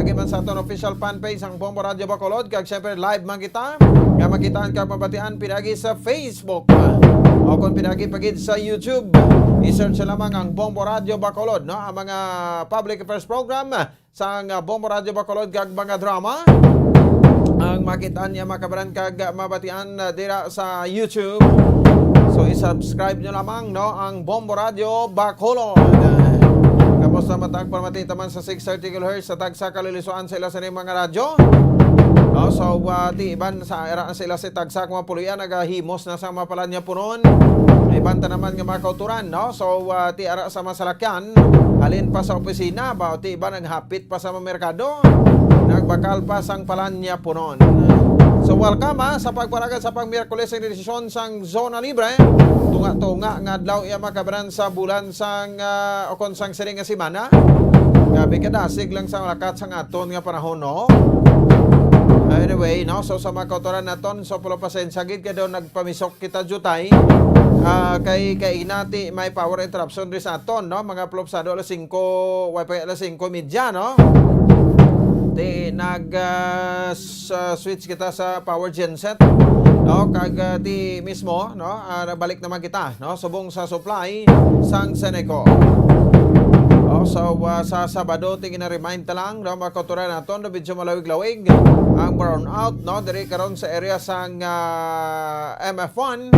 Lagi man sa aton official fanpage ang Bombo Radio Bacolod. Kag syempre live man kita. Nga makitaan kag mabatian pinagi sa Facebook. O kung pinagi pagid sa YouTube, i-search lamang ang Bombo Radio Bacolod, no? Ang mga public affairs program sa Bombo Radio Bacolod kag mga drama. Ang makitaan niya makabaran kag mabatian dira sa YouTube. So i-subscribe nyo lamang, no, ang Bombo Radio Bacolod. Kapos na matag pamatita man sa 630 kHz sa tagsa kalilisuan sila sa mga radyo. No, so ti iban sa era sila si tagsa kung mapulian nagahimos na sa mapalan niya punon. Iban ta naman nga makauturan, no? So ti ara sa masalakyan, halin pa sa opisina ba ti iban naghapit pa sa merkado. Nagbakal pa sang palan niya punon. So welcome sa pagparagan sa pang-Miyerkules ng desisyon sang Zona Libre. Tunga-tunga nga adlaw iya makabaran sa bulan sang o kon sang siring nga semana. Gabi kadasig lang sa lakat sang aton nga panahon, no? Anyway, no, so sa mga kautoran naton, so pulo pasensya gid kay daw nagpamisok kita jutay. Kay inati may power interruption rin sa aton, no? Mga plopsado alas 5, wifi alas 5:30, no? Di switch kita sa power genset, no, kag di mismo, no, balik naman kita, no, subong sa supply sang Seneco. So sa Sabado tingin na remind ta lang, no, makauturan naton na medyo malawig-lawig ang brownout, no, diri karon sa area sang MF1.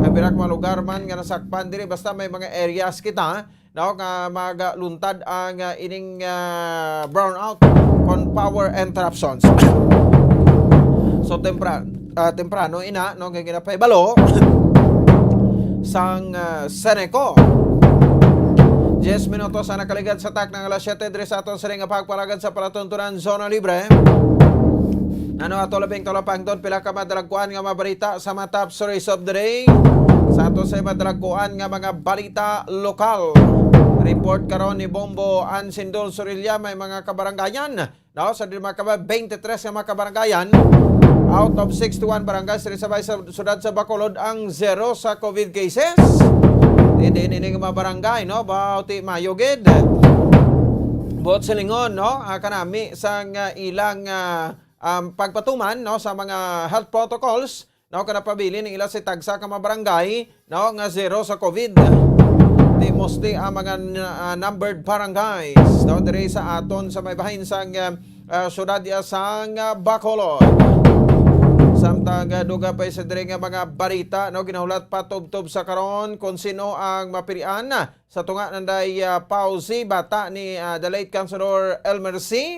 Ang birak mga lugar man nga nasakpan diri basta may mga areas kita, no, nga magaluntad ang ining brownout kon power interruptions. So temprano ina, no, nga ginapahibalo sang Seneco. 10 minutos na nakaligad sa tak ng alas 7 diri sa aton siring nga pagpalagad sa palatuntunan Zona Libre. Ano ato labing talapang doon pila ka madalagkuan nga mabalita sa mga top stories of the day. Sa ato sa madalagkuan nga mga balita lokal. Report karon ni Bombo Ansindol Sorilla may mga kabarangayan. No, sa 23 nga mga kabarangayan. Out of 61 barangays diri sa sudad sa Bacolod ang 0 sa COVID cases. Hindi nga mga barangay, no, bauti mayugid. Buot silingon, no, kanami sang ilang pagpatuman, no, sa mga health protocols, no, kanapabili ng ilang si tagsa ka mga barangay, no, nga 0 sa COVID. Di mostly ang mga numbered barangays, no, diri sa aton sa may bahin sang syudad sang Bacolod. Samtang duga pa sa diri nga mga barita, no, ginahulat pa tub-tub sa karon kung sino ang mapirian sa tunga nanday Pausi bata ni the late Councilor Elmer C.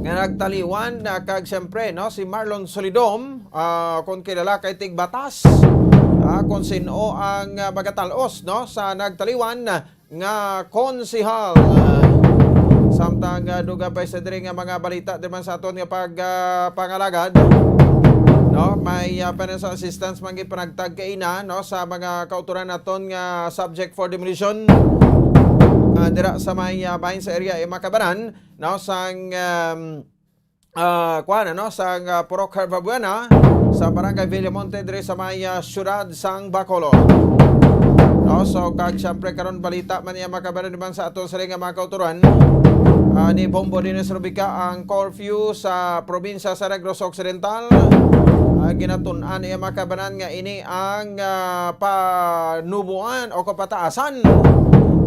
Nga nagtaliwan kag siyempre, no, si Marlon Solidom kung kilala kay Tigbatas. Kung sino ang magatalos, no, sa nagtaliwan nga konsihal. Samtang duga pa sa diri nga mga balita di man sa aton nga pangalagad, no, may financial assistance man gid panagtag kay ina, no, sa mga kauturan naton nga subject for demolition dira sa may bahin sa area Makabaran, no, sang no, sang Purok Herbabuena sa barangay Villamonte diri sa may syudad sang Bacolod. No, so kag syempre karon balita man iya Makabaran naman sa aton sa nga mga kauturan ni Bombo Dines Rubica ang curfew sa probinsya sa Negros Occidental. Ginatun-an iya Makabanan nga ini ang panubuan o kapataasan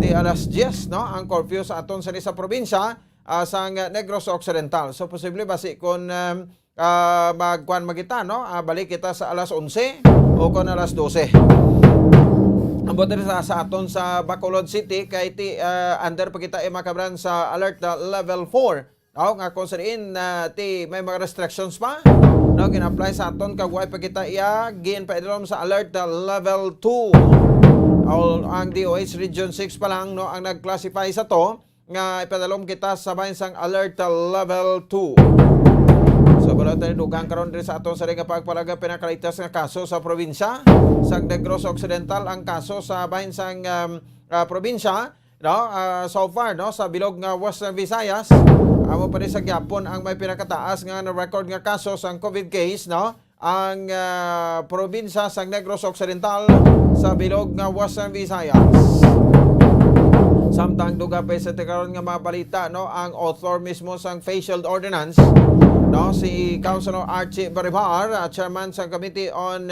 di alas 10, no, ang curfew sa aton sa probinsya sa Negros Occidental. So posible basi kung magkuan magita, no, balik kita sa alas 11 o kung alas 12. Ang bote sa aton sa Bacolod City kay ti under pa kita Makabran sa alert level 4. No, nga kung sariin ti may mga restrictions pa, no, gina-apply sa aton kag way pa kita iya gin pa idalom sa alert level 2. Ang DOH Region 6 pa lang, no, ang nag-classify sa to nga ipadalom kita sa bahin sang alert level 2. So bala tayo dugang karon diri sa aton sa nga pagpalaga pinakalitas nga kaso sa probinsya sa Negros Occidental. Ang kaso sa bahin sang probinsya, no, so far, no, sa bilog nga Western Visayas amo pa rin sa gyapon ang may pinakataas nga na record nga kaso sa COVID case, no, ang probinsya sa Negros Occidental sa bilog nga Western Visayas. Samtang duga pa sa tikaron nga mga balita, no, ang author mismo sang facial ordinance, no, si Councilor Archie Baribar, chairman sa Committee on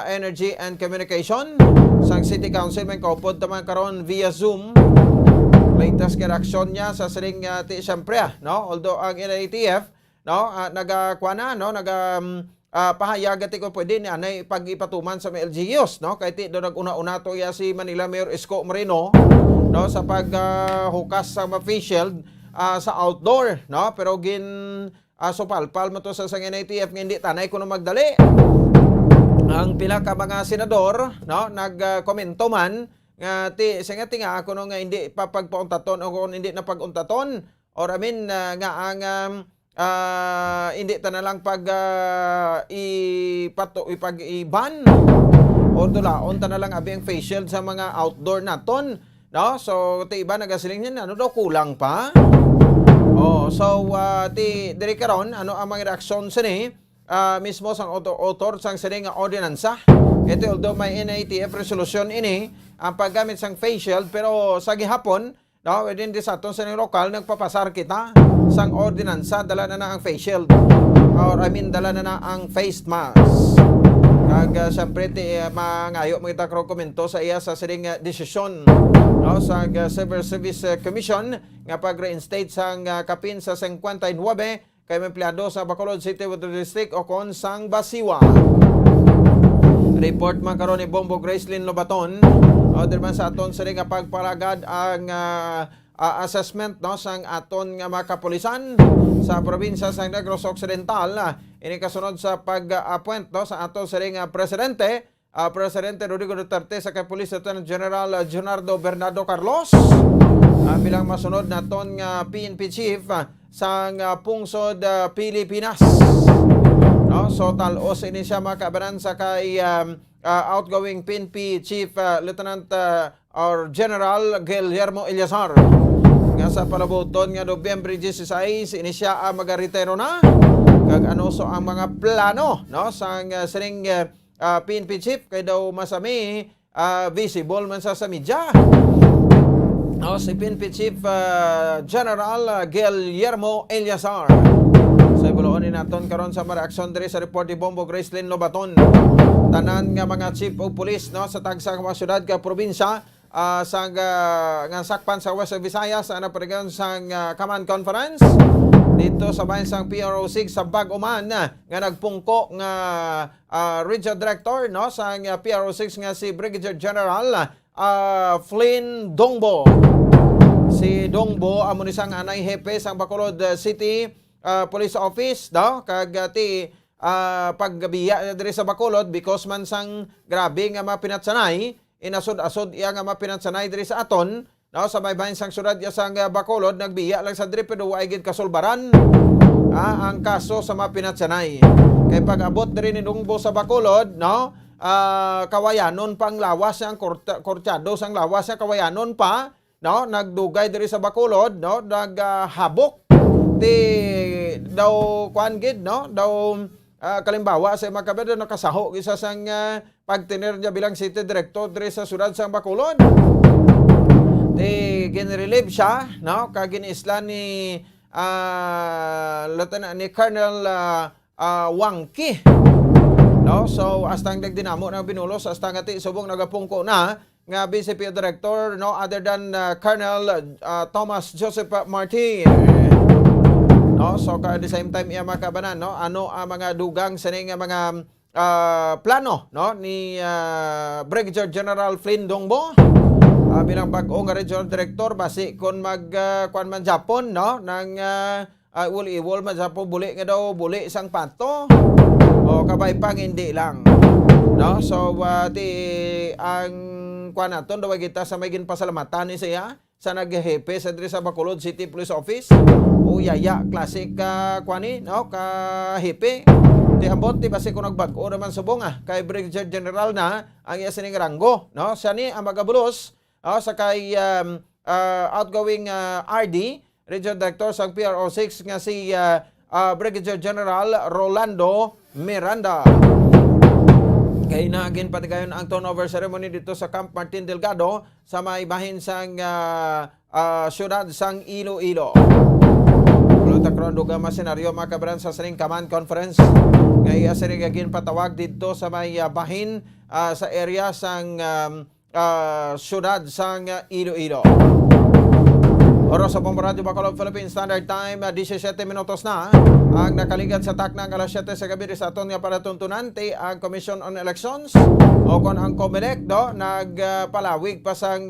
Energy and Communication sang City Council, may kaupod naman karon via Zoom. Latest reaction niya sa siring siyempre, no, although ang NITF, no, nagakwana, no, pahayag ati ko pwede ni anay pag-ipatuman sa mga LGUs, no, kay ti do nag-una-una to ya si Manila Mayor Isko Moreno, no, sa paghukas sa face shield sa outdoor, no, pero supalpal mo to sa NITF nga hindi tanay kuno magdali. Ang pila ka mga senador, no, nagkomento man nga nga ako no nga hindi papagpauntaton o kung hindi na paguntaton or I mean nga ang hindi ta na lang ipag-iban o dulaon ta na lang abi ang face shield sa mga outdoor naton, no, so ti iba nagasiling niya ano daw kulang pa. So diri karon ano ang mga reaksyon sa ni mismo sang author sang sining nga ordinansa. Ito although may NITF resolution ini ang paggamit sang face shield, pero sa gihapon, no, within this aton sa lokal nagpapasar kita sang ordinansa, dala na ang face shield or I mean dala na ang face mask. Kag syempre mangayo mga takro komento sa iya sa sining desisyon, no, sa Civil Service Commission nga pag-reinstate sang kapin sa 59 kay empleyado sa Bacolod City Water District o kon sang Basiwa. Report man karon ni Bombo Gracelyn Lobaton, dirman sa aton sa nga pagpalagad ang assessment, no, sang aton nga mga kapulisan sa probinsya sa Negros Occidental. Ini kasunod sa pag-appoint, no, sa aton sa nga presidente, Presidente Rodrigo Duterte sa kay Police Lieutenant General Leonardo Bernardo Carlos, bilang masunod naton nga PNP chief sang pungsod Pilipinas. No, so talos ini siya makabanan sa kay outgoing PNP Chief Lieutenant or General Guillermo Eliazar. Nga sa palabuton nga Nobyembre 16 ini siya magaretiro na. Kag ano so ang mga plano, no, sang sining PNP Chief kay daw masami visible man sa media. No, si PNP Chief General Guillermo Eliazar. Sa ibuloonin naton karon sa reaksyon diri sa report ni Bombo Gracelyn Lobaton. Tanan nga mga chief of police, no, sa tagsa nga syudad ka probinsya nga sakpan sa West Visayas sa naparegan sang command conference dito sa bayan sang PRO6 sa Bag-Oman nga nagpungko nga regional director, no, sang PRO6 nga si Brigadier General Flynn Dongbo. Si Dongbo amo ni sang anay hepe sang Bacolod City Police Office, no, kag paggabiya diri sa Bacolod because man sang grabe nga mapinatsanay, inasod-asod iya nga mapinatsanay diri sa aton, no, sa baybayin sang syudad ya sang Bacolod, nagbiya lang sa diri pero wa gid kasulbaran ang kaso sa mapinatsanay. Kay pag-abot diri ni Dongbo sa Bacolod, no, kawayanon pang lawas ang kortyado sang lawas sa kawayanon pa, no, nagdugay diri sa Bacolod, no, naghabok daw kuan gid, no, daw kalimbawa sa makabedo nakasaho isa sang pagtener niya bilang city director diri sa syudad sang Bacolod. Ginrelieve siya, no, kag ginisla ni Lieutenant ni Colonel Wangki, no, so astang nagdinamo na binulos astang ati subong nagapungko na nga BCP director, no other than Colonel Thomas Joseph Martin. No, so at the same time iya makabanan, no, ano ang mga dugang sa nga mga plano, no, ni Brigadier General Flynn Dongbo bilang bag-o nga regional director basi kon kuan man Japon, no, nang iwol man Japon buli nga daw buli sang pato o kabay pang hindi lang, no, so ang kuan naton daw kita sa may ginpasalamatan ni siya sa naghepe sa diri sa Bacolod City Police Office. Yaya classic kuani, no, ka hepe di ambot di basi ko nagbag-o naman subong kay Brigadier General na ang iya sining ranggo, no, siya ni ang magabulos sa kay outgoing RD Regional Director sa PRO6 nga si Brigadier General Rolando Miranda. Kay naagin pati gayon ang turnover ceremony dito sa Camp Martin Delgado sa may bahin sang syudad sang Iloilo. Takron duga masenaryo makabaran sa sining command conference ngay asirig agin patawag dito sa may bahin sa area sang syudad sang Iloilo. Oras sa Bombarado Bacolod Philippine Standard Time 17 minutos na ang nakaligad sa taknang alas 7 sa gabi sa aton nga paratuntunan ti ang Commission on Elections o kon ang COMELEC no nagpalawig pa sang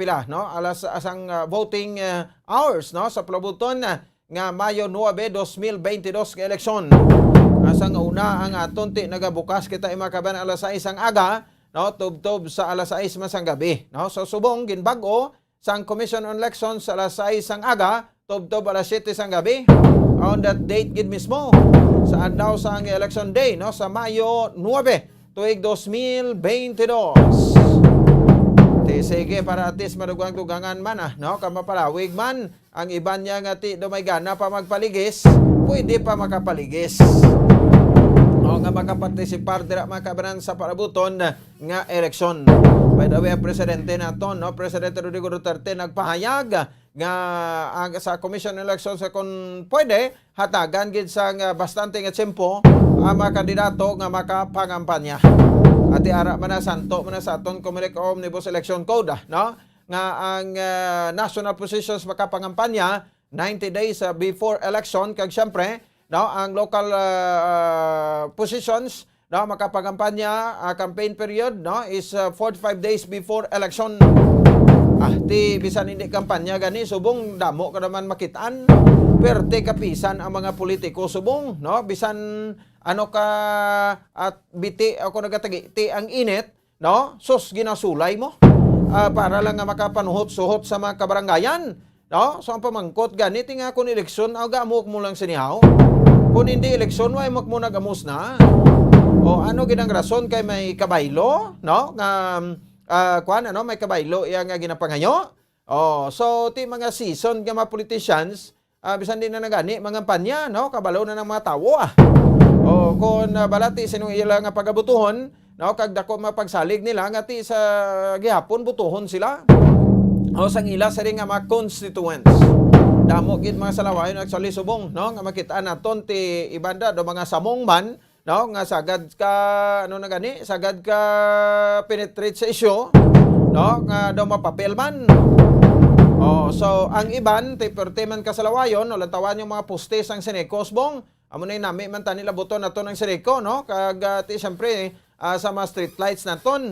pila no alas asang voting hours no sa palabuton nga Mayo 9, 2022 nga eleksyon. Asang una ang aton ti nagabukas kita imakaban alas 6 ang aga no tubtob sa alas 6 masang gabi no so subong ginbag-o sang Commission on Elections sa alas 6 ang aga tubtob alas 7 sang gabi on that date gid mismo sa adlaw sa ang election day no sa Mayo 9 tuig 2022. Sige para atis madugang-dugangan man no kamapalawig man ang iban niya nga ti do may gana pa magpaligis pwede pa makapaligis o nga makapartisipar dira makabanan sa parabuton nga eleksyon. By the way, presidente naton no Presidente Rodrigo Duterte nagpahayag nga ang sa Commission on Elections kung pwede hatagan gid sa bastante nga tiyempo ang mga kandidato nga makapangampanya. At ara man na santo man sa aton COMELEC Omnibus Election Code no nga ang national positions makapangampanya 90 days before election kag syempre no ang local positions no makapangampanya campaign period no is 45 days before election. Ti bisan hindi kampanya gani subong damo ka naman makitaan perte kapisan ang mga politiko subong no bisan ano ka at biti ako nagatagi ti ang init no sus ginasulay mo para lang nga makapanuhot-suhot sa mga kabarangayan no so ang pamangkot gani ti nga kun eleksyon aga amok mo lang sinihaw kun hindi eleksyon way mak mo nagamos na o ano ginang rason kay may kabaylo no nga kuan ano may kabaylo iya nga ginapangayo so ti mga season nga mga politicians bisan din na nagani mga panya no kabalo na ng mga tawo kung balati sinong ila nga pagabutuhon no kag dako mapagsalig nila nga ti sa gihapon butuhon sila sang ila sa ring nga mga constituents damo gid mga salawayon actually subong no nga makita naton ti ibanda do mga samong man no nga sagad ka ano na gani sagad ka penetrate sa isyu no nga do mapapel man so ang iban ti perti man kasalawayon no lantawan yung mga poste sang Senecos bong amo na nami man tani labuton naton ang Seneco no kag ti syempre sa mga street lights naton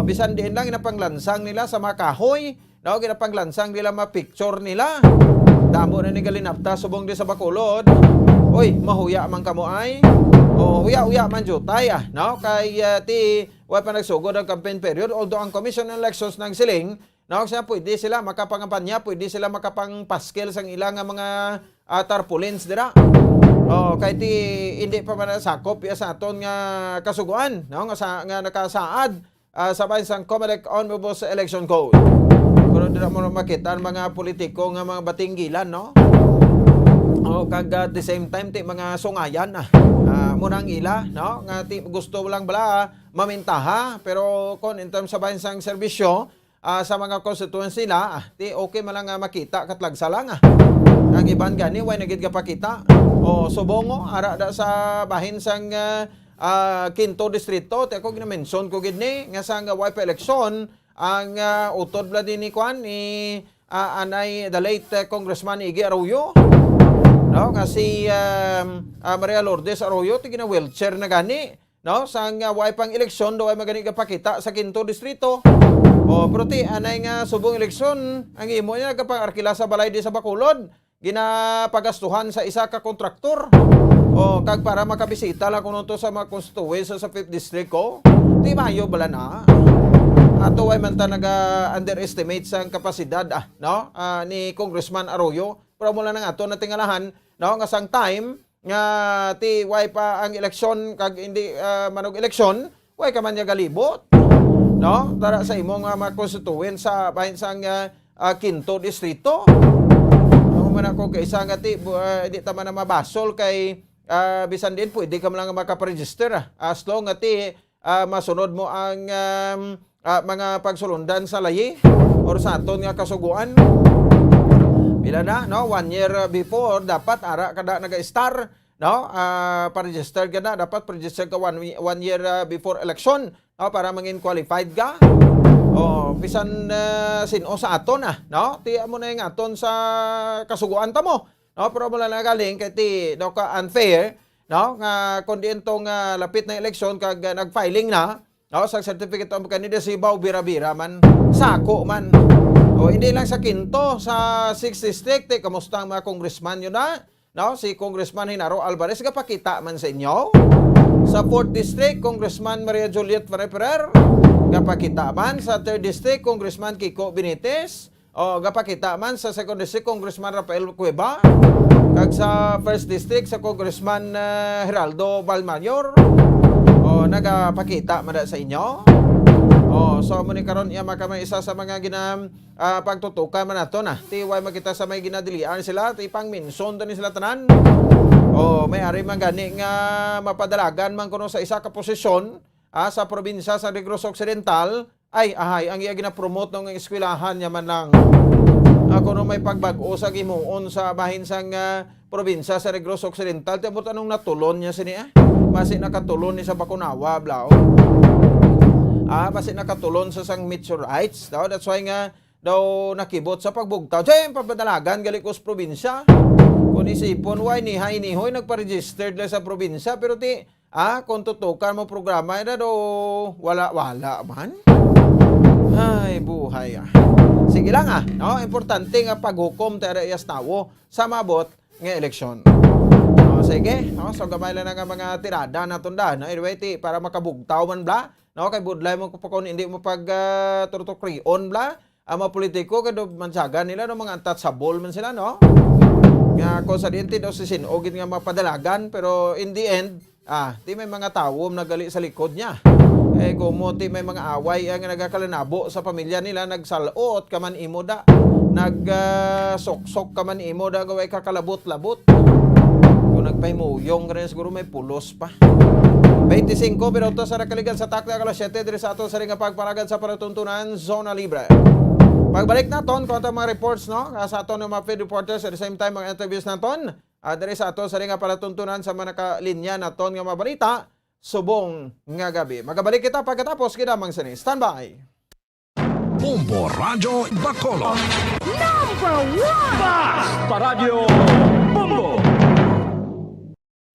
bisan diin lang ginapanglansang nila sa mga kahoy no ginapanglansang nila mga picture nila damo na ni galinapta subong di sa Bacolod oy mahuya man kamo ay huya man jutay no kay ti wa pa nagsugod ang campaign period although ang Commission on Elections nang siling no siya pwede sila makapangampanya pwede sila makapangpaskel sang ilang nga mga tarpaulins dira kay ti hindi pa man sakop ya sa aton nga kasuguan no nga nakasaad sa bansang COMELEC Omnibus Election Code pero dira mo makita ang mga politiko nga mga batinggilan no kag at the same time ti mga sungayan munang ila no nga ti gusto lang bala mamintaha pero kon in terms sa bansang serbisyo sa mga constituency nila ti okay man lang makita katlagsa lang ang iban gani way nagid ka pakita subongo ara da sa bahin sang Quinto distrito ti ako gina-mention ko gid ni nga sang way pa eleksyon ang utod bla din ni kwan ni anay the late Congressman Iggy Arroyo no nga si Maria Lourdes Arroyo ti gina-wheelchair na gani no sang way pang eleksyon do ay magani ka pakita sa Quinto distrito pero ti anay nga subong eleksyon ang imo niya kapag-arkila sa balay di sa Bacolod ginapagastuhan sa isa ka kontraktor kag para makabisita lang kuno to sa mga constituents sa 5th district ko ti mayo bala na ato way man ta naga-underestimate sang kapasidad no ni Congressman Arroyo pero mula nang ato na tingalahan no nga sang time nga ti way pa ang eleksyon kag hindi manog eleksyon way ka man niya galibot no tara sa imong mga constituents sa bahin sang Quinto distrito man ako kay isang ati di ta man na mabasol kay bisan din pwede ka man lang makaparegister as long ati masunod mo ang mga pagsulundan sa layi or sa aton nga kasuguan. Bila na, no? 1 year before, dapat ara kada naga-star, no? Pa-register ka na, dapat pa-register ka 1 year before election, no? Para mangin qualified ka. O, bisan sino sa aton, no? Tiya mo na yung aton sa kasuguan ta mo, no? Pero mula na galing, kay ti, no, ka unfair, no? Nga, kundi itong lapit na eleksyon, kag nag-filing na, no? Sa certificate of candidacy, baw bira-bira man, sako man. O, hindi lang sa Quinto, sa 6th District, kamusta ang mga congressman yun na? No? Si Congressman Hinaro Alvarez, kapakita man sa inyo. Sa 4th District, Congressman Maria Juliet Ferrer, kapakita man. Sa 3rd District, Congressman Kiko Benitez. O, kapakita man. Sa 2nd District, Congressman Rafael Cueva. Kag sa 1st District, sa Congressman Geraldo Balmayor. O, nagapakita man sa inyo. Oh, so muni karon iya makamay isa sa mga pagtutukan man nato na. Tiway makita sa may ginadilian sila, ti pangminson ni sila tanan. Oh, may ari man gani nga mapadalagan man kuno sa isa ka posisyon sa probinsya sa Negros Occidental. Ay, ang iya gina-promote ng eskwelahan niya man lang. Kuno may pagbag-o sa gimuon sa bahin sang probinsya sa Negros Occidental, tibot anong natulon niya sini Basi nakatulon ni sa Bakunawa, blao. Basi nakatulon sa sang meteorites. That's why nga daw nakibot sa pagbugtaw. Diyan, papadalagan gali ko sa probinsya. Kung isipon, why nihay-nihoy, nagpa-registered lang sa probinsya. Pero kung tutukan mo programa, daw wala man. Ay, buhay Sige lang no? Importante nga paghukom tayo iyas tawo sa mabot nga eleksyon. Sige, no? So gamay lang nga mga tirada na tunda. No? Anyway, para makabugtaw man bla. No, kay budlay mo kung hindi mo pag turtok-krion bla, ang mga politiko kado mansagan nila no mga untouchable man sila, no? Nga ko sa diente daw sisinogin nga mapadalagan, pero in the end, di may mga tawo nagali sa likod niya. Kumuti may mga away ang nagakalanabo sa pamilya nila, nagsalot ka man imo da, nagsoksok ka man imo da, gaway kakalabot-labot. Kung nagpahimuyong ka rin, siguro may pulos pa. 25 minutos sa nakaligan sa takna kalas 7 diri sa aton sa ring pagparagan sa panatuntunan Zona Libre. Pagbalik naton kung ato mga reports, no? Sa aton ng mga field reporters at the same time mga interviews naton diri sa aton sa ring panatuntunan sa mga nakalinya naton nga mabalita subong nga gabi. Magabalik kita pagkatapos kinamang sini. Standby. Bombo Radio Bacolod. Number 1! Basta Radio Bombo!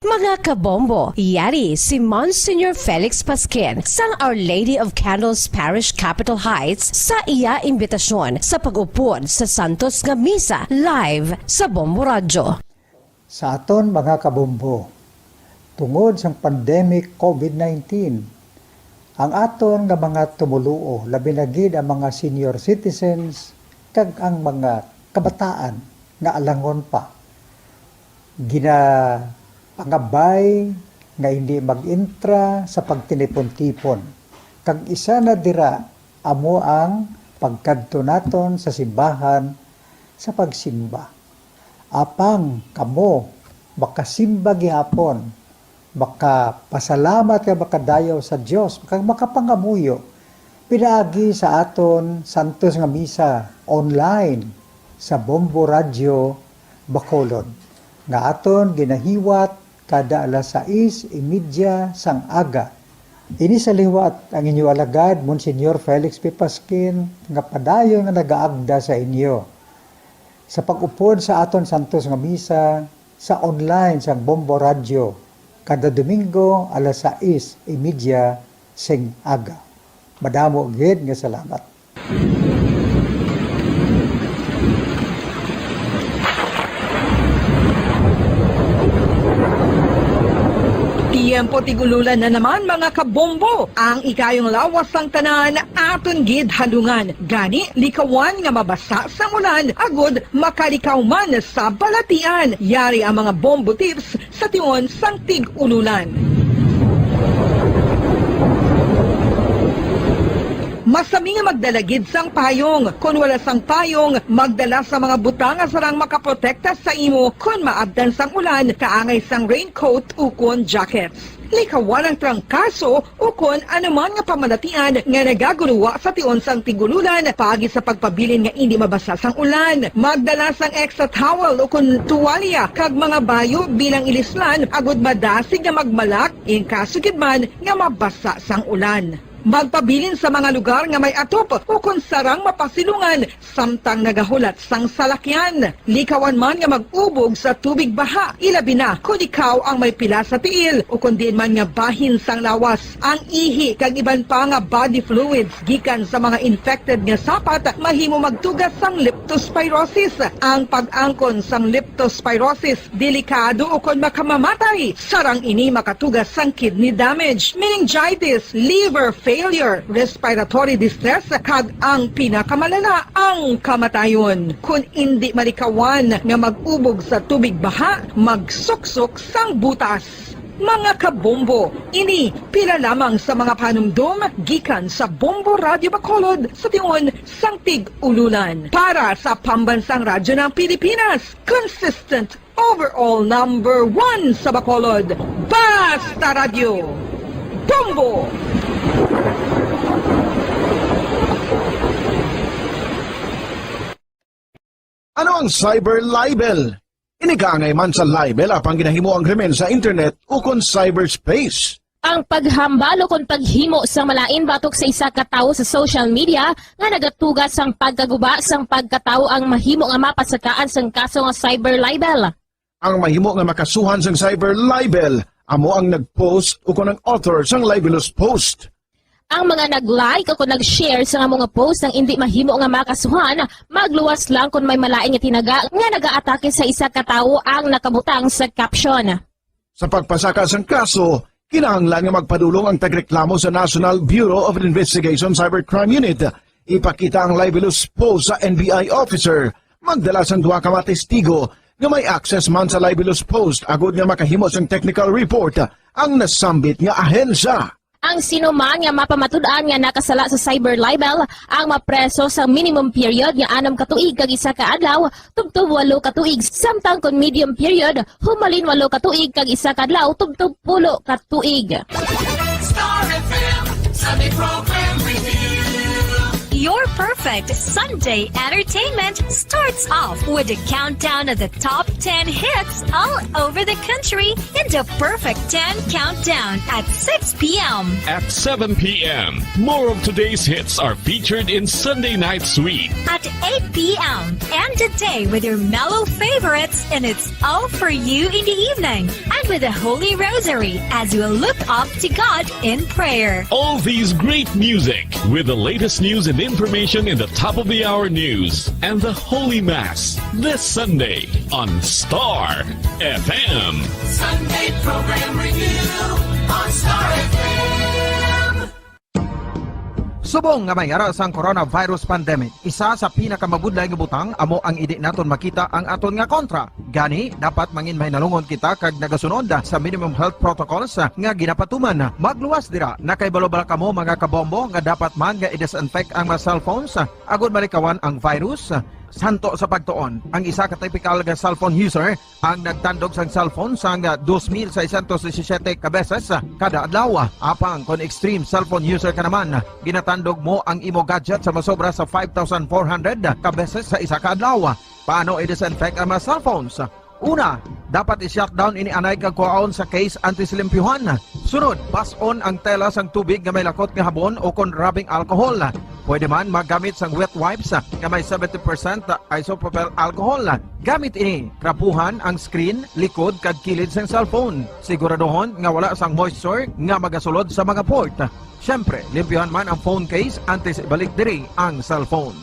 Mga kabombo, yari si Monsignor Felix Pasquin sang Our Lady of Candles Parish Capitol Heights sa iya imbitasyon sa pag-upod sa Santos nga Misa live sa Bombo Radio. Sa aton mga kabombo, tungod sa pandemic COVID-19, ang aton nga mga tumuluo, labi na gid ang mga senior citizens kag ang mga kabataan nga alangon pa. Pangabay nga hindi mag-intra sa pagtinipon-tipon. Kag isa na dira amo ang pagkadto naton sa simbahan sa pagsimba. Apang kamo makasimba gihapon, makapasalamat ka makadayaw sa Dios, makapangamuyo pinaagi sa aton Santos nga Misa online sa Bombo Radio Bacolod nga aton ginahiwat kada alas 6:30 sang aga. Ini sa liwat ang inyo alagad, Monsignor Felix P. Pasquin, nga padayon nga nagaagda sa inyo. Sa pag-upod sa aton Santos nga Misa, sa online sang Bombo Radio, kada Domingo alas 6:30 sing aga. Madamo gid nga salamat. Tiempo tigululan na naman mga kabombo. Ang ikayong lawas sang tanan aton gid halungan. Gani likawan nga mabasa sa ulan agud makalikaw man sa balatian. Yari ang mga bombo tips sa tion sang tig-ululan. Masami nga magdalagid sang payong. Kung wala sang payong, magdala sa mga butang nga sarang makaprotekta sa imo kung maabdan sang ulan, kaangay sang raincoat ukon jackets. likawan ang trangkaso o kon anuman nga pamalatian nga nagaguluwa sa tion sang tigululan pagi sa pagpabilin nga hindi mabasa sang ulan. Magdala sang extra towel o kon tuwalya kag mga bayo bilang ilislan agud madasig nga magmalak in kaso gid man nga mabasa sang ulan. Magpabilin sa mga lugar nga may atop o kung sarang mapasilungan samtang nagahulat sang salakyan. Likawan man nga mag-ubog sa tubig baha, ilabi na kung ikaw ang may pila sa tiil o kung din man nga bahin sang lawas. Ang ihi kag iban pa nga body fluids gikan sa mga infected nga sapat mahimo magtugas sang leptospirosis. Ang pag-angkon sang leptospirosis delikado o kung makamamatay. Sarang ini makatugas sang kidney damage, meningitis, liver failure, respiratory distress, kag ang pinakamalala, ang kamatayon. Kung hindi malikawan nga mag-ubog sa tubig baha, magsuksok sang butas. Mga kabombo, ini pila lamang sa mga panumdum gikan sa Bombo Radio Bacolod sa tion sang Tig-Ululan. Para sa Pambansang Radyo ng Pilipinas, consistent overall number 1 sa Bacolod, Basta Radio. Bombo! Ano ang cyber libel? Inigangay man sa libel apang ginahimo ang krimen sa internet o kon cyberspace. Ang paghambal o kung paghimo sa malain batok sa isa ka tawo sa social media nga nagatugas sang pagkaguba sang pagkatawo ang mahimo nga mapasakaan sang kaso nga cyber libel. Ang mahimo nga makasuhan sang cyber libel amo ang nag-post o kon ang author sang libelous post. Ang mga nag-like o kung nag-share sa mga post ng hindi mahimo nga makasuhan, magluwas lang kung may malain nga tinaga nga nag-aatake sa isa ka tawo ang nakabutang sa caption. Sa pagpasaka sang kaso, kinahanglan nga magpadulong ang tagreklamo sa National Bureau of Investigation Cybercrime Unit. Ipakita ang libelous post sa NBI officer, magdala sang duha ka mga testigo nga may access man sa libelous post agud nga makahimo sang technical report ang nasambit nga ahensya. Ang sinuman nga mapamatud-an nga nakasala sa cyber libel ang mapreso sa minimum period nga 6 ka tuig kag 1 ka adlaw tubtob 8 ka tuig samtang kon medium period humalin 8 ka tuig kag 1 ka adlaw tubtob 10 ka tuig. Star FM Sunday Program Review. Your perfect Sunday entertainment starts off with a countdown of the top 10 hits all over the country in the Perfect 10 Countdown at 6 p.m. At 7 p.m., more of today's hits are featured in Sunday Night Sweet. At 8 p.m. End the day with your mellow favorites and it's all for you in the evening. And with the Holy Rosary as you look up to God in prayer. All these great music with the latest news and information in the top of the hour news and the Holy Mass this Sunday on Star FM. Sunday Program Review on Star FM. Subong nga may ara sang coronavirus pandemic, isa sa pinakamabudlay nga butang amo ang idi naton makita ang aton nga kontra. Gani dapat mangin may nalungon kita kag nagasunod sa minimum health protocols nga ginapatuman. Magluwas dira na kay balobal kamo mga kabombo nga dapat man nga i-disinfect ang mga cellphones agud malikawan ang virus. Santo sa pagtuon, ang isa ka typical nga cellphone user ang nagtandog sang cellphone sang 2,617 ka beses kada adlaw. Apang kon extreme cellphone user ka naman, ginatandog mo ang imo gadget sa masobra sa 5,400 ka beses sa isa ka adlaw. Paano i-disinfect ang mga cellphones? Una, dapat i-shutdown ini anay kag kuhaon sa case anti-silimpyuhan. Sunod, pass-on ang tela sang tubig nga may lakot nga habon o kon rubbing alcohol. Pwede man magamit sang wet wipes nga may 70% isopropyl alcohol. Gamit ini, krapuhan ang screen, likod kag kilid sang cellphone. Siguraduhon nga wala sang moisture nga magasulod sa mga port. Syempre, limpyuhan man ang phone case antes ibalik diri ang cellphone.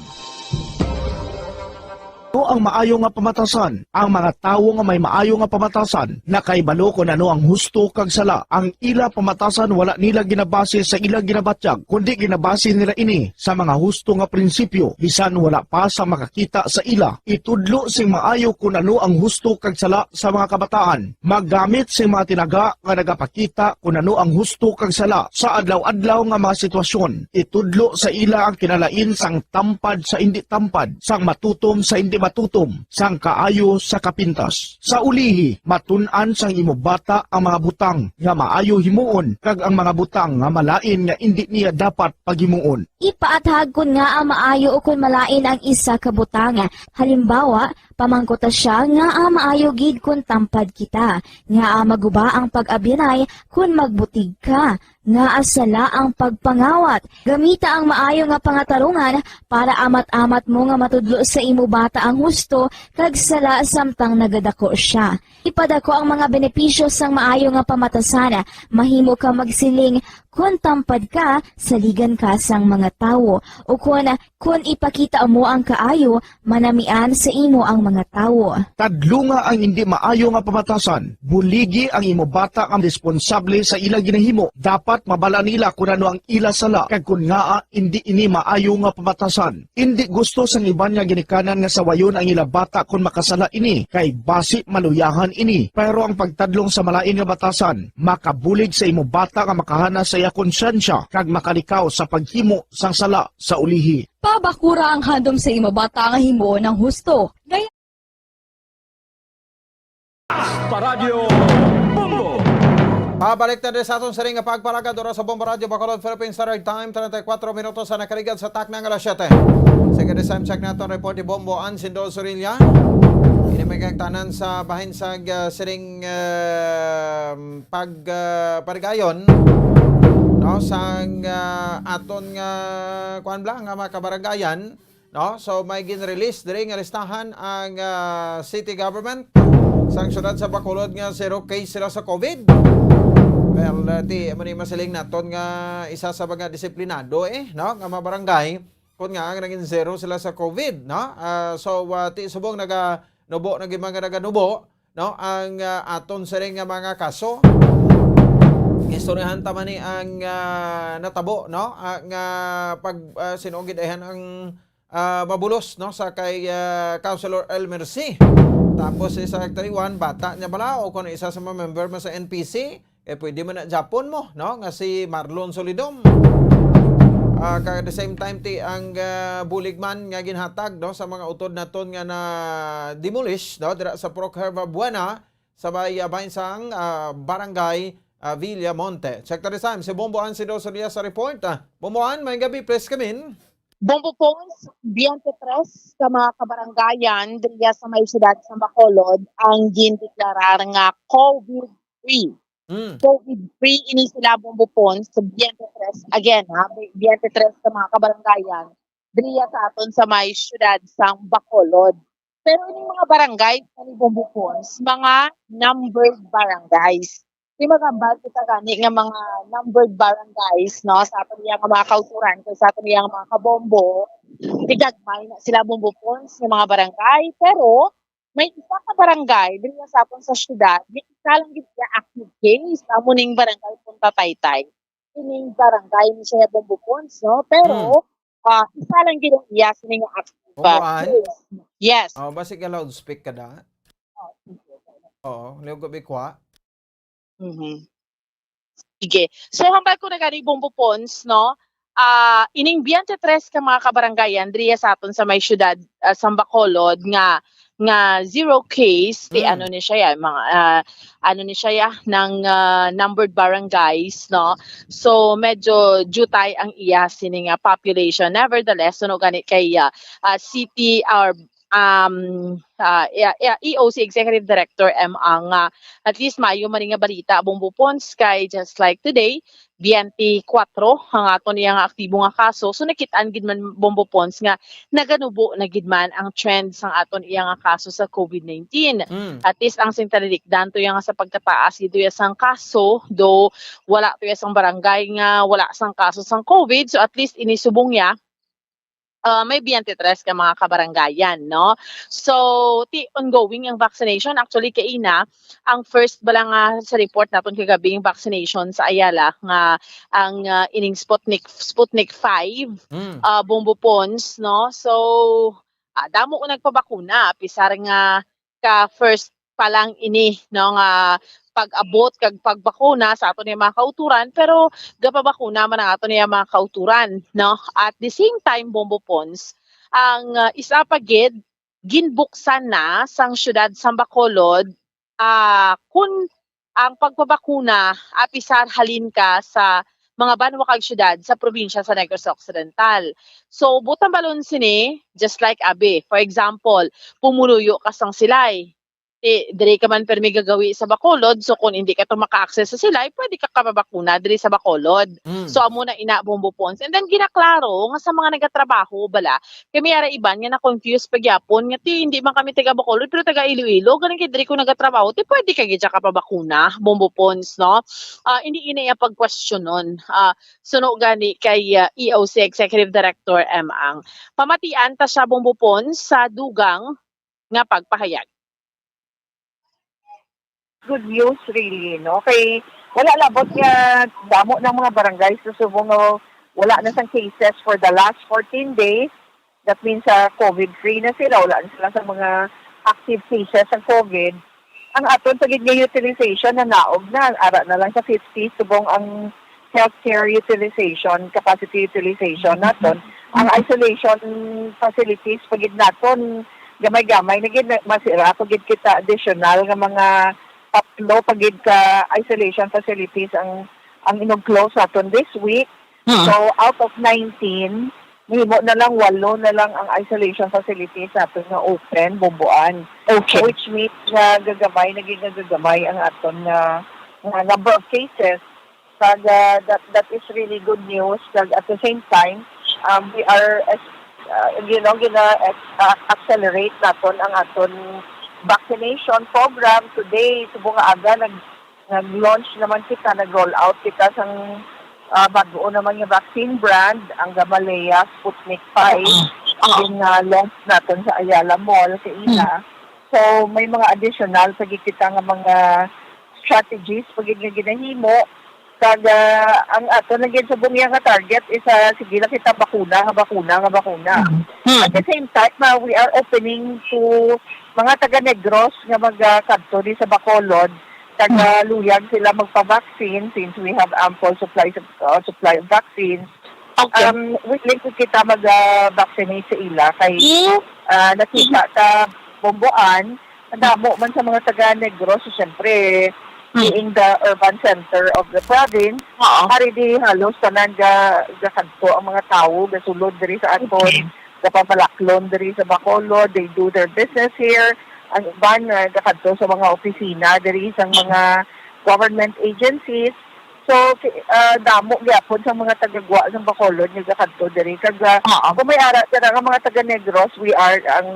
Ano ang maayo nga pamatasan? Ang mga tawo nga may maayo nga pamatasan nakaibalo kung ano ang husto kag sala. Ang ila pamatasan wala nila ginabase sa ila ginabatyag kundi ginabase nila ini sa mga husto nga prinsipyo bisan wala pa sa makakita sa ila. Itudlo sing maayo kung ano ang husto kag sala sa mga kabataan. Maggamit sing mga tinaga nga nagapakita kung ano ang husto kag sala sa adlaw-adlaw nga mga sitwasyon. Itudlo sa ila ang kinalain sang tampad sa hindi tampad, sang matutom sa hindi matutom sang kaayo sa kapintas. Sa ulihi, matun-an sang imo bata ang mga butang nga maayo himuon kag ang mga butang nga malain nga indi niya dapat paghimuon. Ipaathag kun nga ang maayo o kun malain ang isa ka butang. Halimbawa, pamangkota siya nga ang maayo gid kun tampad kita, nga ang maguba ang pag-abyanay kun magbutig ka, nga asala ang pagpangawat. Gamita ang maayo nga pangatarungan para amat-amat mo nga matudlo sa imo bata ang husto kag sala samtang nagadako siya. Ipadako ang mga benepisyo sang maayo nga pamatasan. Mahimo ka magsiling kun tampad ka, saligan ka sang mga tawo. O kun ipakita mo ang kaayo, manamian sa imo ang mga tawo. Tadlunga ang hindi maayo nga pamatasan. Buligi ang imo bata ang responsable sa ila ginahimo. Dapat mabala nila kung ano ang ila sala kag kun nga hindi ini maayo nga pamatasan. Hindi gusto sang iban nga ginikanan nga sawayon ang ila bata kung makasala ini kay basi maluyahan ini. Pero ang pagtadlong sa malain nga batasan, makabulig sa imo bata nga makahana sa iya konsyensya kag makalikaw sa paghimo sang sala sa ulihi. Pabakura ang handom sa imo bata nga himuon ng husto. Gaya Pabalik na rin sa atong saring nga pagpalagad oras sa Bombo Radio Bacolod Philippines Standard Time 34 minutos sa nakaligad sa takna ng alas 7. Sige time check natin report ni Bombo Ansindo Sorilla. Inimigay tanan sa bahin sa saring pagparigayon no sang aton nga kuan bla nga mga kabaranggayan no, so may gin-release diri nga listahan ang city government sang syudad sa Bacolod nga 0 case sila sa COVID. Well, ti mani masiling naton nga isa sa mga disiplinado no nga mga barangay kun nga ang naging 0 sila sa COVID no. So ti subong nubo mga naganubo no ang aton siring nga mga kaso. Istoryahan tama ni ang natabo no nga pag sinugid ayan ang mabulos no sa kay Councilor Elmer C. Tapos isa Secretary 1 bata niya bala o kung isa sa mga member mo sa NPC pwede man na Japon mo no nga si Marlon Solidom. At the same time ti ang buligman nga ginhatag no sa mga utod naton nga na demolish no dira sa Procherva Buena sa bayan sang barangay Villamonte. Secretary Sam, si Bomboan si Dosoria sa report. Bomboan, may gabi, please come in. Bombo Pons, 23 sa mga kabaranggayan diriya sa may siyudad sa Bacolod ang gindeklarar nga COVID-free. COVID-free ini sila Bombo Pons sa 23 again 23 sa mga kabaranggayan diriya sa aton sa may siyudad sa Bacolod. Pero ini mga barangay sa Bombo Pons, mga numbered barangays. Di magambal kita gani nga mga numbered barangays no sa aton nga mga kauturan kay sa aton nga mga kabombo tigagmay na sila Bombo Pons nga mga barangay pero may isa ka barangay diri sa aton sa syudad di lang gid siya active case amo ning barangay Punta Taytay ining barangay ni siya Bombo Pons no pero isa lang gid ang iya sining active case. Yes. Oh, basi ka loudspeak ka da. Oo, liog gabi kwa. Sige. So hambal ko na gani Bombo Pons no. Ining 23 ka mga kabaranggayan diriya sa aton sa may syudad sa Bacolod nga 0 case di ano ni siya mga ano ni siya ng numbered barangays no. So medyo jutay ang iya sining population. Nevertheless no gani kay city or EOC Executive Director ang at least mayo man nga balita Bombo Pons kay just like today 24 ang aton niya nga aktibo nga kaso so nakitaan gid man Bombo Pons nga naganubo na gid man ang trend sang aton iya nga kaso sa COVID-19 at least ang sintalikdan to nga sa pagtataas gid ya sang kaso do wala to ya sang barangay nga wala sang kaso sang COVID so at least inisubong ya may 23 ka mga kabaranggayan, no? So, ongoing ang vaccination. Actually, kaina, ang first bala nga sa report natin kagabi yung vaccination sa Ayala, nga ang ining Sputnik 5, Bombo Pons, no? So, damo ko nagpabakuna, pisar nga ka first pa lang ini, no? Nga pag-abot kag pagbakuna sa aton mga kauturan pero gapabakuna man ang aton mga kauturan no at the same time Bombo Pons ang isa pa gid ginbuksan na sang syudad sang Bacolod kun ang pagpabakuna apisar halin ka sa mga banwa kag syudad sa probinsya sa Negros Occidental. So butang balon sini just like Abe. For example, pumuluyo ka sang Silay. Dire ka man permi gagawi sa Bacolod, so kung hindi ka to maka-access sa Silay, pwede ka kapabakuna dire sa Bacolod. So amo na ina Bombo Pons. And then ginaklaro nga sa mga nagatrabaho bala, kami ara iban nga na confused pagyapon nga ti hindi man kami taga Bacolod pero taga Iloilo, ganin kay dire ko nagatrabaho, ti pwede ka gid kapabakuna, Bombo Pons, no? Hindi ina ya pag-question nun. Suno gani kay EOC Executive Director M. Ang pamatian ta siya Bombo Pons sa dugang nga pagpahayag. Good news really, no? Kay wala labot nga damo ng mga barangay sa Subo nga wala na sang cases for the last 14 days. That means COVID-free na sila. Wala na sila sa mga active cases ng COVID. Ang aton pagid nga utilization na naog na. Ara na lang sa 50 subong ang healthcare utilization, capacity utilization naton. Ang isolation facilities pagid naton gamay-gamay nagid masira pagid kita additional nga mga tatlo pagid ka isolation facilities ang inog-close naton this week. So out of 19, nihimo na lang 8 na lang ang isolation facilities naton nga open bubuan. Okay. Which means nga gagamay naging gagamay ang aton nga number of cases. Kag that is really good news. Kag at the same time, we are accelerate naton ang aton vaccination program. Today, subong aga, nag-launch naman kita, nag-roll out kita sang bago naman yung vaccine brand, ang Gamaleya Sputnik 5, yung launch natin sa Ayala Mall, sa Ina. So, may mga additional, pag kita nga mga strategies, pag ginahimo, kag ang ato naging sa bumiya nga target is sige lang kita bakuna. At the same time, we are opening to mga taga Negros nga magkadto di sa Bacolod, taga Luyag sila magpa-vaccine since we have ample supply of vaccines. Okay. Willing ko kita mag-vaccinate sa ila kay nakita ta Bomboan, damo man sa mga taga Negros, so syempre being the urban center of the province, hari di halos tanan kadto ang mga tawo gasulod diri sa aton, kapapalaklon diri sa Bacolod. They do their business here. Ang iban kadto sa mga opisina diri sa mga government agencies. So damo gyapon sa mga taga-gwa sa Bacolod nga kadto diri kag kung may ara nga mga taga Negros, we are ang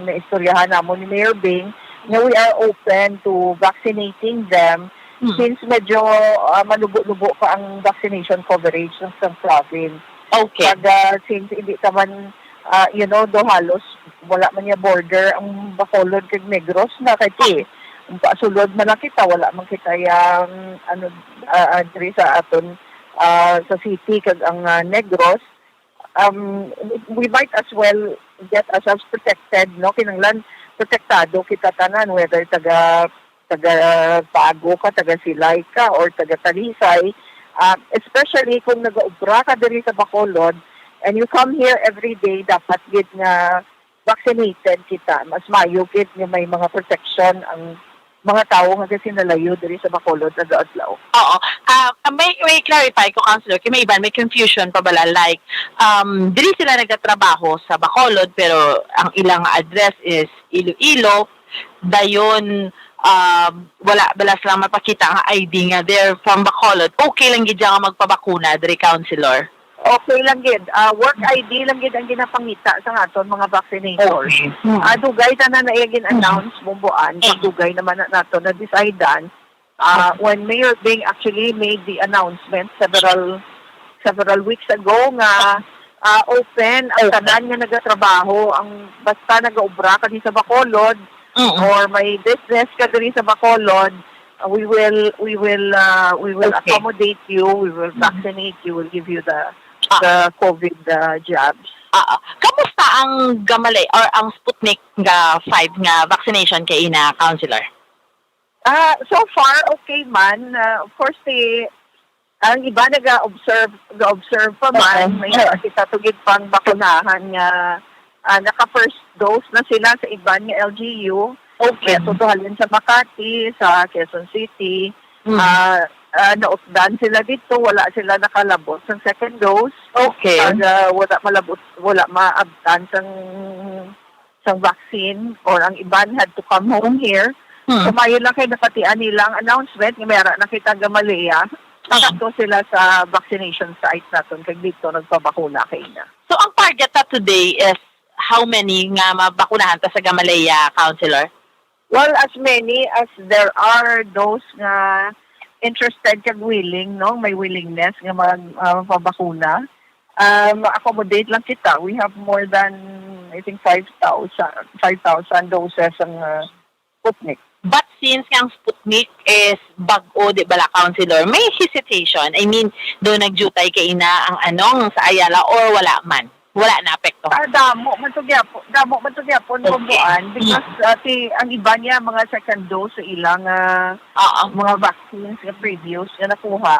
naistoryahan namon ni Mayor Bing na we are open to vaccinating them since medyo malubo-lubo pa ang vaccination coverage ng province. Okay. Kag since hindi naman, do halos wala man niya border ang Bacolod kag Negros na kay sulod man lang kita, wala man kita yung diri sa aton sa city kag ang Negros. We might as well get ourselves protected, no? Kinanglan protektado kita tanan, whether taga Pago ka, taga Silay ka, or taga Talisay. Especially kung nag-ubra ka diri sa Bacolod and you come here every day, dapat gid nga vaccinated kita. Mas mayo gid nga may mga protection ang mga tao nga sinalayo diri sa Bacolod nag-adlaw. Oo. May clarify ko, Councilor, kay may iban, may confusion pa bala, like, diri sila nagtatrabaho sa Bacolod, pero ang ilang address is Iloilo, dayon, wala bala silang mapakita ang ID nga they're from Bacolod. Okay lang gid nga magpabakuna diri, Councilor? Okay lang gid. Work ID lang gid ang ginapangita sa aton mga vaccinators. Dugay tanan na igin announce Bomboan, dugay naman nato na decidean. When Mayor Bing actually made the announcement several weeks ago nga open ang tanan nga nagatrabaho, ang basta nagaobra ka sa Bacolod or may business ka diri sa Bacolod, we will accommodate you, we will vaccinate you, we'll give you the COVID jabs. Kamusta ang Gamale or ang Sputnik nga 5 nga vaccination kay ina, Councilor? So far okay man. Of course ang iba nag-observe pa man, may kita tugid pang bakunahan nga naka-first dose na sila sa iban nga LGU. Okay. Tutuhalin sa Makati, sa Quezon City. Nautdan sila dito, wala sila nakalabot sa second dose. Okay. Wala maabtan sang vaccine or ang iban had to come home here. So mayo lang kay napatian nilang announcement nga mayara nakita Gamaleya. Nakato sila sa vaccination site naton kag dito nagpabakuna kay na. So ang target na today is how many nga mabakunahan ta sa Gamaleya, Councilor? Well, as many as there are those nga interested kag willing, no? May willingness nga magpabakuna. Ma-accommodate lang kita. We have more than, I think, 5,000 doses ang Sputnik. But since ang Sputnik is bag-o, di bala, Councilor, may hesitation. I mean, doon nagjutay kay ina ang anong sa Ayala or wala man? Wala na apekto. Damo man to gyapon bubuan because ang iba niya mga second dose sa ilang mga vaccines nga previous nga nakuha.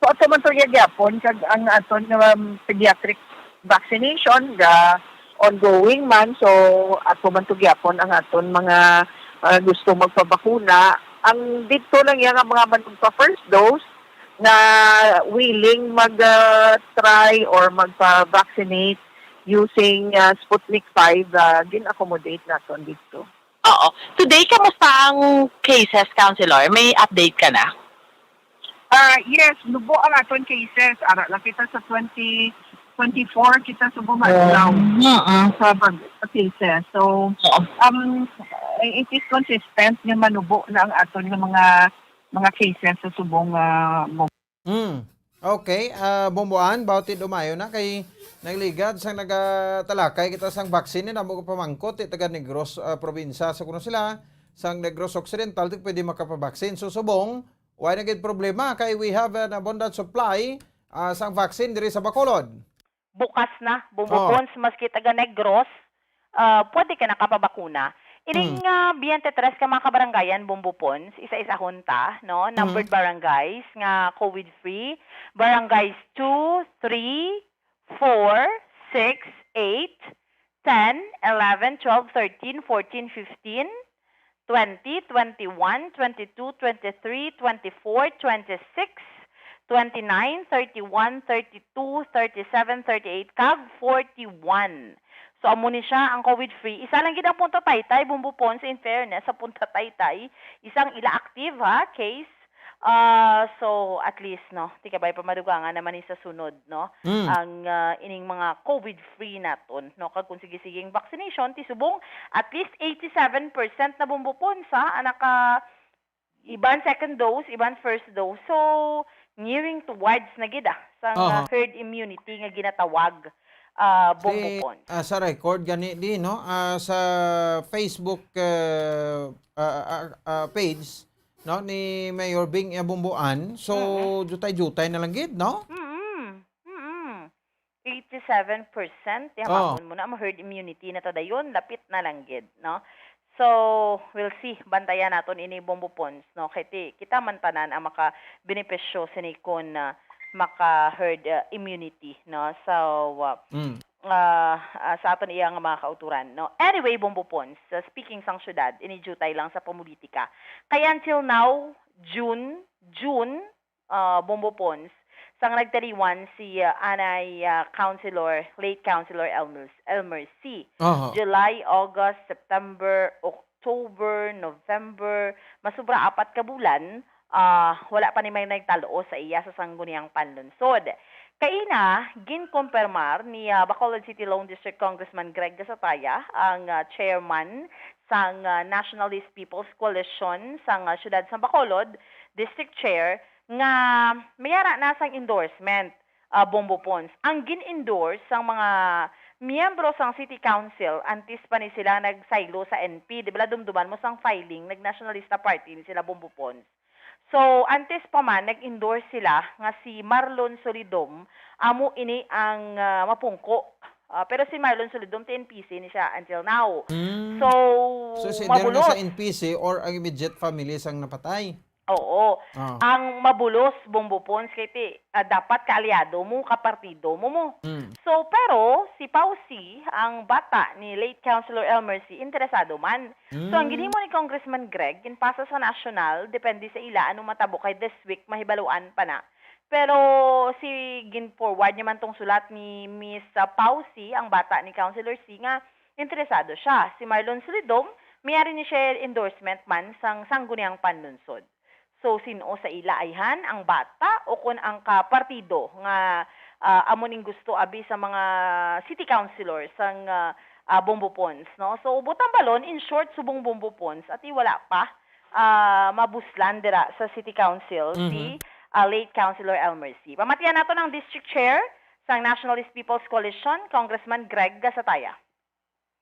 So ato man to gyapon kag ang aton nga pediatric vaccination ga ongoing man, so ato man to gyapon ang aton mga gusto magpabakuna. Ang dito lang yan ang mga manugpa first dose na willing mag-try or magpa-vaccinate using Sputnik 5, gin-accommodate natin dito. Oo. Today, kamusta ang cases, Councilor? May update ka na? Yes, lubo ang aton cases. Ara lang kita sa 2024, kita sa bumalaw sa cases. So, it is consistent nga manubo na ang aton ng mga cases sa subong Okay, Bumbuan, bautit umayo na kay nagligad sang nagatalakay kita sang vaccine na mo pamangkot taga Negros probinsya sa kuno sila sang Negros Occidental di pwede makapabaksin. So subong, why na gid problema kay we have an abundant supply sang vaccine diri sa Bacolod. Bukas na, Bumbupons, maski taga Negros, pwede ka nakapabakuna. Iring 23 ka mga kabarangayan, Bumbupons, isa-isa hunta, no? Numbered barangays nga COVID-free. Barangays 2, 3, 4, 6, 8, 10, 11, 12, 13, 14, 15, 20, 21, 22, 23, 24, 26, 29, 31, 32, 37, 38, kag 41. So, amo ni siya ang COVID-free. Isa lang gid ang Punta Taytay, Bumbupons, in fairness, sa Punta Taytay. Isang ila active, case. So, at least, no, di ka ba'y pamadugangan naman sa sunod, no? Ang ining mga COVID-free naton, no? Kag kung sige-siging vaccination, tisubong, at least 87% na Bumbupons, anak iban second dose, iban first dose. So, nearing towards na gid sa herd immunity nga ginatawag. Bumbupons. Sa record gani di no sa Facebook page no ni Mayor Bing Bumbuan, so jutay-jutay na lang gid no. 87% yaman mo na mo herd immunity na to dayon, lapit na lang gid no. So, we'll see. Bantayan naton ini Bumbupons, no? Kaya kita man tanan ang maka-benepisyo sinikon na maka-herd immunity, no? So, sa aton iyang mga kauturan, no? Anyway, Bumbupons, speaking sang syudad, inijutay lang sa politika. Kaya until now, June, Bumbupons, sang nagtariwan si Anay Councilor, late Councilor Elmer C. July, August, September, October, November, masubra 4 ka bulan, wala pa ni may nagtalo sa iya sa sangguniang panlunsod. Kaina, ginkonfirmar ni Bacolod City Lone District Congressman Greg Gasataya, ang chairman sang Nationalist People's Coalition sang siyudad sa Bacolod, District Chair, nga mayara na sang endorsement Bumbupons. Ang gin-endorse sang mga miyembro sang City Council, antes pa ni sila nagsaylo sa NP, di ba dumduman mo sang filing, nag-Nationalista Party ni sila Bumbupons. So, antes pa man, nag-endorse sila nga si Marlon Solidom, amo ini ang mapungko. Pero si Marlon Solidom, NPC ni siya until now. So si mabulot. sa NPC or ang immediate family sang napatay? Oo. Ah. Ang mabulos, Bombopons, kay dapat kaalyado mo, kapartido mo. So, pero si Pausi, ang bata ni late Councilor Elmer C., interesado man. So, ang ginhimo ni Congressman Greg, ginpasa sa national, depende sa ila, anong matabo kay this week, mahibaluan pa na. Pero si gin-forward niya man tong sulat ni Miss Pausi, ang bata ni Councilor C., nga interesado siya. Si Marlon Solidong, mayari ni siya endorsement man sang sangguniang panlunsod. So, sino sa ila ayhan ang bata o kung ang kapartido nga amo ning gusto abi sa mga city councilors sang Bombopons, no? So, butang balon, in short, subong Bombopons at wala pa mabuslan dira sa city council si late Councilor Elmer C. Pamatiyan nato ng district chair sang Nationalist People's Coalition, Congressman Greg Gasataya.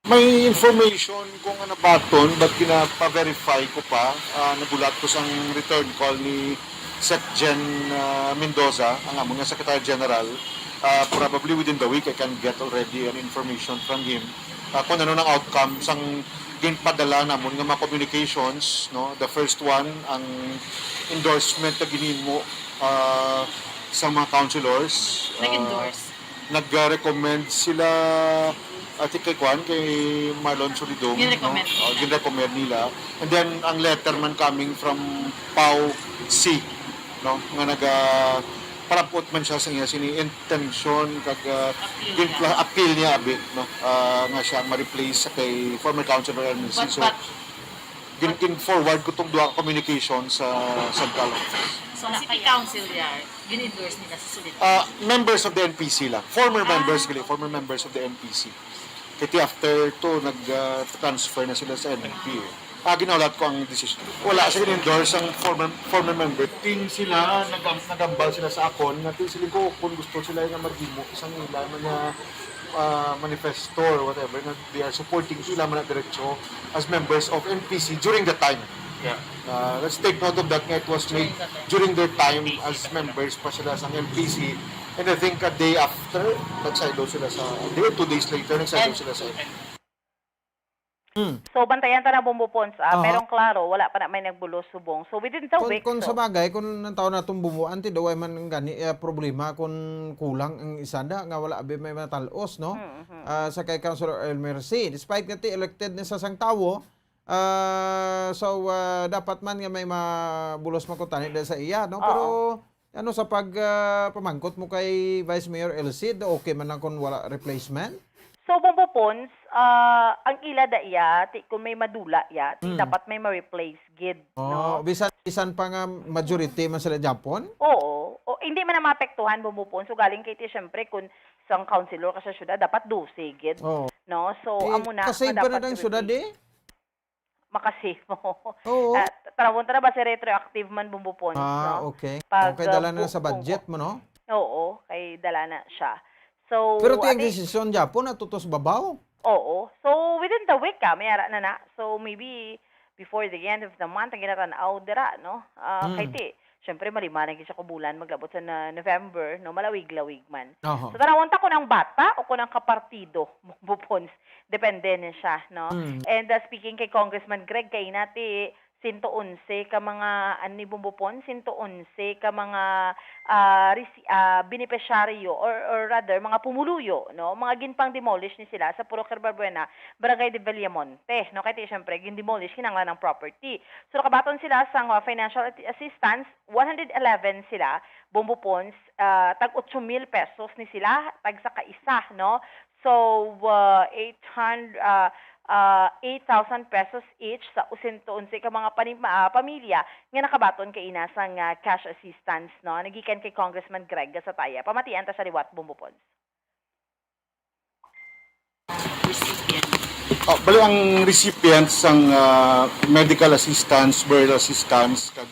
May information kung ano baton, but pinapa-verify ko pa. Nagulat ko sang return call ni Sec Gen Mendoza, ang among Secretary General. Probably within the week, I can get already an information from him. Kung ano ng outcome sang ginpadala namon nga mga communications, no? The first one, ang endorsement na ginimo sa mga councilors. Nag-endorse. Nag-recommend sila kay Marlon Solidong. Gin-recommend nila. And then, ang letter man coming from Pau C. No? Nga parapot man siya sa iya sini-intention kag appeal niya abi. No? Nga siya ma-replace sa kay former Councilor Elmer C. So, gin-forward ko itong duha communication sa Central Office. So, city council yan, gin-endorse nila sa sulit. Members of the NPC lang. Former members of the NPC. Kasi after to, nag-transfer na sila sa NNP. Ginaulat ko ang decision. Wala siya in-endorse ang former member. Ting sila, nagambal sila sa akon, nga ting sila ko, kung gusto sila yung magdimo, isang nila na manifesto or whatever, na they are supporting sila man diretso as members of NPC during the time. Yeah. Let's take note of that nga it was made during their time as members pa sila sa NPC. And I think a day after, nagsaylo sila sa, a day or 2 days later, nagsaylo sila sa So, bantayan ta na Bombopons, pero klaro, wala pa na may nagbulos subong. So, within the week, Kung sa bagay, kung nang taon na itong bumuan, daw ay man gani problema kung kulang ang isada, nga wala abi may matalos, no? Sa kay Councilor Elmer C. Despite nga elected na sa sang tawo, dapat man nga may mabulos makutani dahil sa iya, no? Pero, ano sa pamangkot mo kay Vice Mayor Elcid, okay man lang kung wala replacement? So, Bombopons, ang ila da iya, kung may madula iya, dapat may ma-replace gid, no? Bisan pa nga majority man sila Japon? Oo. O, hindi man na maapektuhan, Bombopons. So, galing kay syempre, kung isang councilor ka sa syudad, dapat 12 gid, no? So, amo na, Kasave pa na ng syudad makasave mo. Oo. Tarawon na ba si retroactive man Bombopons, no? Okay. Pag, Okay, dala na sa budget mo, no? Oo, kay dala na siya. So, Pero tiyang desisyon Japon na tutos babaw. Oo. So, within the week may ara na. So, maybe before the end of the month, ang ginatanaw dira, no? Kay syempre, malimanag siya kubulan, maglabot sa November, no? Malawig-lawig man. So, tarawon ta ko ng bata o ko ng kapartido, Bombopons. Depende na siya, no? And speaking kay Congressman Greg, kay nati, 111 ka mga ani Bombopons, 111 ka mga beneficiaryo or rather mga pumuluyo, no, mga ginpang demolish ni sila sa Puro Carbarbuena, Barangay de Villamonte, no, kay syempre gin-demolish kinanglan ng property. So nakabaton sila sa financial assistance, 111 sila Bombopons, tag 8,000 pesos ni sila tag sa kaisa, no. So 8,000 pesos each sa 111 ka mga pamilya nga nakabaton kay inasang cash assistance, no, nagikan kay Congressman Greg Gasataya. Pamatian ta sa liwat Bombopons. Bali ang recipients ang medical assistance, burial assistance, kag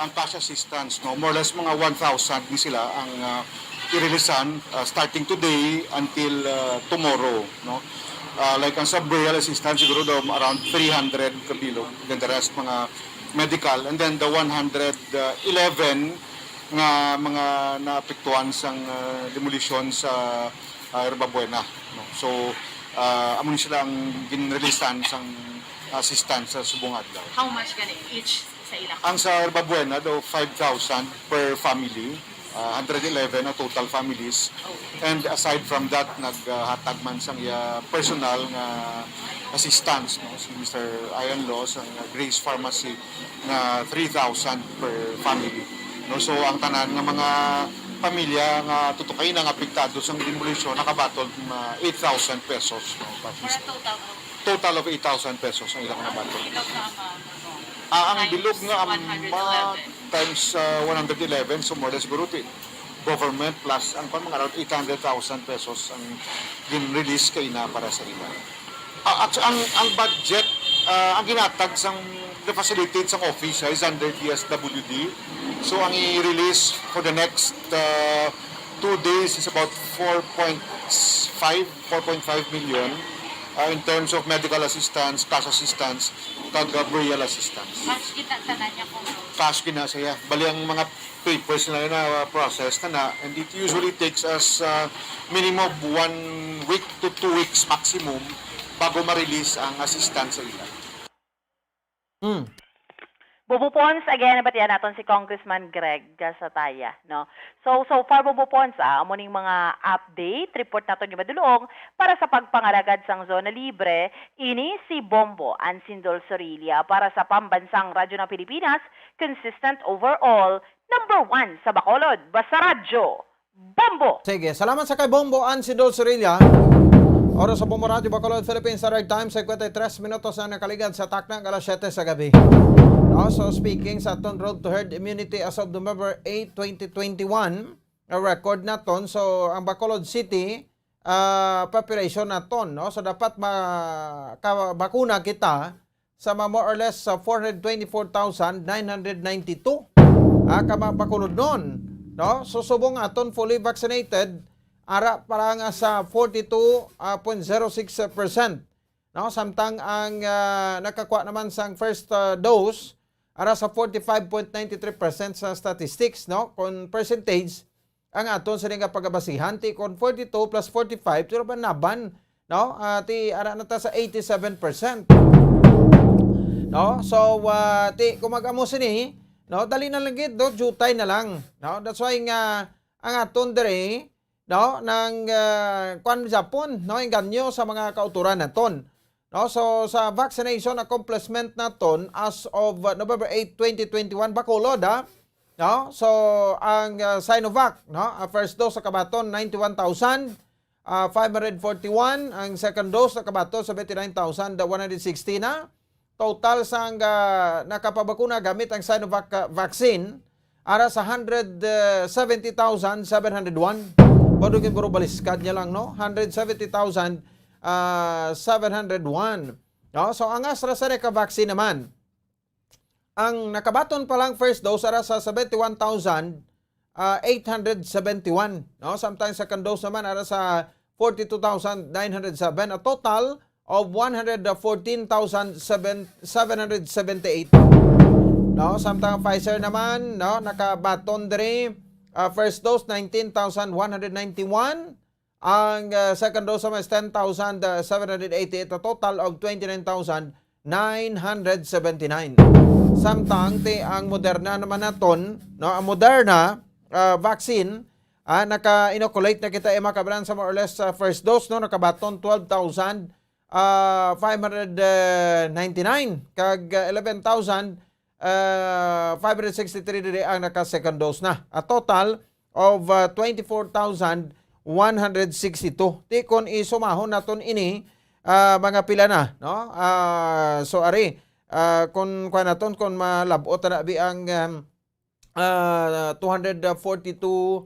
ang cash assistance, no, more or less mga 1,000 ni sila ang i-releasean starting today until tomorrow, no. Like ang sa burial assistance, siguro daw around 300 kabilog. Then the rest, mga medical. And then the 111 nga mga naapektuhan sang demolition sa Herbabuena. No? So, amon sila ang ginreleasean sang assistance sa subong adlaw. How much gani each sa ilang? Ang sa Herbabuena daw 5,000 per family, 111 na total families. And aside from that, naghatag man sang personal nga assistance, no? Si Mr. Ian Laws ang Grace Pharmacy na 3,000 per family. No? So ang tanan ng mga pamilya nga tutukay ng apektado sa demolition nakabatol 8,000 pesos. No? Total of 8,000 pesos ang ilang nabatol. Ang bilog nga times 111, so more or less siguro government plus ang mga around 800,000 pesos ang gin-release kay na para sa ila. At ang budget, ang ginatag sang the facilitate sang office is under DSWD. So ang i-release for the next 2 days is about 4.5 million in terms of medical assistance, cash assistance, kag burial assistance. Cash kita tanan niya kung Cash kina siya. Bali ang mga papers na process na and it usually takes us minimum 1 week to 2 weeks maximum bago ma-release ang assistance sa ila. Bubupons, again, nabatian natin si Congressman Greg Gasataya, no? So far, Bubupons, amuning mga update, report natin yung madulong para sa pagpangaragad sang zona libre, ini si Bombo Ansindol Sorilia para sa pambansang radyo ng Pilipinas, consistent overall, #1 sa Bacolod, basta radyo, Bombo! Sige, salamat sa kay Bombo Ansindol Sorilia. Oras sa Bombo Radio Bacolod, Philippines, sa right time, 53 minutos na nakaligad sa taknang alas 7 sa gabi. Also speaking sa aton road to herd immunity as of November 8, 2021, a record naton. So ang Bacolod City population naton, no? So dapat bakuna kita sa more or less 424,992 bakunod nun, no? So subong aton fully vaccinated ara para nga sa 42.06%. No, samtang ang nakakuha naman sang first dose ara sa 45.93% sa statistics, no? Kung percentage ang aton sa nga pagabasihan ti kon 42 plus 45 pero ba naban, no? Ti ara na ta sa 87%. No? So ti kumagamo sini, no? Dali na lang gid do, jutay na lang, no? That's why nga ang aton dire, no, nang kwan Japon, no, inganyo sa mga kauturan naton. No, so sa vaccination accomplishment naton as of November 8, 2021 Bacolod, no? So ang Sinovac, no, first dose sa kabaton 91,541, ang second dose sa kabaton 79,160 na. Total sang nakapabakuna gamit ang Sinovac vaccine ara sa 170,701. Padugin puro baliskad niya lang, no? 170,701. No? So ang AstraZeneca vaccine naman, ang nakabaton pa lang first dose ara sa 71,871. No? Sometimes second dose naman ara sa 42,907. A total of 114,778. No? Samtang Pfizer naman, no, nakabaton dire first dose 19,191. Ang second dose naman is 10,788. A total of 29,979. Samtang ang Moderna naman naton, no, ang Moderna vaccine, naka-inoculate na kita makabalan sa more or less first dose, no, nakabaton 12,599 kag 11,563 dire ang naka-second dose na. A total of 24,162. Ti kon isumahon naton ini mga pila na, no? So ari kun kuan naton kon malabot na bi ang 242,000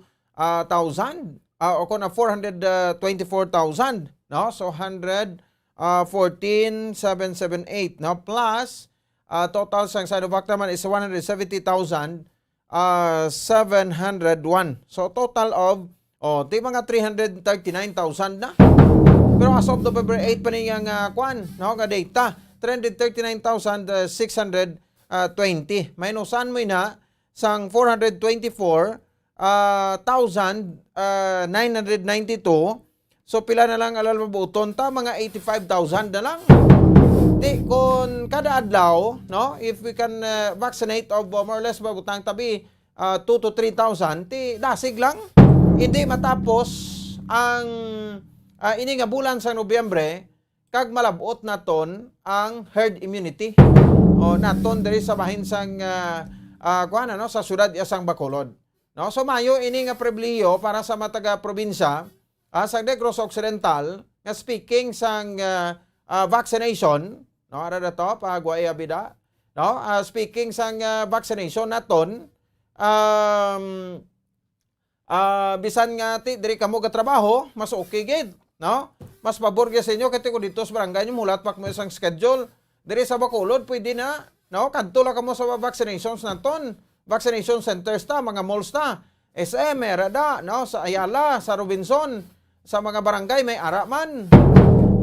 o kun 424,000, no? So 114,778, no, plus total sang Sinovac naman is 170,701. So total of di mga 339,000 na. Pero as of November 8 pa niyang kwan, no, nga data, 339,620. Minusan mo na sang 424,992. So pila na lang alal mabuton ta, mga 85,000 na lang. Di kung kada adlaw, no, if we can vaccinate of more or less babutang tabi 2 to 3,000, ti dasig lang. Hindi matapos ang ini nga bulan sa Nobyembre kag malabot naton ang herd immunity. O naton diri sa bahin sang kuan no sa syudad isang Bacolod. No, so mayo ini nga pribilehiyo para sa mataga probinsya sa Negros Occidental nga speaking sang vaccination, no, ara to pagway abida, no, speaking sang vaccination naton bisan nga ti diri kamo ka trabaho, mas okay gid, no? Mas pabor gyud sa inyo kay ko dito sa barangay nyo mulat pak mo isang schedule. Diri sa Bacolod pwede na, no? Kadto la kamo sa vaccinations naton. Vaccination centers ta, mga malls ta. SM, Rada, no, sa Ayala, sa Robinson, sa mga barangay may ara man.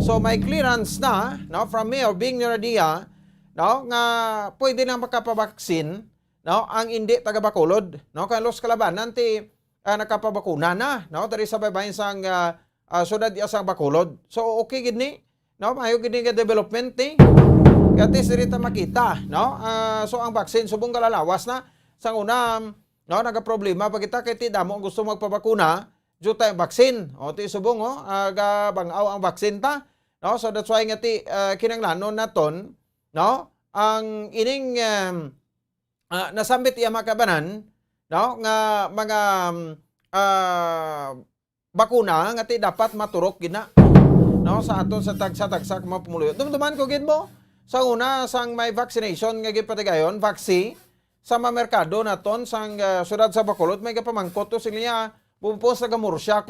So may clearance na, no, from me or being Niradia, no, nga pwede na makapabaksin, no, ang hindi taga Bacolod, no, kay Los Calabanan ti nakapabakuna na, no, diri sa baybayin sang syudad isang Bacolod. So okay gid ni, no, mayo gid nga development ni. Kaya diri ta makita, no, so ang vaccine subong kalalawas na sang una, no, nagaproblema pag kita kay ti damo gusto magpabakuna, due tayong vaccine. O ti subong bangaw ang vaccine ta. No, so that's why nga ti kinanglanon naton, no, ang ining nasambit iya makabanan, no, nga mga bakuna nga ti dapat maturok gina, no, sa aton sa tagsa mapumuluyo. Dumduman ko gid mo sa una sang may vaccination nga gipatigayon, vaccine sa mga merkado naton sang syudad sa Bacolod may kapamangkot to sila bupos taga Murcia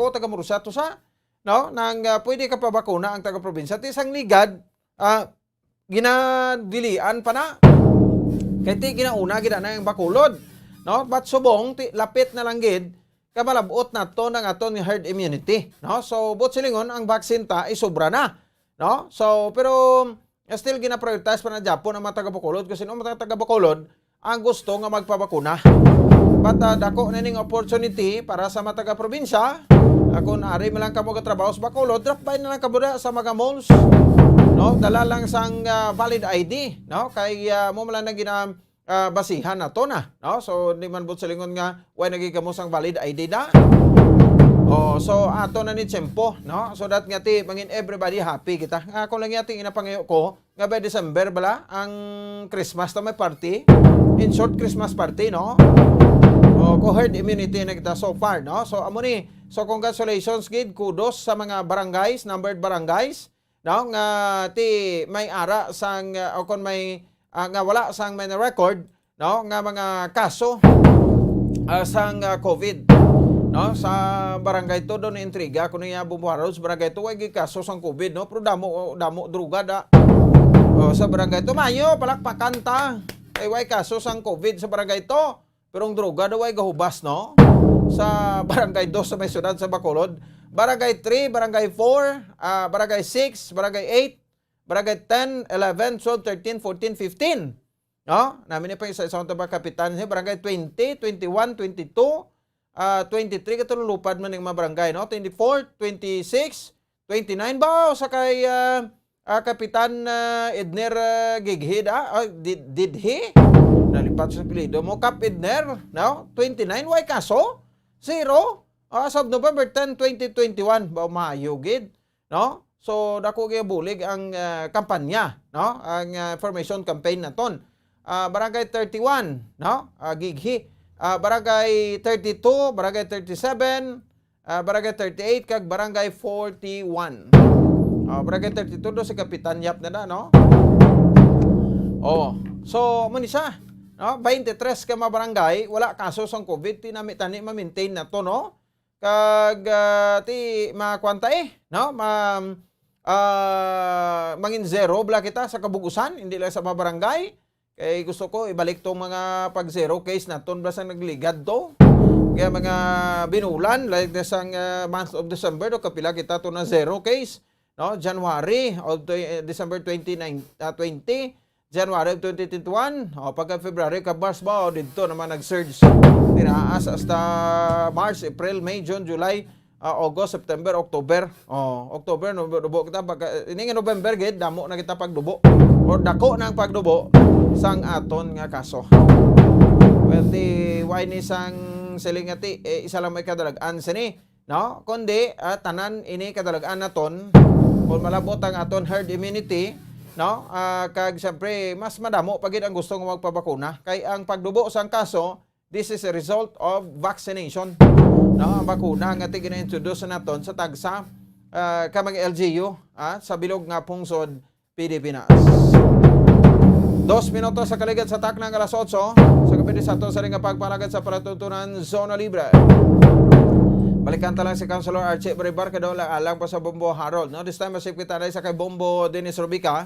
to sa, no, nang pwede ka pa bakuna ang taga probinsya ti sang ligad ginadilian pa na kay ti ginauna gid na ang Bacolod, no, but subong ti lapit na lang gid kamalabot nato ng aton herd immunity, no. So but silingon ang vaccine ta ay sobra na, no. So pero still gina-prioritize pa na Japon ang mga taga Bacolod kasi no mga taga Bacolod ang gusto nga magpabakuna. But dako na ning opportunity para sa mga taga-probinsya. Kung ari mo lang kamo katrabaho sa Bacolod, drop by na lang kamo sa mga malls. No, dala lang sang valid ID, no? Kay mo man lang basihan nato na, no? So di man but silingon nga way nagigamo sang valid ID na. Oh, so ato na ni tiyempo, no? So that nga ti mangin everybody happy kita. Kung lang yating inapangayo ko nga by December bala ang Christmas ta may party. In short, Christmas party, no? O, herd immunity na kita so far, no? So, amo ni. So, congratulations, gid. Kudos sa mga barangays, numbered barangays, no? Nga, ti, may ara sang, o kung may, nga wala sang may record, no? Nga mga kaso sang COVID, no? Sa barangay to, doon intriga, kung niya bumuharaw sa barangay to, way kaso sang COVID, no? Pero damo, druga, da. O, sa barangay to, mayo, palakpakan ta. Ay way kaso sang COVID sa barangay to. Pero ang droga daw ay gahubas, no? Sa barangay 2 sa may syudad sa Bacolod. Barangay 3, barangay 4, barangay 6, barangay 8, barangay 10, 11, 12, 13, 14, 15. No? Namin pa yung isang tabang kapitan siya. Barangay 20, 21, 22, 23, katulupad man ng mga barangay, no? 24, 26, 29 ba? O sa kay Kapitan Edner Gighid, Didhi? Nalipat sa pilido mo, Kap Edner, no? 29, why kaso? 0? As of November 10, 2021, ba maayugid, no? So, dako kaya bulig ang kampanya, no? Ang information campaign naton. Barangay 31, no? Gighi. Barangay 32, barangay 37, barangay 38, kag barangay 41. Barangay 32 do si Kapitan Yap na, no? Oh, so muni siya, no? 23 ka mga barangay wala kaso sang COVID, tinami-tani ma-maintain na to, no? Kag ti makwanta no? Mangin zero bla kita sa kabugusan, hindi lang sa mga barangay. Kay gusto ko ibalik tong mga pag zero case naton bla sang nagligad to. Kaya mga binulan like desang month of December do kapila kita to na zero case. No, January of December 2020, January of 2021, pagka February kabars ba dito naman nag-surge. Tinaas hasta March, April, May, June, July, August, September, October. October no dubo kita pagka ini November gid damo na kita pagdubo. o dako ng pagdubo sang aton nga kaso. Well, why ni sang silingati isa lang may kadalagan sini, no? Kundi tanan ini kadalagan naton kung malabot ang aton herd immunity, no? Kag siyempre mas madamo pagid ang gusto nga magpabakuna kay ang pagdubo sang kaso, this is a result of vaccination, no? Ang bakuna nga gina-introduce naton sa tagsa kamang LGU sa bilog nga pungsod Pilipinas. 2 minutos sa kaligid sa taknang alas 8 sa kapit sa ato sa ring pagpalagad sa palatuntunan Zona Libre. Balikan talang si Councilor Archie Baribar kadola alang pa sa Bombo Harold, no? This time masip kita sa kay Bombo Dennis Rubica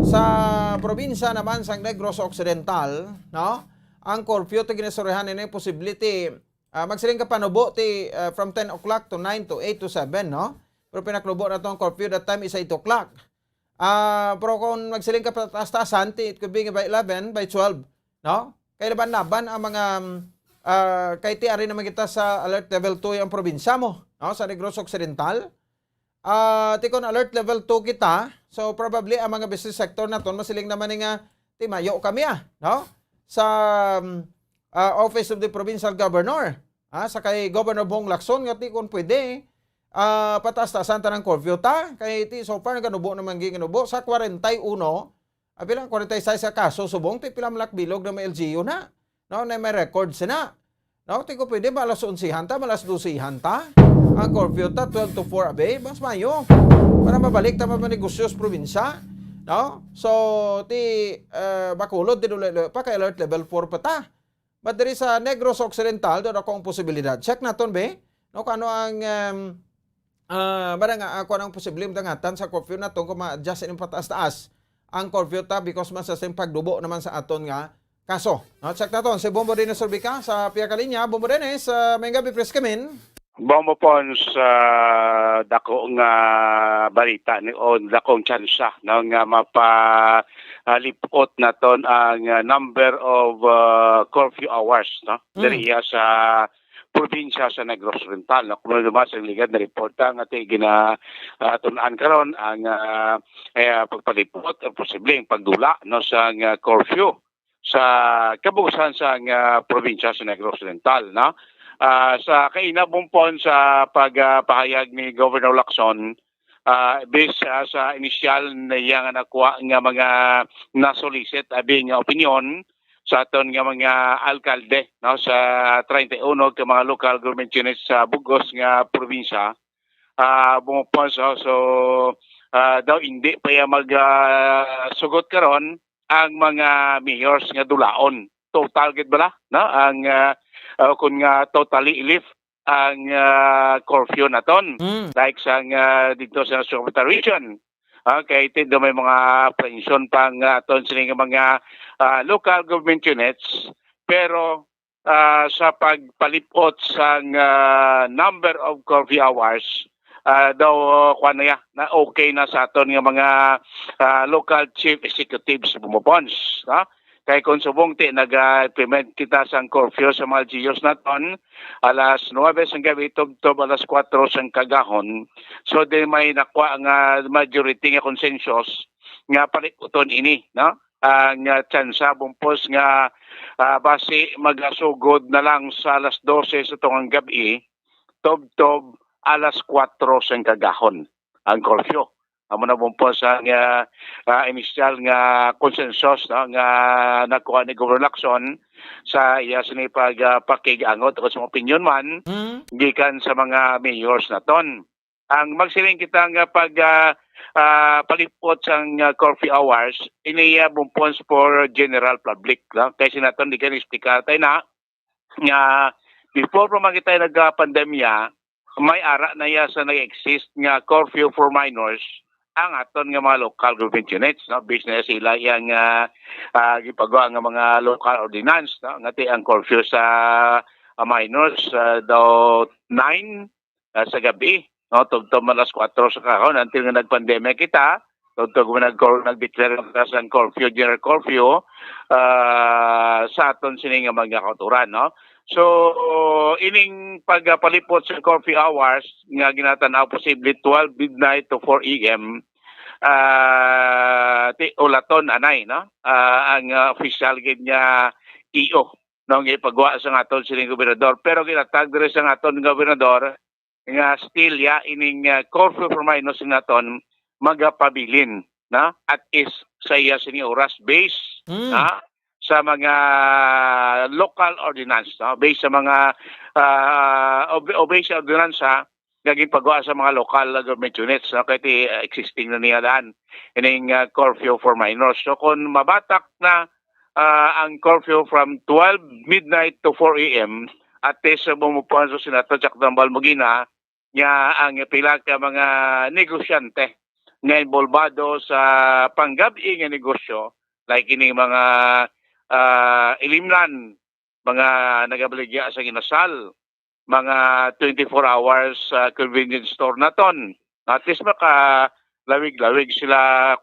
sa probinsya naman sang Negros Occidental, no? Ang curfew ti ginasorehan ni possibility magsiling ka panubo ti from 10 o'clock to 9 to 8 to 7, no? Pero pinaklubo na tong curfew that time is 8 o'clock. Pero kung magsiling ka pataas-taasan, it could be by 11, by 12, no? Kaya laban-laban ang mga kay tiari naman kita sa alert level 2 ang probinsya mo, no? Sa Negros Occidental. Tikon alert level 2 kita, so probably ang mga business sector naton masiling naman nga timayo kami no? Sa Office of the Provincial Governor, sa kay Governor Bong Lacson nga tikon pwede pataas-taasan ta ng curfew ta kay so far naganubo naman ginubo sa 41 bilang 46 sa kaso subong ti pila malak bilog na may LGU na, no? Na may records na, no? Ti ko pwede ba alas 11 ta alas 12 ta ang curfew ta 12 to 4 mas mayo para mabalik ta manegosyo sa probinsya, no? So ti bakulod ti pa kay alert level 4 pa ta. But there is sa Negros Occidental do akong posibilidad check naton be, no? Kano ang barang ako ng posibleng dangatan sa curfew na itong kung ma-adjust in pataas-taas ang curfew ta because masasing pagdubo naman sa aton nga kaso. No, check na to. Si Bombo Dennis Urbica sa Pia Kalinya. Bombo Dennis, may gabi press kamin. Bombo Pons, dako nga balita ni o dakong tsansa no, nga mapalipot na ton ang number of curfew hours no? Dariya sa probinsya sa Negros Oriental. Kung lumabas ang ligad na report ang ating ginatunan karon ang pagpalipot, posibleng pagdula no, sa curfew sa kabuusan sa probinsya sa Negros Oriental. No? Sa kainabumpon sa pagpahayag ni Governor Lacson, based sa initial na iyang nakuha nga mga nasolicit abing opinion sa aton nga mga alkalde no sa 31 ka mga local government units sa Bugos nga probinsya bumupon so daw hindi pa ya sugot karon ang mga mayors nga dulaon total gid bala no ang kun nga totally lift ang curfew naton like sang dito sa Subic region. Kaya ito may mga apprehension pang aton sining mga local government units pero sa pagpalipot sa number of curfew hours daw na okay na sa aton nga mga local chief executives bumupons. Kaya kung subong nag-implement kita sa curfew sa mga LGUs naton alas 9 sang gabi tubtob alas 4 sang kagahon. So di may nakuha nga majority nga consensus nga paliputon ini no ang tsansa bumpos nga base magasugod na lang sa alas 12 sa tong gabi tubtob alas 4 sang kagahon ang curfew. Amo na bumpos ang initial nga consensus no, nga nakuha ni Governor Lacson sa iya sinipag pakigangot o sa opinion man gikan sa mga mayors naton. Ang magsiling kita nga pag palipot sa curfew hours iniya bumpos for general public no? Kasi naton di ka explicar tayo na nga before pa man kita nagka-pandemya may ara na iya sa nag-exist nga curfew for minors ang aton nga mga local government units no business sila yang gipagawa nga mga local ordinance no ngati ang curfew sa minors daw 9 sa gabi no tugtog alas 4 sa kahon until nga nagpandemya kita tugtog nag-declare sa curfew general curfew sa aton sini nga mga kauturan no. So ining pagpalipot sa curfew hours nga ginatanaw posible 12 midnight to 4 AM ti ulaton anay no ang official gid niya EO no ipagawa sa aton sining gobernador, pero ginatag diri sa aton gobernador nga still ya ining curfew for minors naton magapabilin na at is sa iya sini oras based na sa mga local ordinance no based sa mga based sa ordinance naging pagawa sa mga local government units no kay existing na niya daan ining curfew for minors. So kung mabatak na ang curfew from 12 midnight to 4 a.m. at least bumupuan sa Senato Chakdambal Mugina nga ang pila ka mga negosyante nga involvado sa panggabi nga negosyo like ini mga ilimnan, mga nagabaligya sa ginasal, mga 24 hours convenience store naton. At least maka lawig-lawig sila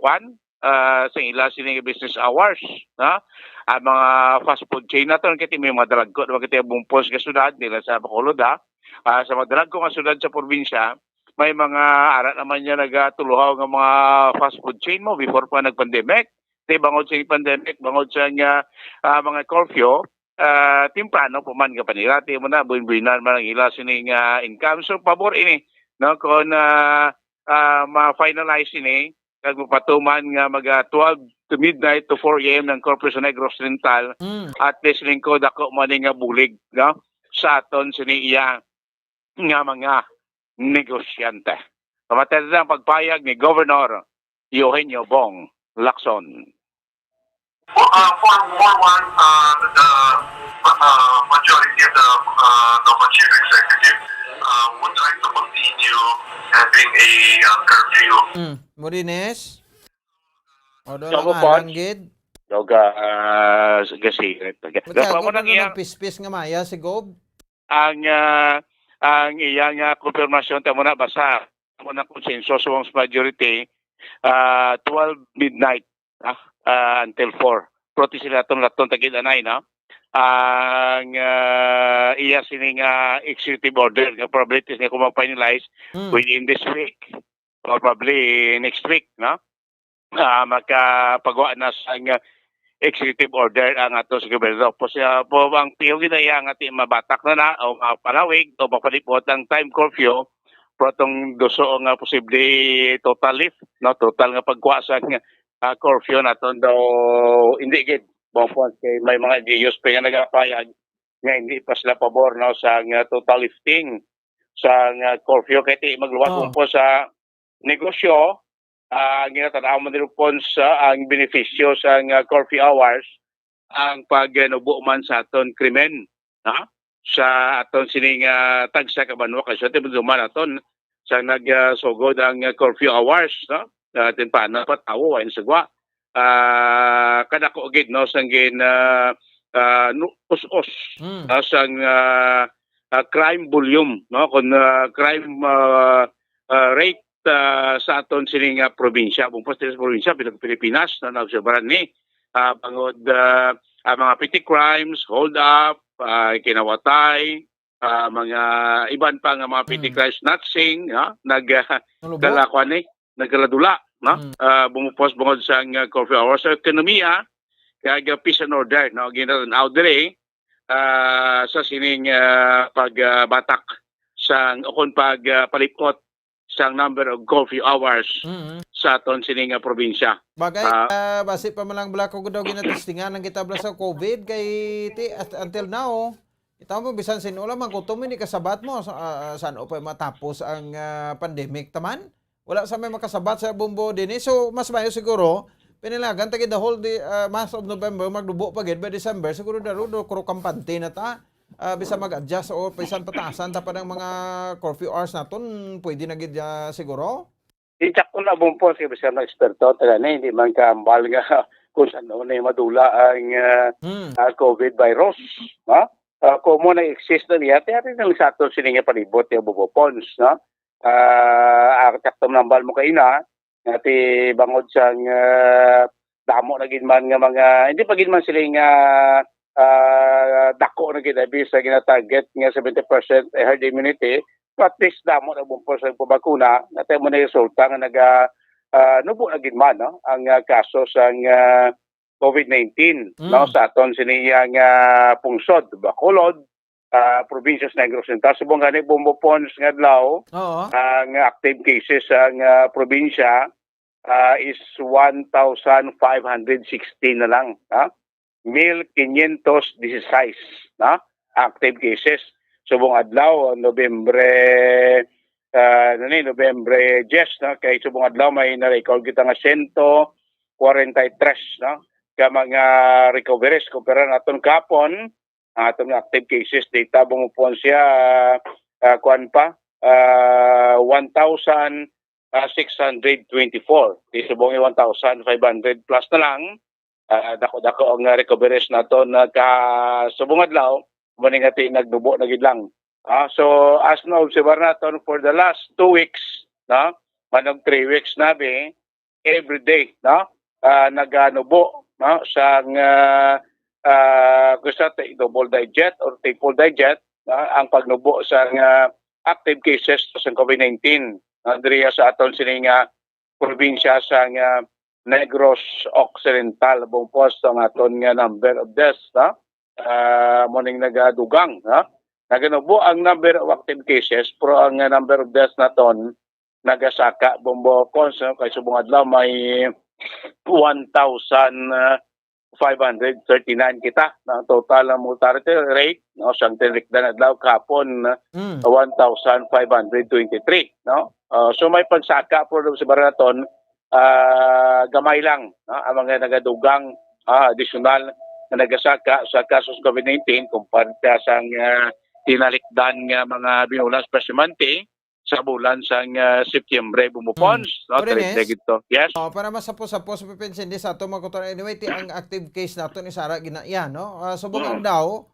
sa ila sining business hours, na ang mga fast food chain naton kiti may mga dalagko kiti bumpos nga syudad nila sa Bacolod sa mga dalagko nga syudad sa probinsya may mga ara naman niya nagatuluhaw nga mga fast food chain mo before pa nag-pandemic. Bangod sa pandemic, bangod sa mga curfew, timplano po man ka panira, mo na, buin-buinan man ang ila sining income. So, pabor ini, no, kung ma-finalize ini, kag mapatuman nga mag 12 to midnight to 4 a.m. ng Corporation Negros Oriental, at least lingkod ako man nga bulig, no, sa aton siniya nga mga negosyante. Pamatay na ang pagpayag ni Governor Eugenio Bong Lacson. For more one, the majority of the Nova Chief Executive would like to continue having a curfew. Morines? O doon Yogo ang po. halanggid? Yoga, gasiret. Magkago na ng pispis nga maya si Gob? Ang iyang konfirmasyon tamo na basa mo na konsensus sa majority 12 midnight until 4. Proti sila itong laton tagid-anay, no? Ang iya sining executive order nga probabilities nga kung ma-finalize within this week or probably next week, no? Makapagawa na sa executive order ang ato sa gobyerno. Po ang PO ginaya nga ti mabatak na o palawig o mapalipot ang time curfew protong doso nga posible total lift, no? Total nga pagkuasa nga curfew naton daw hindi gid bopon kay may mga DUs pa nga nagapayag nga hindi pa sila pabor no sa total lifting sa curfew kay ti magluwat po sa negosyo ginatanaw man nila po sa ang benepisyo sa curfew hours ang pagnubo man sa aton krimen sa aton sining tagsa ka banwa kasi ti duman aton sa nagsugod ang curfew hours no atin pa na patawo ay sagwa kadako gid no sanggin us-us sang crime volume no kun crime rate sa aton sining probinsya bumpos sa probinsya Pilipinas na nagsobrahan ni bangod ang mga petty crimes, hold up, kinawatay, mga iban pa nga mga petty crimes, natsing, nagkaladula, no? Bumupos bungod sa curfew hours. Sa ekonomiya, kaya peace and order, no? Ginatanaw dire sa sining pagbatak sa ukon pagpalipot sa number of curfew hours sa aton sining probinsya. Bagay, basi pa malang blako ko daw ginatestingan ng kitabla sa COVID kay until now, itaw mo bisan sinula man kutom ni kasabat mo saan o pa matapos ang pandemic taman. Wala sa may makasabat sa bumbo din. So mas mayo siguro pinilagan tagi the whole month of November magdubo pa gid by December siguro darudo kuro kampante na ta. Bisa mag-adjust o pisan pataasan ta pa ng mga curfew hours naton pwede na gid siguro. Itsak ko na bumpo kasi bisa na eksperto talaga hindi man kaambal nga kung saan na madula ang COVID virus, no? Kung mo na-exist na niya, tiyari nang sa ato sininga palibot yung bubopons, no? Taktom nambal mo kayo na, nati bangod sang damo na ginman nga mga, hindi pa ginman sila nga dako na ginabi sa ginatarget nga 70% herd immunity, at least damo na bumpo sa pabakuna, natin mo na resulta nga nubo na gid man no ang kaso sa COVID-19 no sa aton siniyang pungsod Bacolod, probinsya sa Negros Oriental. Subong gani Bombopons nga adlaw ang active cases sa probinsya is 1,516 na lang, 1,516 na active cases. Subong adlaw Nobyembre Nobyembre 10 no kay subong adlaw may na-record kita nga 143 no ka mga recoveries kumpara naton kapon ang atong active cases data bumupon siya kuan pa 1,624 di subong 1,500 plus na lang dako-dako ang recoveries naton ka subong adlaw maning ati nagdubo na gid lang. So as na observer naton for the last 2 weeks manong 3 weeks na be every day naganubo sa gusto double digit or triple digit ang pagnubo sa active cases sa COVID-19 diriya sa aton sining probinsya sa Negros Occidental bung posto ang aton nga number of deaths morning nagadugang naganubo ang number of active cases pero ang number of deaths naton nagasaka bombo cons kay subong adlaw may 1,539 kita na total na mortality rate no sang tinrikdan adlaw kapon 1,523 no so may pagsaka pro sa baraton gamay lang ang mga nagadugang additional na nagasaka sa kasos COVID-19 kumpara sa tinalikdan nga mga binulas presimante sa bulan sang Setyembre bumupons no gito. Yes. Para masapos-sapos pipensin di sa ato makutor anyway ang active case nato ni Sara ginaiya no. Subong daw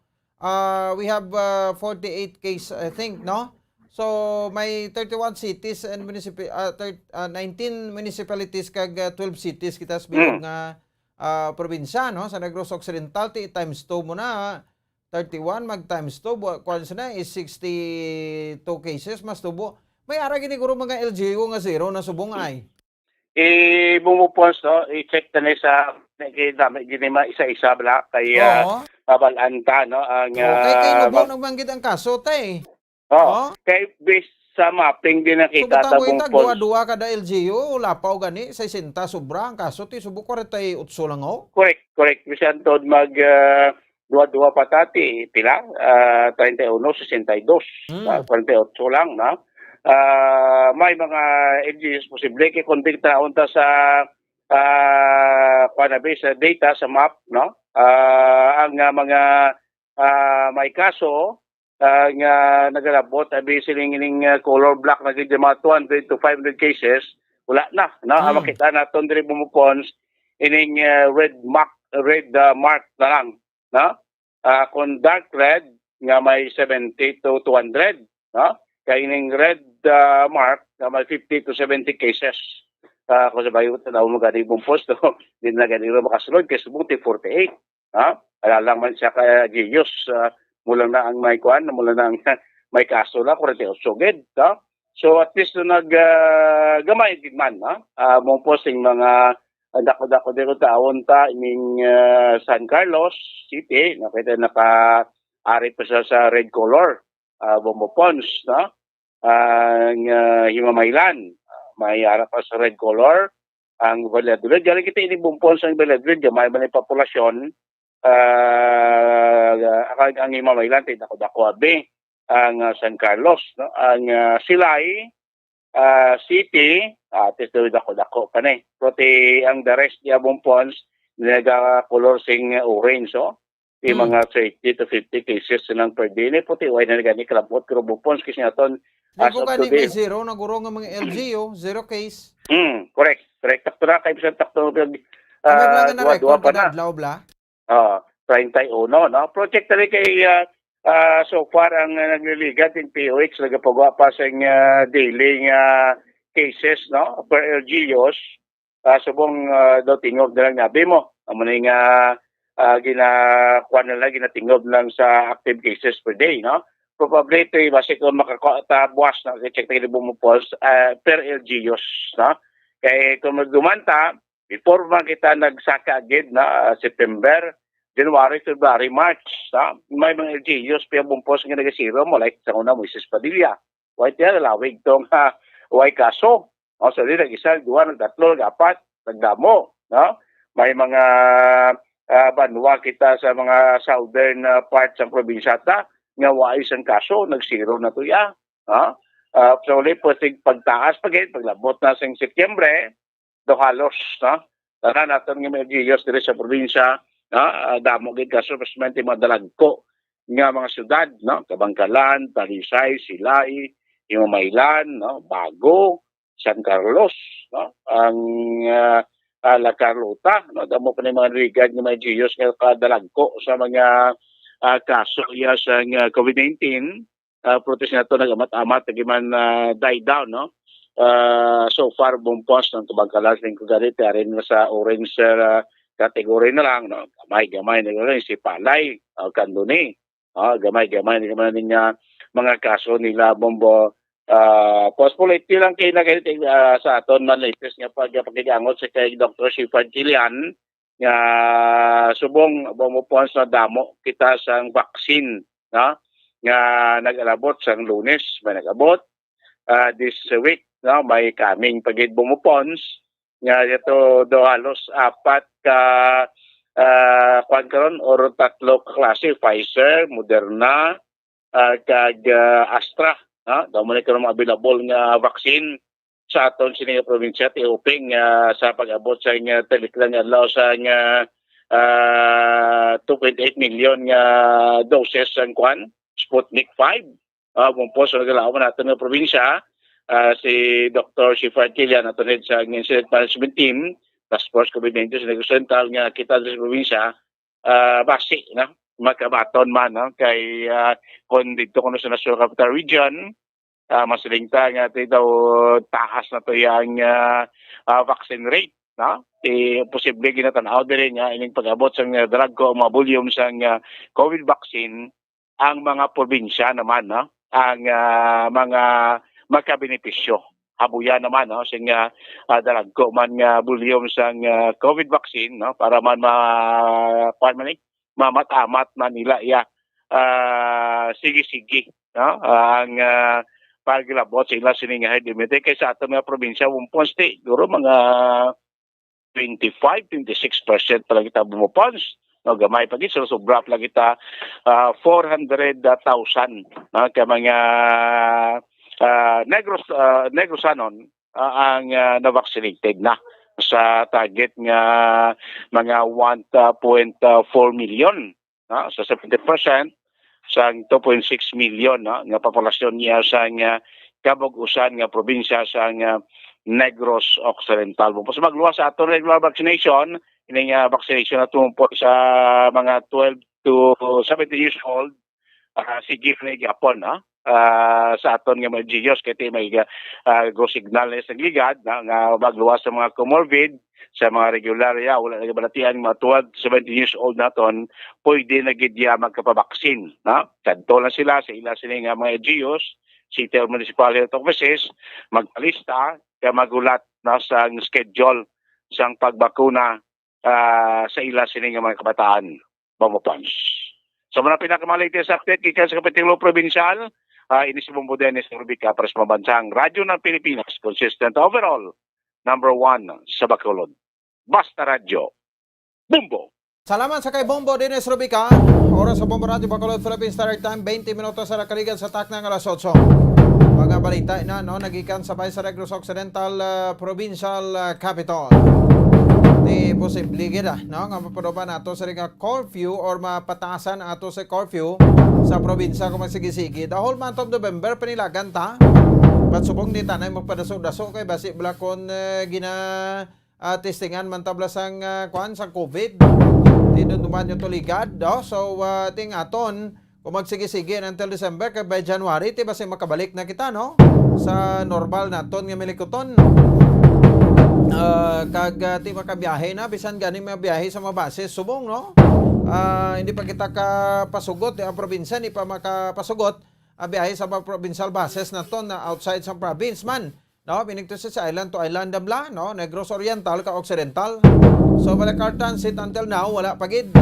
we have 48 case I think no. So may 31 cities and 19 municipalities kag 12 cities kita sa bilog nga probinsya no sa Negros Occidental times 2 mo na 31 mag times 2 kwan na is 62 cases mas tubo. May ara gini guro mga LGU nga zero na subong ay. Bumupons no, i-check na sa dami gini isa-isa bala kay babalanta no ang kay nubo nagbanggit ang kaso tay. Kay based sa mapping din nakita ta bumupons. Duwa kada LGU lapaw gani 60 sobra ang kaso ti subo 48 lang ho. Correct. Bisan tod mag dua patati pila 31 62 48 lang na may mga LGUs posible kay konting taon ta sa sa data sa map no ang mga may kaso nga nagalabot abi siling color black na gid mga 200 to 500 cases wala na no makita naton diri bumupons ining red mark na lang no kung dark red nga may 70 to 200 no kay ining red mark nga may 50 to 70 cases kung sa bayo na mo gani bumpos to din na gani makasulod kay subuti 48 ala lang man siya kay Gios mula na ang may kuan mula na ang may kaso na 48 gid so at least nag gamay gid man mong posting mga dako-dako dito taon ta ining San Carlos City nakita naka-ari pa sa red color Bombopons no ang Himamaylan may ara pa sa red color ang Valladolid dali kita ini Bombopons ang Valladolid may man populasyon ang Himamaylan tay dako-dako abi ang San Carlos no ang Silay City atis daw dako-dako kanay prote ang the rest niya Bombopons naga-color sing orange yung mga 30 to 50 cases silang per day ni puti way na gani kalabot pero Bombopons kasi naton as of today zero naguro nga mga LGU zero case correct takto na kay bisan takto dua pa na adlaw bla 31 no project tali kay so far ang nagliligat in POX nagapagawa pa sa daily cases no per LGUs subong daw tingog na lang nabi mo amo nga ginakuan na lang ginatingog lang sa active cases per day no probably ito base kung makakota buwas na check tayo bumupos per LGUs no Kaya kung magdumanta, before man kita nagsaka agad na September, January, February, March, may mga LGUs pa bumpos nga nagasiro mo, like sa una, Moises Padilla. White yan, lawig itong way kaso. O, sa din, nag-isa, duwa, nag-tatlo, nag-apat, nagdamo. No? May mga banwa kita sa mga southern parts ng probinsya ta, nga wais ang kaso, nag-zero na to ya. So, ulit po, pagtaas paglabot na sa Setyembre, do halos, tanan natin nga mga LGUs dito sa probinsya, damo gid kaso, pasmente madalagko nga mga syudad, Kabangkalan, Talisay, Silay, Himamaylan, Bago, San Carlos, ang La Carlota, damo pa ni mga rigad ng mga LGUs nga kadalagko sa mga kaso iya sa COVID-19. Protest na ito nagamat-amat, nagiman die down, so far, bumpos ng Kabangkalan ng Kugarit, rin sa orange category na lang, gamay-gamay na rin, si Palay, Kanduni, gamay-gamay na naman niya mga kaso nila, bombo, postulate lang kayo na kayo sa aton man latest nga pagkigangot sa kay Dr. Shifan Kilian, nga subong bumupons na damo kita sa vaccine, nga nag-alabot sa Lunes, may nag-abot. This week, may kaming pagid bumupons, nga ito do halos 4 ka kwan karon or 3 klase, Pfizer, Moderna, kag Astra. Daw mo na karon available nga vaccine sa aton sining probinsya, tiuping sa pag-abot sa nga taliklang adlaw sa nga 2.8 million nga doses ang kwan. Sputnik 5. Bumpos sa nagalaman natin ng probinsya, si Dr. Shifan Kilian at sa Incident Management Team, Task Force COVID-19 sa nagsusental nga kita sa probinsya, basi na, makabaton man, kay kung dito ko sa National Capital Region, masilingta nga ito daw taas na ito yung vaccine rate. Posible ginatanaw din nga ining pag-abot sa drug ko, mga volume sa COVID vaccine, ang mga probinsya naman, ang mga magkabenepisyo. Habuya naman, sa dalagko man nga volume sa COVID vaccine, para man mamatamat na nila sige-sige, ang paglabot sa ila sining herd immunity. Kaysa ato mga probinsya, bumponste, duro mga 25-26% pala kita bumupons. Gamay pagit, so sobra pala kita 400,000 kaya mga Negrosanon ang na-vaccinated na sa target nga mga 1.4 million. So 70% sa 2.6 million nga populasyon niya sa kabog-usan nga probinsya sa Negros Occidental. Tapos magluwas sa ato regular vaccination, ini nga vaccination na tumpo sa mga 12 to 17 years old, sige na gyapon sa aton nga mga GIOS, kaya may go signal na sa ligad nga magluwas sa mga comorbid, sa mga regular wala na balatian mga 12 17 years old naton, pwede na gidya magkapabaksin. Kadto lang sila sa ila sila nga mga GIOS, City Municipal Health Offices, magpalista, kaya magulat sa schedule sang pagbakuna sa ila sining mga kabataan, mamupans. So mga pinakamalagtias update kikan sa Kapitilo Provincial, ini si Bumbo Dennis Rubica para sa mabansang radyo ng Pilipinas, consistent overall, number 1 sa Bacolod. Basta Radyo, Bumbo! Salamat sa kay Bombo Dennis Rubica. Oras sa Bombo Radio Bacolod, Philippines Standard Time, 20 minutos sa nakaligan sa taknang alas 8. Mga balita na, nagikan sabay sa Negros Occidental Provincial Capital. Di posible gida, nga mapadoban nato sa ring curfew or mapataasan ato sa curfew sa probinsya kung magsigisigi. The whole month of November, panilagan ta. Ba't subong di tanay magpadaso-daso kay basi blakon testingan man tablas ang kwan sa COVID. Di doon duman yung tuligad. So, ting aton, kung magsigisigi until December, kay by January, di basi makabalik na kita, sa normal naton nga milikuton. Kag ti makabiyahe na bisan gani mabiyahe sa mga base subong hindi pa kita kapasugot ang probinsya ni pa makapasugot biyahe sa mga provincial bases na to na outside sa province man no, binigto sa island to island dabla, no, Negros Oriental ka Occidental. So Balicar Transit until now wala pagid,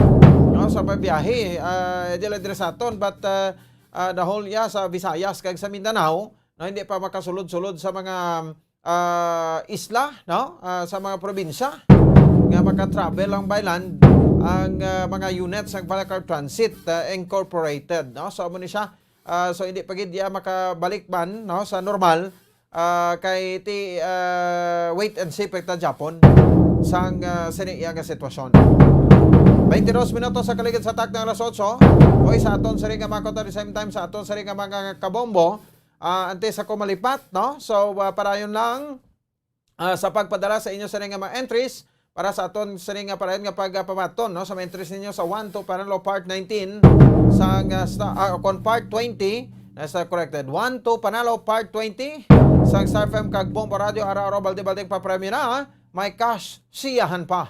no, sa pabiyahe dila dire sa aton, but the whole sa Visayas kag sa Mindanao, no, hindi pa makasulod-sulod sa mga isla, no, sa mga probinsya nga maka-travel lang by land ang mga units ng Balicar Transit Incorporated, no. So amo ni siya, so hindi pa gid makabalik man, no, sa normal kay ti wait and see pekta Japon sang siniya nga sitwasyon. 22 minutos sa kaligid sa tak ng alas 8. Oy, sa aton sa ring nga makota the same time sa aton sa ring nga mga kabombo, ante sa kumalipat, no. So para yun lang sa pagpadala sa inyo sa ring nga mga entries para sa aton sa ring nga para yun nga pagpamaton, no, sa mga entries ninyo sa 1 to Panalo Part 19 sang kon Part 20 nasa corrected 1 to Panalo Part 20 sang Star FM kag Bombo Radio araw-araw balde-baldeng papremyo na may cash siyahan pa.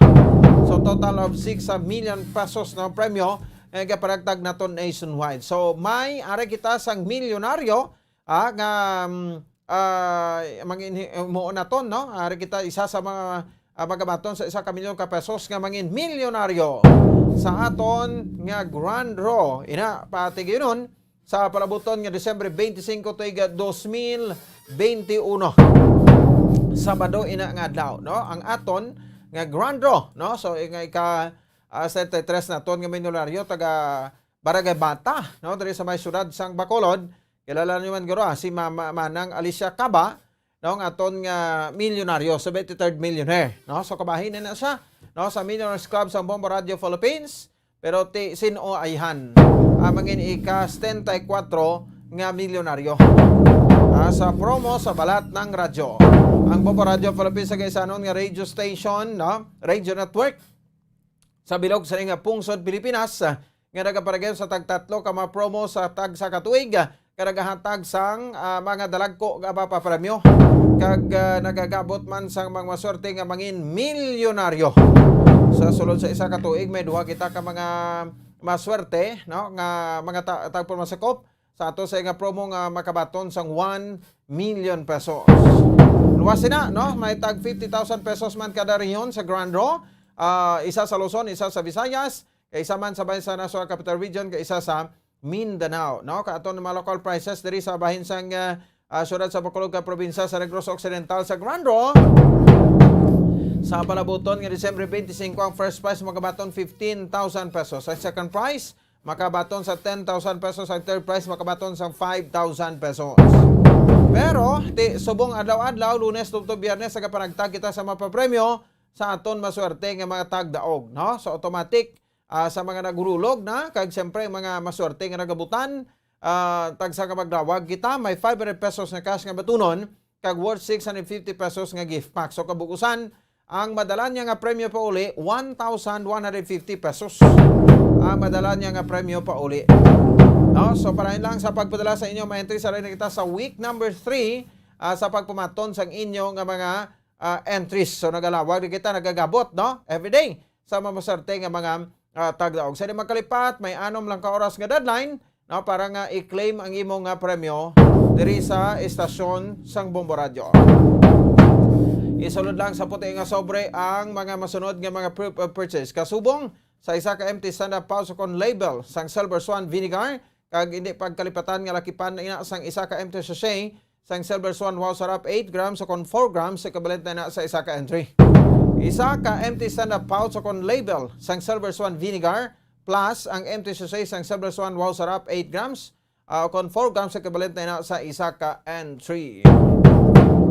So total of 6 million pesos na premyo nga paragtag naton nationwide. So may ari kita sang milyonaryo nga mangin mo naton, no, ari kita isa sa mga magabaton sa 1 milyon ka pesos nga mangin milyonaryo sa aton nga grand draw ina pati gyud sa palabuton nga Disyembre 25 tuig 2021. Sabado ina nga adlaw, no, ang aton nga grand draw, no. So nga ika 73 naton nga milyonaryo taga Barangay Bata, no, diri sa may syudad sang Bacolod. Kilala niyo man guro si Mama Manang Alicia Caba, no, ang aton nga milyonaryo, 73rd millionaire, no. So kabahin na siya, no, sa Millionaires Club sa Bombo Radio Philippines, pero ti sino ayhan mangin ika 74 nga milyonaryo sa promo sa balat ng radyo. Ang Bombo Radio Philippines sa kaisanon nga radio station, no, radio network sa bilog sa nga pungsod Pilipinas nga nagaparagay sa tag-tatlo ka mga promo sa tag sa katuig karagahatag sang mga dalagko nga papremyo kag nagagabot man sang mga maswerte nga mangin milyonaryo. Sa sulod sa isa ka tuig may duha kita ka mga maswerte, no, nga mga tagpumasakop sa ato sa nga promo nga makabaton sang 1 million pesos. Luwasin na, no, may tag 50,000 pesos man kada rehiyon sa Grand Draw. Isa sa Luzon, isa sa Visayas, isa man sa bahin sa National Capital Region, isa sa Mindanao, no. Kaaton mga local prices diri sa bahin sang syudad sa Bacolod ka probinsya sa Negros Occidental sa Grand Draw. Sa palabuton nga Disyembre 25 ang first prize makabaton 15,000 pesos. Sa second prize makabaton sa 10,000 pesos. Ang third prize makabaton sa 5,000 pesos. Pero subong adlaw-adlaw, Lunes tubto Biyernes sa kapanagtag kita sa mapapremyo sa aton maswerte nga mga tagdaog, no. So automatic sa mga nagurulog na kag siyempre mga maswerte nga nagabutan tag sa kapagdawag kita may 500 pesos na cash nga batunon kag worth 650 pesos nga gift pack. So kabukusan ang madala niya nga premyo pa uli 1,150 pesos. Ang madala niya nga premyo pa uli. No, so parahin lang sa pagpadala sa inyo may entry sa rin kita sa week number 3 sa pagpumaton sa inyo nga mga entries. So nagalawag kita nagagabot, no, everyday sa mamasarte nga mga tagdaog. Sa di magkalipat may 6 lang ka oras nga deadline, no, para nga i-claim ang imong nga premyo diri sa estasyon sang Bombo Radio. Isulod lang sa puti nga sobre ang mga masunod nga mga proof of purchase. Kasubong sa isa ka empty stand-up pouch kon label sang Silver Swan Vinegar kag hindi pagkalipatan nga lakipan ina sang isa ka empty sachet sang Silver Swan Wow Sarap 8 grams o kon 4 grams equivalent na sa isa ka entry. Isa ka empty stand-up pouch o kon label sang Silver Swan Vinegar plus ang empty sachet sang Silver Swan Wow Sarap 8 grams o kon 4 grams equivalent na sa isa ka entry.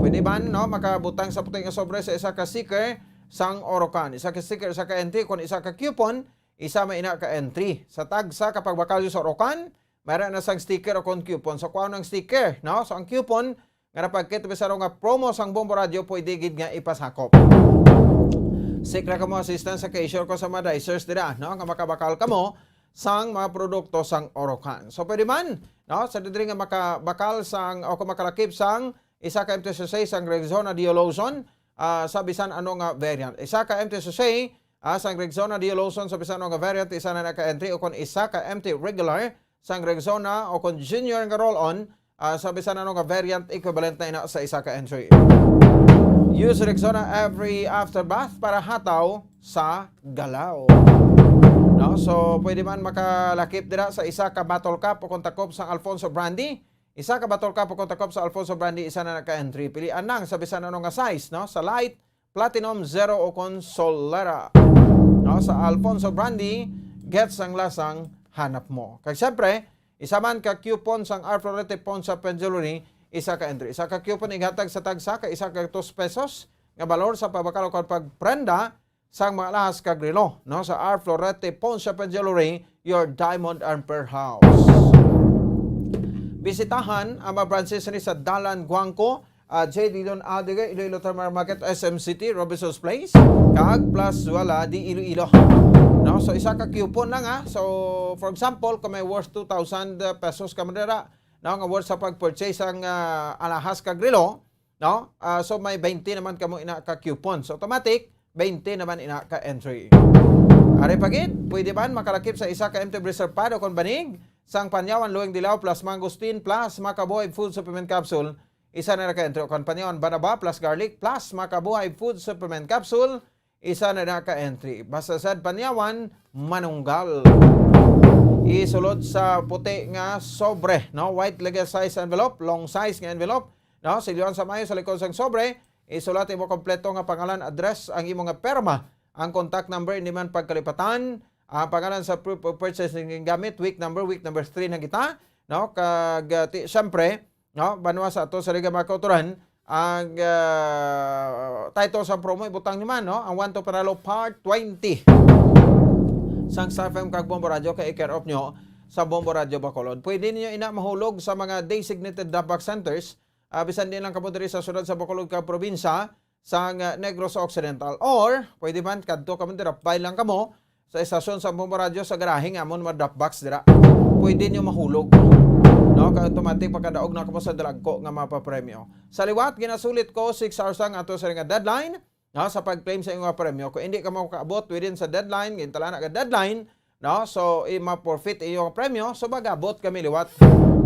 Pwede ba, no, makabutang sa puting sobre sa isa ka sticker sang Orocan. Isa ka sticker, isa ka entry. Kung isa ka coupon, isa may ina ka entry. Sa tagsa kapag bakalyo sa Orocan, mayroon na sang sticker o kon coupon. So kuha ng sticker, no? So ang coupon, nga napagkita bisaro nga promo sang Bombo Radio, pwede gid nga ipasakop. Sikra ka mo assistance sa cashier ko sa mga dicers dira, no? Nga makabakal ka mo sang mga produkto sang Orocan. So pwede man, no? Sa diri nga makabakal sang o kung makalakip sang isa ka MT-16 sang Rexona Diolozon sa bisan ano nga variant. Isa ka MT-16 sang Rexona Diolozon sa bisan ano nga variant, isa na naka-entry o kung isa ka MT regular sang Rexona o kung junior nga roll-on sa bisan nga variant equivalent na ina sa isa ka entry. Use Rexona every after bath para hataw sa galaw. No, so pwede man makalakip dira sa isa ka bottle cap o kontakop sa Alfonso Brandy. Isa ka bottle cap o kontakop sa Alfonso Brandy, isa na naka-entry. Pilian nang sa bisan nga size, no? Sa light, platinum, zero o consolera. No, sa Alfonso Brandy, gets ang lasang hanap mo. Kaya siyempre, isa man ka coupon sang Arflorete Ponsa Pendulary, isa ka entry. Isa ka coupon igatag sa tagsa ka isa ka 2 pesos nga balor sa pabakalo kon pagprenda sang mga lahas ka grilo, no? Sa Arflorete Ponsa Pendulary, your diamond and pearl house. Bisitahan ang mga branches ni sa Dalan Guangco, J. Dillon Adige, Iloilo Terminal Market, SM City, Robinson's Place, kag plus wala di Iloilo. No, so isa ka coupon na nga. So for example, kung may worth 2,000 pesos ka madara, no, nga worth sa pag-purchase ang alahas ka grilo, no? So may 20 naman kamo ina ka coupon. So automatic 20 naman ina ka entry. Ari pagit, pwede man makalakip sa isa ka empty reservado kon banig sang Panyawan Luwing Dilaw plus Mangosteen plus Makabuhay Food Supplement Capsule, isa na naka-entry. Kon Panyawan Banaba plus Garlic plus Makabuhay Food Supplement Capsule, isa na naka-entry. Basta sa Panyawan, manunggal. Isulod sa puti nga sobre, no? White legal size envelope, long size nga envelope, no? Silyon sa mayo sa likod sang sobre, isulat mo kompleto nga pangalan, address, ang imo nga perma, ang contact number, hindi man pagkalipatan, ang pangalan sa proof of purchase ng gamit, week number 3 na kita, no? Kag siyempre, no, banwa sa ato sa Liga Makauturan, ang title sa promo ibutang ni man, no? Ang 1 to Panalo Part 20. Sang Star FM kag Bombo Radio kay care of nyo sa Bombo Radio Bacolod. Pwede niyo ina mahulog sa mga designated drop-box centers, bisan din lang kamo diri sa sunod sa Bacolod ka probinsya sa Negros Occidental, or pwede man kadto kamo dira bay lang kamo sa estasyon sa Bombo Radio sa garahe nga amon ma-drop-box dira. Pwede niyo mahulog. No, ka automatic pagkadaog na kamo sa dragko nga mapapremyo. Sa liwat ginasulit ko 6 hours ang ato sa nga deadline, no, sa pag-claim sa inyong premyo. Kung hindi ka makaabot within sa deadline, gintala na ka deadline, no, so ma-forfeit iyong premyo, so magabot kami liwat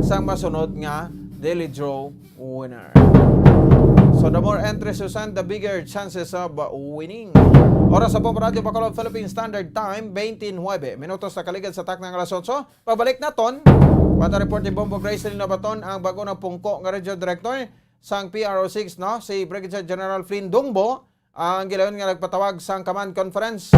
sa masunod nga daily draw winner. So the more entries you send, the bigger chances of winning. Oras sa Bombo Radio Bacolod, Philippine Standard Time, 29 minutos na kaligid sa tak ng alas 8. Pagbalik naton, pata report ni Bombo Grace Linabaton, ang bago ng pungko ng Region Director sang PRO6, no, si Brigadier General Flynn Dungbo, ang gilayon nga nagpatawag sang command conference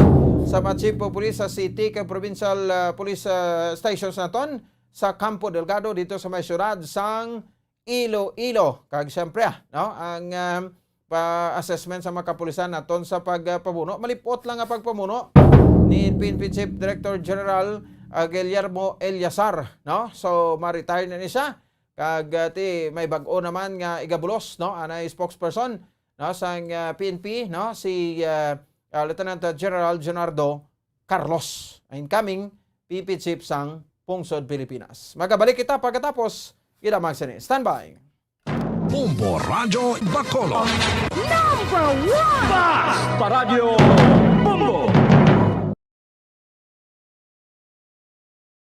sa mga chief of police sa city kay provincial police stations naton sa Campo Delgado dito sa may syudad sang Iloilo. Kag siyempre, no, ang assessment sa mga kapulisan naton sa pagpamuno. Malipot lang ang pagpamuno ni PNP Chief Director General Guillermo Eliazar, no? So ma-retire na ni siya. Kag may bag-o naman nga igabulos, no, anay spokesperson, no, sang PNP, no, si Lieutenant General Leonardo Carlos, incoming PNP Chief sang Pungsod, Pilipinas. Magabalik kita pagkatapos idamag sini. Stand by. Bombo Radio Bacolod. Number 1! Basta Radio Bombo!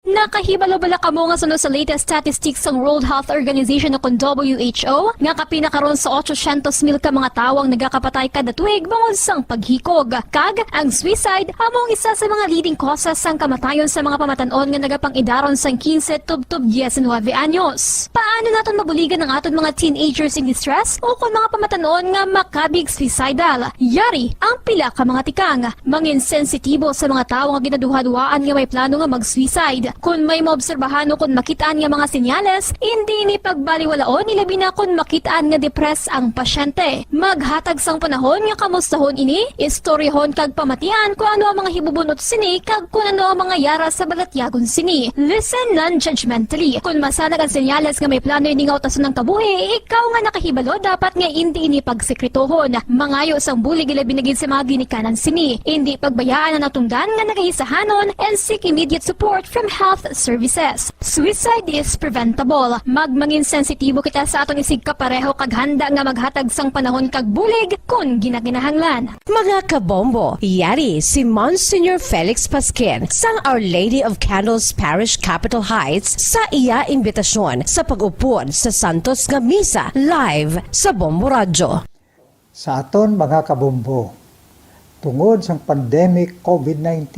Nakahibalo-bala kamo nga sunod sa latest statistics ng World Health Organization o WHO nga kapinakaron sa 800,000 ka mga tawang nagakapatay kada tuig bangod sang paghikog. Kag ang suicide among isa sa mga leading causes sang kamatayon sa mga pamatanon nga nagapangidaron sang 15 tubtob 19 anyos. Paano naton mabuligan ang aton mga teenagers in distress o kung mga pamatanon nga makabig suicidal? Yari ang pila ka mga tikang mangin sensitibo sa mga tawo nga ginaduha-duhaan nga may plano nga mag-suicide. Kung may maobserbahan o kung makitaan nga mga senyales, hindi ni pagbaliwalaon ilabi na kung makitaan nga depress ang pasyente. Maghatag sang panahon nga kamustahon ini, istoryahon kag pamatian kung ano ang mga hibubunot sini kag kung ano ang mga yara sa balatyagon sini. Listen non-judgmentally. Kung masanag ang senyales nga may plano ini nga utason ng kabuhi, ikaw nga nakahibalo dapat nga hindi ini pagsekretohon. Mangayo sang bulig ilabi na gid sa mga ginikanan sini. Hindi pagbayaan ang natungdan nga nagahisahanon and seek immediate support from health health services. Suicide is preventable. Magmangin sensitibo kita sa atong isig kapareho kag handa nga maghatag sang panahon kag bulig kung ginakinahanglan. Mga kabombo, yari si Monsignor Felix Pasquin sang Our Lady of Candles Parish Capitol Heights sa iya imbitasyon sa pag-upod sa Santos nga Misa live sa Bombo Radyo. Sa aton mga kabombo, tungod sa pandemic COVID-19,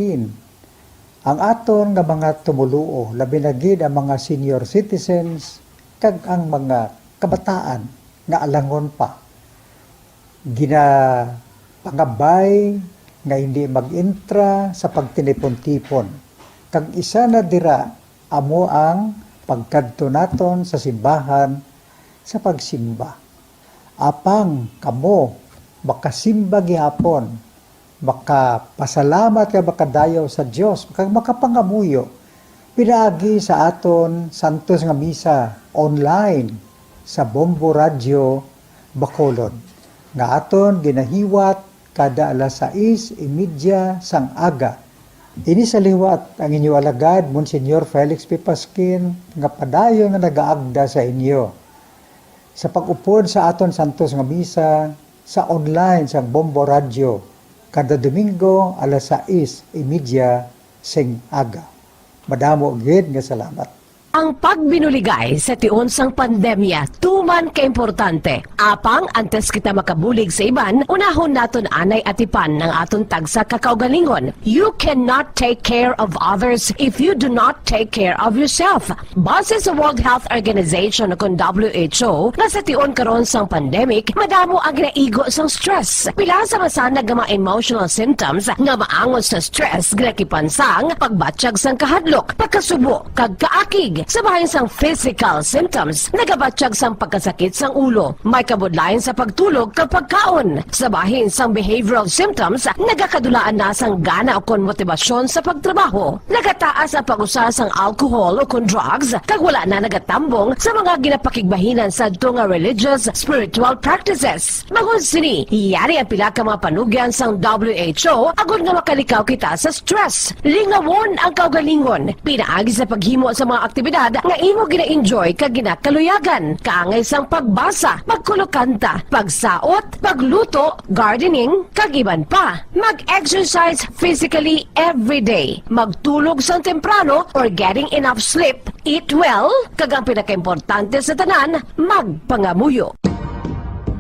ang aton nga mga tumuluo, labi na gid ang mga senior citizens, kag ang mga kabataan nga alangon pa, pangabay nga hindi mag-intra sa pagtinipon-tipon. Kag isa na dira, amo ang pagkadto naton sa simbahan sa pagsimba. Apang kamo makasimba gihapon, makapasalamat ka makadayaw sa Dios, makapangamuyo pinaagi sa aton Santos nga Misa online sa Bombo Radyo Bacolod nga aton ginahiwat kada alas 6:30 sang aga. Ini sa liwat ang inyo alagad, Monsignor Felix P. Pasquin, nga padayon nga nagaagda sa inyo. Sa pag-upod sa aton Santos nga Misa, sa online sa Bombo Radio, kada Domingo, alas 6:30 sing aga. Madamo gid nga salamat. Ang pagbinuligay sa tiun sang pandemya, tuman ka-importante. Apang, antes kita makabulig sa iban, unahon naton anay atipan ng aton tagsa kakaugalingon. You cannot take care of others if you do not take care of yourself. Base sa World Health Organization kung WHO, na sa tiun karon sang pandemic, madamo ang ginaigo sang stress. Pila sa masanag nga mga emotional symptoms nga maangon sa stress, ginakipansang pagbatsyag sang kahadlok, pagkasubo, kag kaakig, sa bahin sang physical symptoms, nagabatsyag sang pagkasakit sang ulo, may kabudlayan sa pagtulog kapag kaon. Sa bahin sang behavioral symptoms, nagakadulaan na sang gana o kon motibasyon sa pagtrabaho. Nagataas ang pag-usa sang alcohol o kon drugs, kag wala na nagatambong sa mga ginapakigbahinan sa nga religious, spiritual practices. Magun sini, iyari ang pila ka mga panugyan sang WHO agud nga makalikaw kita sa stress. Lingawon ang kaugalingon, pinaagi sa paghimo sa mga aktibidad nga imo gina-enjoy kag ginakaluyagan, kaangay sang pagbasa, pagkulokanta, pagsaot, pagluto, gardening, kag iban pa. Mag-exercise physically every day, magtulog sang temprano or getting enough sleep, eat well, kag ang pinakaimportante sa tanan, magpangamuyo.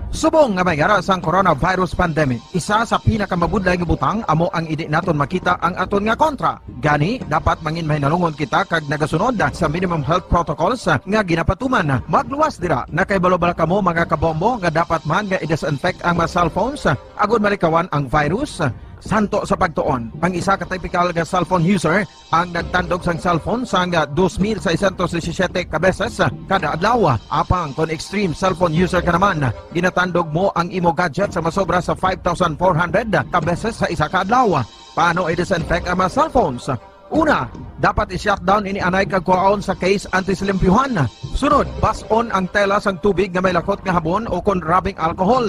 Subong nga may ara sang coronavirus pandemic, isa sa pinakamabudlay nga butang amo ang idi naton makita ang aton nga kontra. Gani, dapat mangin mahinalungon kita kag nagasunod sa minimum health protocols nga ginapatuman. Magluwas dira, nakaibalo-bala kamo mga kabombo nga dapat man nga i-disinfect ang mga cellphones agud malikawan ang virus. Santo sa pagtuon, ang isa ka typical nga cellphone user ang nagtandog sang cellphone sang 2,617 ka beses kada adlaw. Apang kon extreme cellphone user ka naman, ginatandog mo ang imo gadget sa masobra sa 5,400 ka beses sa isa ka adlaw. Paano i-disinfect ang mga cellphones? Una, dapat i-shutdown ini anay kag kuhaon sa case antislimpyuhan. Sunod, bas-on ang tela sang tubig nga may lakot nga habon o kon rubbing alcohol.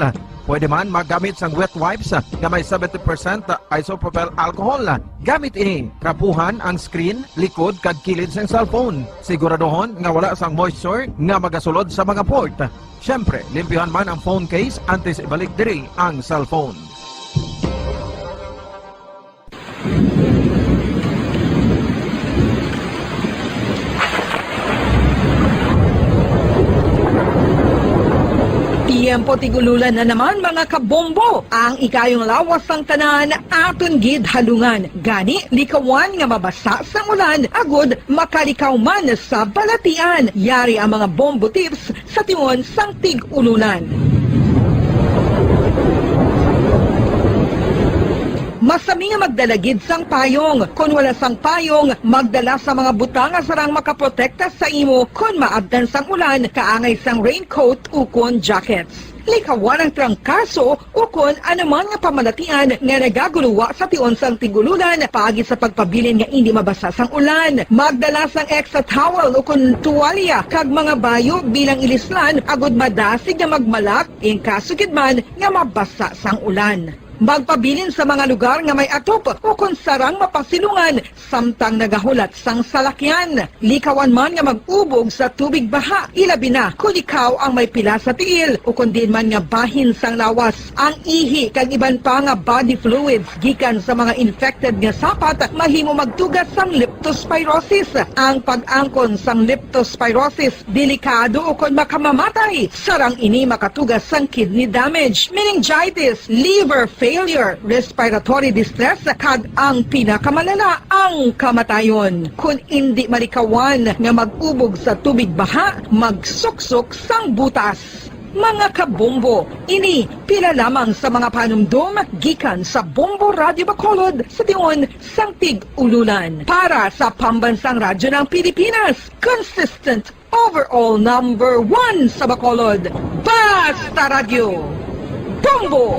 Pwede man maggamit sang wet wipes nga may 70% isopropyl alcohol. Gamit ini, trapuhan ang screen, likod kag kilid sang cellphone. Siguraduhon nga wala sang moisture nga magasulod sa mga port. Syempre, limpyuhan man ang phone case antes ibalik diri ang cellphone. Tiempo tigululan na naman mga kabombo. Ang ikayong lawas ng tanan aton gid halungan. Gani likawan nga mabasa sa ulan agud makalikaw man sa balatian. Yari ang mga bombo tips sa tingon sang tig-ulunan. Masami nga magdalagid sang payong. Kung wala sang payong, magdala sa mga butang nga sarang makaprotekta sa imo kung maabdan sang ulan, kaangay sang raincoat o kon jackets. Likawan ang trangkaso o kon anuman nga pamalatian nga nagaguluwa sa tion sang tigululan paagi sa pagpabilin nga hindi mabasa sang ulan. Magdala sang extra towel o kon tuwalya kag mga bayo bilang ilislan agud madasig nga magmalak in kaso gid man nga mabasa sang ulan. magpabilin sa mga lugar nga may atop o kung sarang mapasilungan samtang nagahulat sang salakyan. Likawan man nga mag-ubog sa tubig baha, ilabi na kung ikaw ang may pila sa tiil o kung din man nga bahin sang lawas. Ang ihi kag iban pa nga body fluids gikan sa mga infected nga sapat mahimo magtugas sang leptospirosis. Ang pag-angkon sang leptospirosis delikado o kung makamamatay. Sarang ini makatugas sang kidney damage, meningitis, liver failure, respiratory distress, kag ang pinakamalala, ang kamatayon. Kung hindi malikawan nga mag-ubog sa tubig baha, magsuksok sang butas. Mga kabombo, ini pila lamang sa mga panumdum gikan sa Bombo Radio Bacolod sa tiyon sang Tig-Ululan. Para sa Pambansang Radyo ng Pilipinas, consistent overall number 1 sa Bacolod, Basta Radio, Bombo!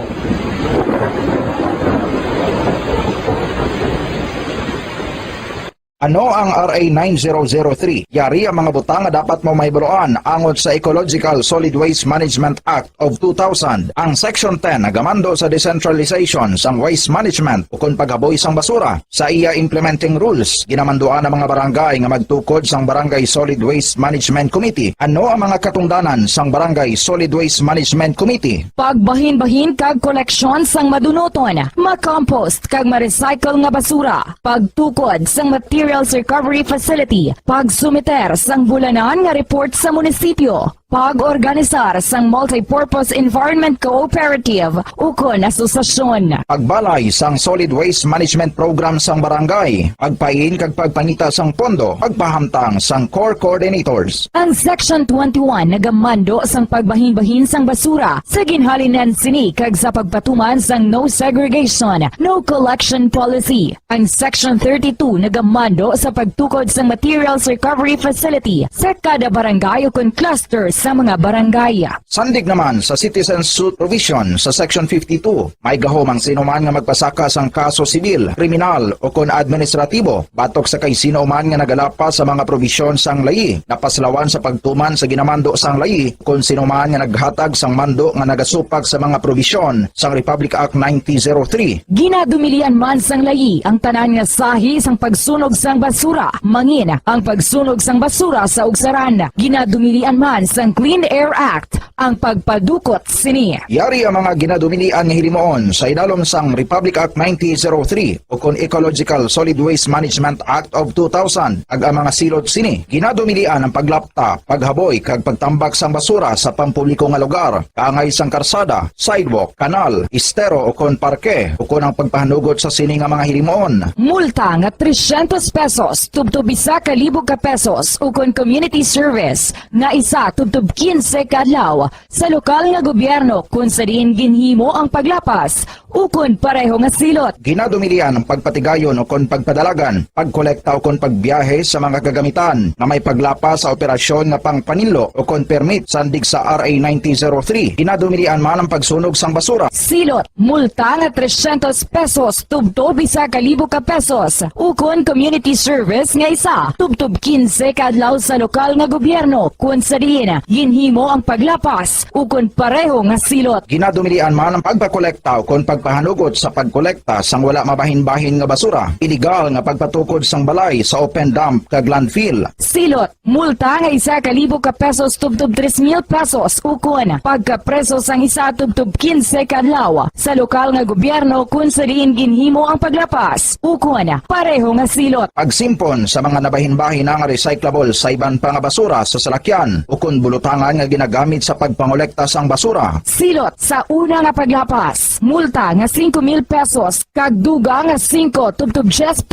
Ano ang RA 9003? Yari ang mga butang nga dapat mo mayburoan angot sa Ecological Solid Waste Management Act of 2000. Ang Section 10 nagamando sa decentralization sang waste management o kung paghaboy sang basura. Sa iya implementing rules, ginamanduan ang mga barangay nga magtukod sang Barangay Solid Waste Management Committee. Ano ang mga katungdanan sang Barangay Solid Waste Management Committee? Pagbahin-bahin kag koleksyon sang madunoton, ma-compost kag ma-recycle nga basura, pagtukod sang materials recovery facility, pagsumiter sang bulanan nga report sa munisipyo, pag-organisar sang multi-purpose environment cooperative ukon asosasyon. Pagbalay sang solid waste management program sang barangay, pagpain kag pagpangita sang pondo, pagpahamtang sang core coordinators. Ang Section 21 nagamando sang pagbahin-bahin sang basura sa ginhalinan sini kag sa pagpatuman sang no segregation, no collection policy. Ang Section 32 nagamando sa pagtukod sang materials recovery facility sa kada barangay ukon clusters sa mga barangay. Sandig naman sa citizen suit provision sa Section 52, may gahom ang sino man nga magpasaka sang kaso sibil, kriminal o kon administratibo batok sa kay sino man nga nagalapas sa mga provision sang layi, napaslawan sa pagtuman sa ginamando sang layi kon sino man nga naghatag sang mando nga nagasupag sa mga provision sang Republic Act 9003. Ginadumilian man sang layi ang tanan nga sahi sang pagsunog sang basura, mangin ang pagsunog sang basura sa ugsaran. Ginadumilian man sang Clean Air Act ang pagpadukot sini. Yari ang mga ginadumilian nga hilimoon sa idalom sang Republic Act 9003 o kon Ecological Solid Waste Management Act of 2000 ag ang mga silot sini. Ginadumilian ang paglapta, paghaboy kag pagtambak sang basura sa pampubliko nga lugar, kaangay sang karsada, sidewalk, kanal, estero o kon parke o kon ang pagpahanugot sa sini nga mga hilimoon. Multa nga 300 pesos tubtob 1,000 ka pesos o kon community service nga isa tubtob 15 kadlaw sa lokal nga gobyerno kung sa diin ginhimo ang paglapas ukon pareho nga silot. Ginadumilian ang pagpatigayon o kon pagpadalagan, pagkolekta o kon pagbiyahe sa mga kagamitan na may paglapas sa operasyon nga pangpanilo o kon permit sandig sa RA 9003. Ginadumilian man ang pagsunog sang basura. Silot, multa nga 300 pesos tubtob 1,000 ka pesos ukon community service nga isa tubtob 15 kadlaw sa lokal nga gobyerno kung sa diin ginhimo ang paglapas ukon pareho nga silot. Ginadumilian man ang pagpakolekta o kon pagpahanugot sa pagkolekta sang wala mabahin-bahin nga basura, iligal nga pagpatukod sang balay sa open dump kag landfill. Silot, multa nga 1,000 ka pesos tubtob 3,000 pesos ukon pagkapreso sang isa tubtob 15 kadlaw sa lokal nga gobyerno kung sa diin ginhimo ang paglapas ukon pareho nga silot. Pagsimpon sa mga nabahin-bahin nga recyclable sa iban pa nga basura sa salakyan ukon bulutangan nga ginagamit sa pagpangolekta sang basura. Silot sa una nga paglapas, multa nga 5,000 pesos kag duga nga 5 tubtob 10%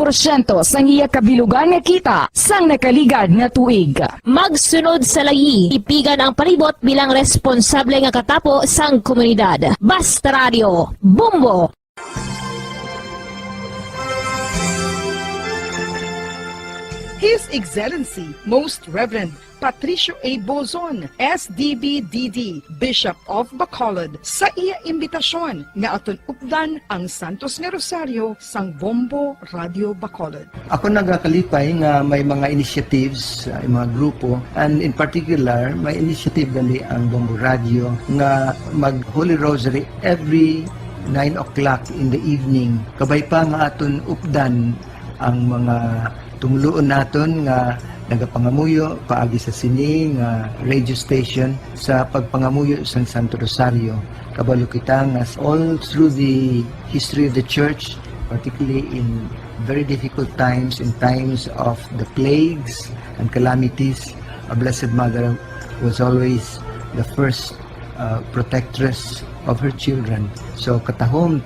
sang iya kabilugan nga kita sang nakaligad nga tuig. Magsunod sa layi, ipigan ang palibot bilang responsable nga katapo sang komunidad. Basta Radio, Bombo! His Excellency, Most Reverend Patricio A. Bozon, SDB-DD, Bishop of Bacolod, sa iya imbitasyon nga aton updan ang Santos nga Rosario sang Bombo Radio Bacolod. Ako nagakalipay nga may mga initiatives, mga grupo, and in particular, may initiative gali ang Bombo Radio nga mag Holy Rosary every 9 o'clock in the evening. Kabay pa nga aton updan ang mga tumuloon naton nga nagapangamuyo paagi sa sini nga radio station sa pagpangamuyo sa Santo Rosario. Kabalo kita nga all through the history of the church, particularly in very difficult times, in times of the plagues and calamities, our Blessed Mother was always the first protectress of her children. So katahom,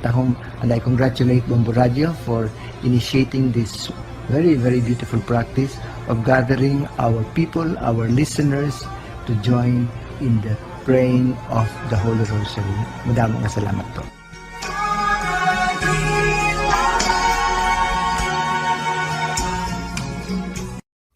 and I congratulate Bombo Radio for initiating this very, very beautiful practice of gathering our people, our listeners, to join in the praying of the Holy Rosary. Madaming salamat po.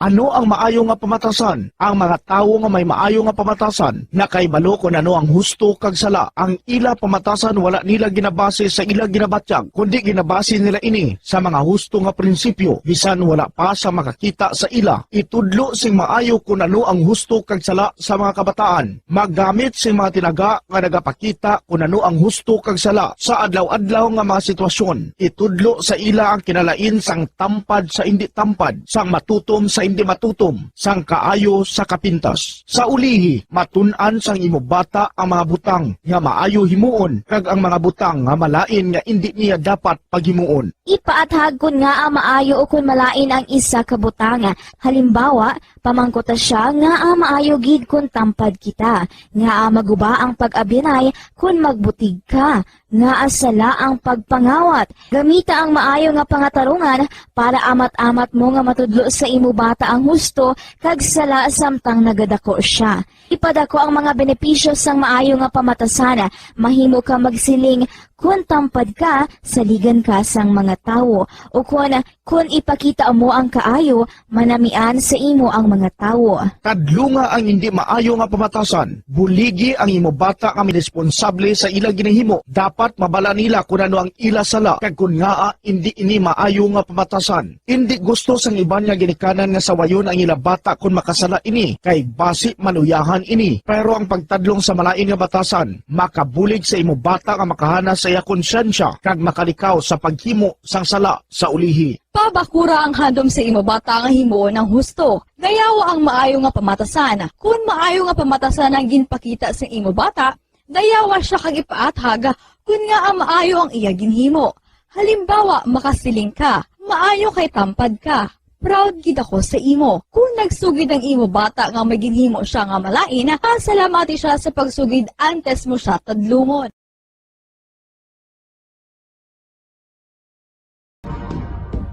Ano ang maayo nga pamatasan? Ang mga tawo nga may maayo nga pamatasan na kay balo kung ano ang husto kag sala. Ang ila pamatasan wala nila ginabase sa ila ginabatyag, kundi ginabase nila ini sa mga husto nga prinsipyo. Bisan wala pa sa makakita sa ila. Itudlo sing maayo kung ano ang husto kag sala sa mga kabataan. Maggamit sing mga tinaga nga nagapakita kung ano ang husto kag sala sa adlaw-adlaw nga mga sitwasyon. Itudlo sa ila ang kinalain sang tampad sa indi tampad, sang matutom sa hindi matutom, sang kaayo sa kapintas. Sa ulihi, matun-an sang imo bata ang mga butang nga maayo himuon, kag ang mga butang nga malain nga hindi niya dapat paghimuon. Ipaathag kun nga ang maayo o kun malain ang isa ka butang. Halimbawa, pamangkota siya nga ang maayo gid kun tampad kita, nga maguba ang pag-abinay kun magbutig ka, nga asala ang pagpangawat. Gamita ang maayo nga pangatarungan para amat-amat mo nga matudlo sa imo bata ang husto kag sala samtang nagadako siya. Ipadako ang mga benepisyo sang maayo nga pamatasan. Mahimo ka magsiling kun tampad ka, saligan ka sang mga tawo, o kun ipakita mo ang kaayo, manamian sa imo ang mga tawo. Kadlunga ang hindi maayo nga pamatasan. Buligi ang imo bata kami responsable sa ila ginahimo. Dapat mabala nila kung ano ang ila sala, kag kun nga hindi ini maayo nga pamatasan. Hindi gusto sang iban nga ginikanan nga sawayon ang ila bata kung makasala ini, kay basi manuyahan ini. Pero ang pagtadlong sa malain nga batasan, makabulig sa imo bata nga makahana sa iya konsyensya, kag makalikaw sa paghimo sang sala sa ulihi. Pabakura ang handom sa imo bata nga himuon ng husto. Dayawa ang maayo nga pamatasan. Kung maayo nga pamatasan ang ginpakita sa imo bata, dayawa siya kag ipaathag kun nga ang maayo ang iya ginhimo. Halimbawa, makasiling ka, maayo kay tampad ka. Proud gid ako sa imo. Kung nagsugid ang imo bata nga may ginhimo siya nga malain, pasalamati siya sa pagsugid antes mo siya tadlungon.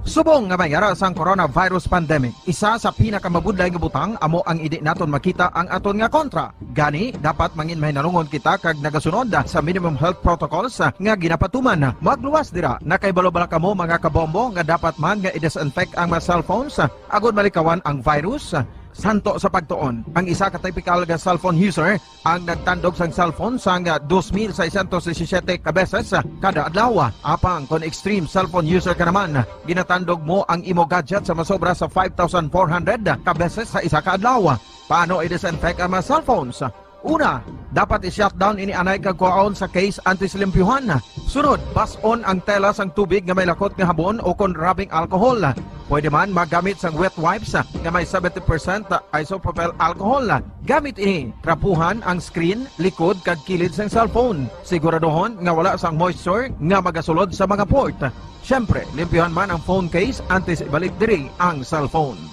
Subong nga mayara sang coronavirus pandemic, isa sa pinakamabudlay nga butang amo ang idi naton makita ang aton nga kontra. Gani dapat mangin mahinalungon kita kag nagasunod sa minimum health protocols nga ginapatuman. Magluwas dira nakaibalo-bala kamo mga kabombo nga dapat man nga i-disinfect ang mga cellphones agud malikawan ang virus. Santo sa pagtuon, ang isa ka typical nga cellphone user ang nagtandog sang cellphone sang 2,617 ka beses kada adlaw. Apang kon extreme cellphone user ka naman, ginatandog mo ang imo gadget sa masobra sa 5,400 ka beses sa isa ka adlaw. Paano i-disinfect ang mga cellphones? Una, dapat i-shutdown ini anay kag kuhaon sa case anti-slimpyuhan. Sunod, bas-on ang tela sang tubig nga may lakot nga habon o kon rubbing alcohol. Pwede man magamit sang wet wipes nga may 70% isopropyl alcohol. Gamit ini, trapuhan ang screen, likod kag kilid sang cellphone. Siguraduhon nga wala sang moisture nga magasulod sa mga port. Syempre, limpyuhan man ang phone case antes ibalik diri ang cellphone.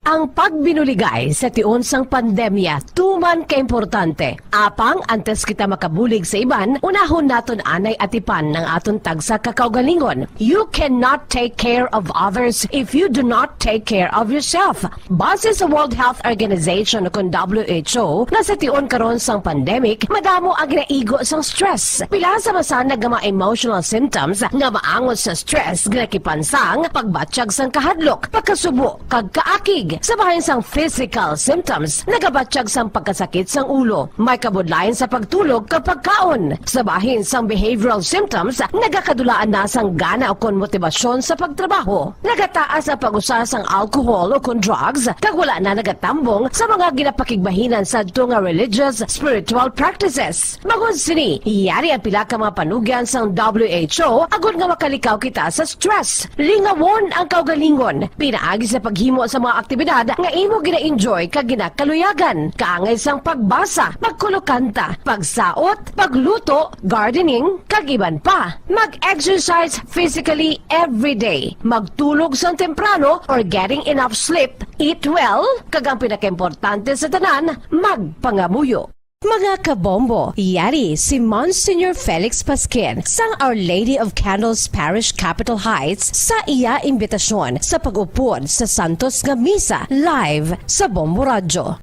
Ang pagbinuligay sa tiun sang pandemya, tuman ka importante. Apang, antes kita makabulig sa iban, unahon naton anay atipan ng aton tagsa kakaugalingon. You cannot take care of others if you do not take care of yourself. Base sa World Health Organization kung WHO, na sa tiun karon sang pandemic, madamo ang naigo sang stress. Pila sa masanag nga mga emotional symptoms nga maangot sa stress, gnakipansang, pagbatsyag sang kahadlok, pagkasubo, kag kaakig, sa bahin sang physical symptoms, nagabatsyag sang pagkasakit sang ulo, may kabudlayan sa pagtulog kapag kaon. Sa bahin sang behavioral symptoms, nagakadulaan na sang gana o kon motibasyon sa pagtrabaho. Nagataas ang pag-usa sang alcohol o kon drugs, kag wala na nagatambong sa mga ginapakigbahinan sa tunga religious, spiritual practices. Magun sini, iyari ang pila ka mga panugyan sang WHO agud nga makalikaw kita sa stress. Lingawon ang kaugalingon, pinaagi sa paghimo sa mga aktibidad nga imo gina-enjoy kag ginakaluyagan, kaangay sang pagbasa, pagkulokanta, pagsaot, pagluto, gardening, kag iban pa. Mag-exercise physically every day, magtulog sang temprano or getting enough sleep, eat well, kag ang pinakaimportante sa tanan, magpangamuyo. Mga kabombo, yari si Monsignor Felix Pasquin sang Our Lady of Candles Parish Capitol Heights sa iya imbitasyon sa pag-upod sa Santos nga Misa live sa Bombo Radio.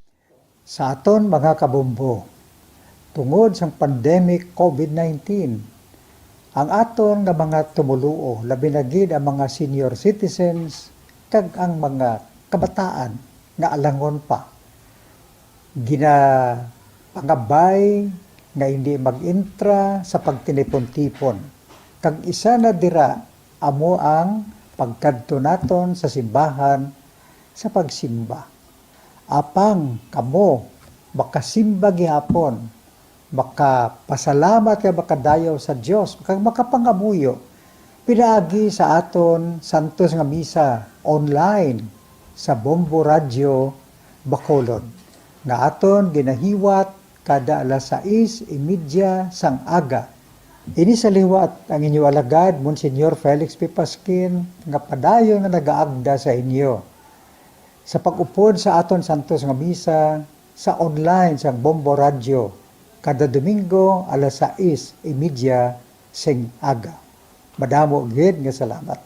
Sa aton mga kabombo, tungod sang pandemic COVID-19, ang aton nga mga tumuluo, labi na gid ang mga senior citizens kag ang mga kabataan nga alangon pa, pangabay nga hindi mag-intra sa pagtinipon-tipon. Kag isa na dira amo ang pagkadto naton sa simbahan sa pagsimba. Apang kamo makasimba gihapon, makapasalamat kay makadayaw sa Dios, kag makapangamuyo pinaagi sa aton Santos nga Misa online sa Bombo Radio Bacolod nga aton ginahiwat kada alas 6:30 sang aga. Ini sa liwat ang inyo alagad, Monsignor Felix P. Pasquin, nga padayon nga nagaagda sa inyo. Sa pag-upod sa aton Santos nga Misa, sa online sang Bombo Radio, kada Domingo alas 6:30 sang aga. Madamo gid nga salamat.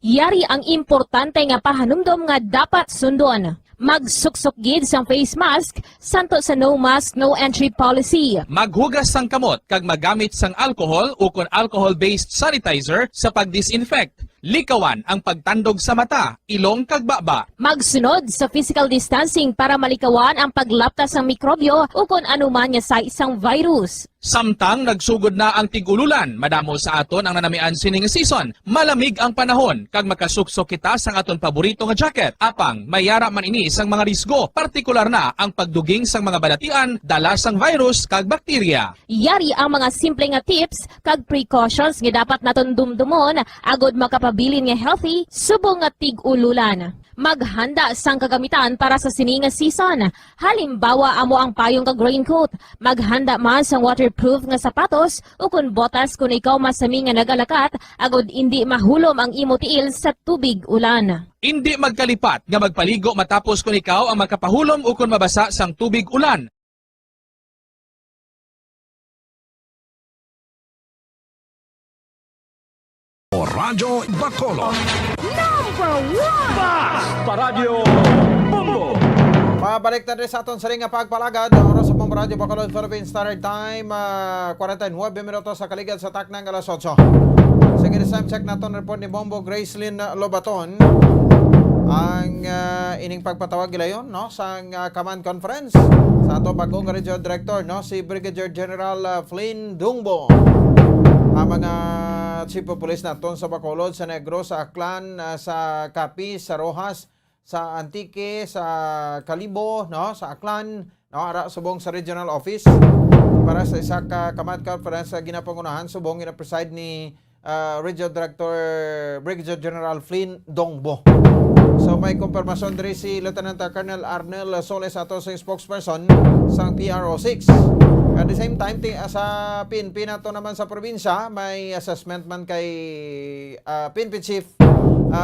Yari ang importante nga pahanumdom nga dapat sundon. Magsuksok gid sang face mask, santo sa no mask, no entry policy. Maghugas sang kamot kag magamit sang alcohol o kon alcohol-based sanitizer sa pag-disinfect. Likawan ang pagtandog sa mata, ilong kag baba. Magsunod sa physical distancing para malikawan ang paglaptas ng mikrobyo o kung anuman nga sa isang virus. Samtang nagsugod na ang tigululan, madamo sa aton ang nanamian sining season. Malamig ang panahon kag makasuksok kita sang aton paborito nga jacket. Apang mayara man ini sang mga risgo, partikular na ang pagduging sang mga balatian, dala sang virus kag bakterya. Yari ang mga simple nga tips kag precautions nga dapat naton dumdumon agod makapabilin nga healthy subong nga tig-ululan. Maghanda sang kagamitan para sa sini nga season. Halimbawa amo ang payong kag raincoat. Maghanda man sang waterproof nga sapatos o kun botas kung ikaw masami nga nagalakat agod hindi mahulom ang imo tiil sa tubig ulan. Hindi magkalipat nga magpaligo matapos kung ikaw ang makapahulom o kung mabasa sang tubig ulan. Radyo Bacolod. Number 1! Basta Radio Bombo! Pabalik na rin sa aton sa ring nga pagpalagad. Oras sa Bombo Radio Bacolod Philippine Standard Time, 49 minutos sa kaligad sa taknang alas 8. Sige, time check naton report ni Bombo Gracelyn Lobaton. Ang ining pagpatawag nila yun, no, sa command conference sa ato bagong region director, no, si Brigadier General Flynn Dungbo. Ang mga chief of police naton sa Bacolod, sa Negros, sa Aklan, sa Capiz, sa Rojas, sa Antique, sa Calibo, no, sa Aklan, no, ara subong sa regional office para sa isa ka command conference sa ginapangunahan subong gina-preside ni Regional Director Brigadier General Flynn Dungbo. So may kumpirmasyon diri si Lieutenant Colonel Arnel Soles ato sa spokesperson sa PRO6. At the same time, sa PNP nato naman sa probinsya, may assessment man kay PNP Chief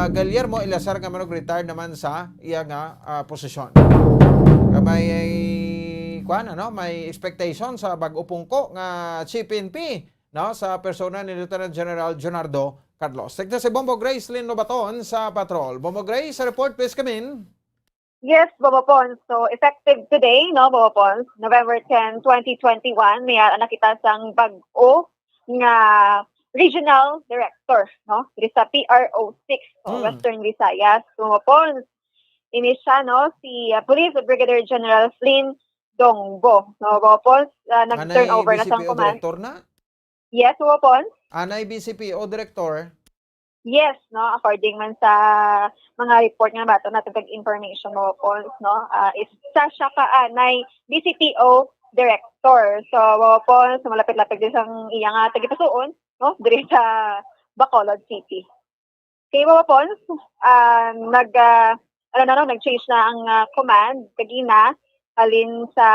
Guillermo Ilazar nga manog retired naman sa iya nga posisyon. May expectation sa bag-upong ko nga Chief PNP, no, sa persona ni Lieutenant General Jonardo Carlos. Tignan si Bombo Gracelyn Lobaton sa patrol. Bombo Grace, report please come in. Yes, Bobo Pons. So, effective today, no, Bobo Pons, November 10, 2021, may nakita sang bag-o nga regional director, no, dito sa PRO6, so Western Visayas. Bobo Pons, ini siya, no, si Police Brigadier General Flynn Dongbo. No, Wapons, nag-turn over na siyang BCPO command. Director na? Yes, Wapons. Anay BCPO Director? Yes, no, according man sa mga report nga bato natin information mo Wapons, no, isa siya kaanay BCPO Director. So, Wapons, malapit-lapit din sang iyang tagapasuon, no, diri sa Bacolod City. Kay Wapons, nag-change na ang command kagina alin sa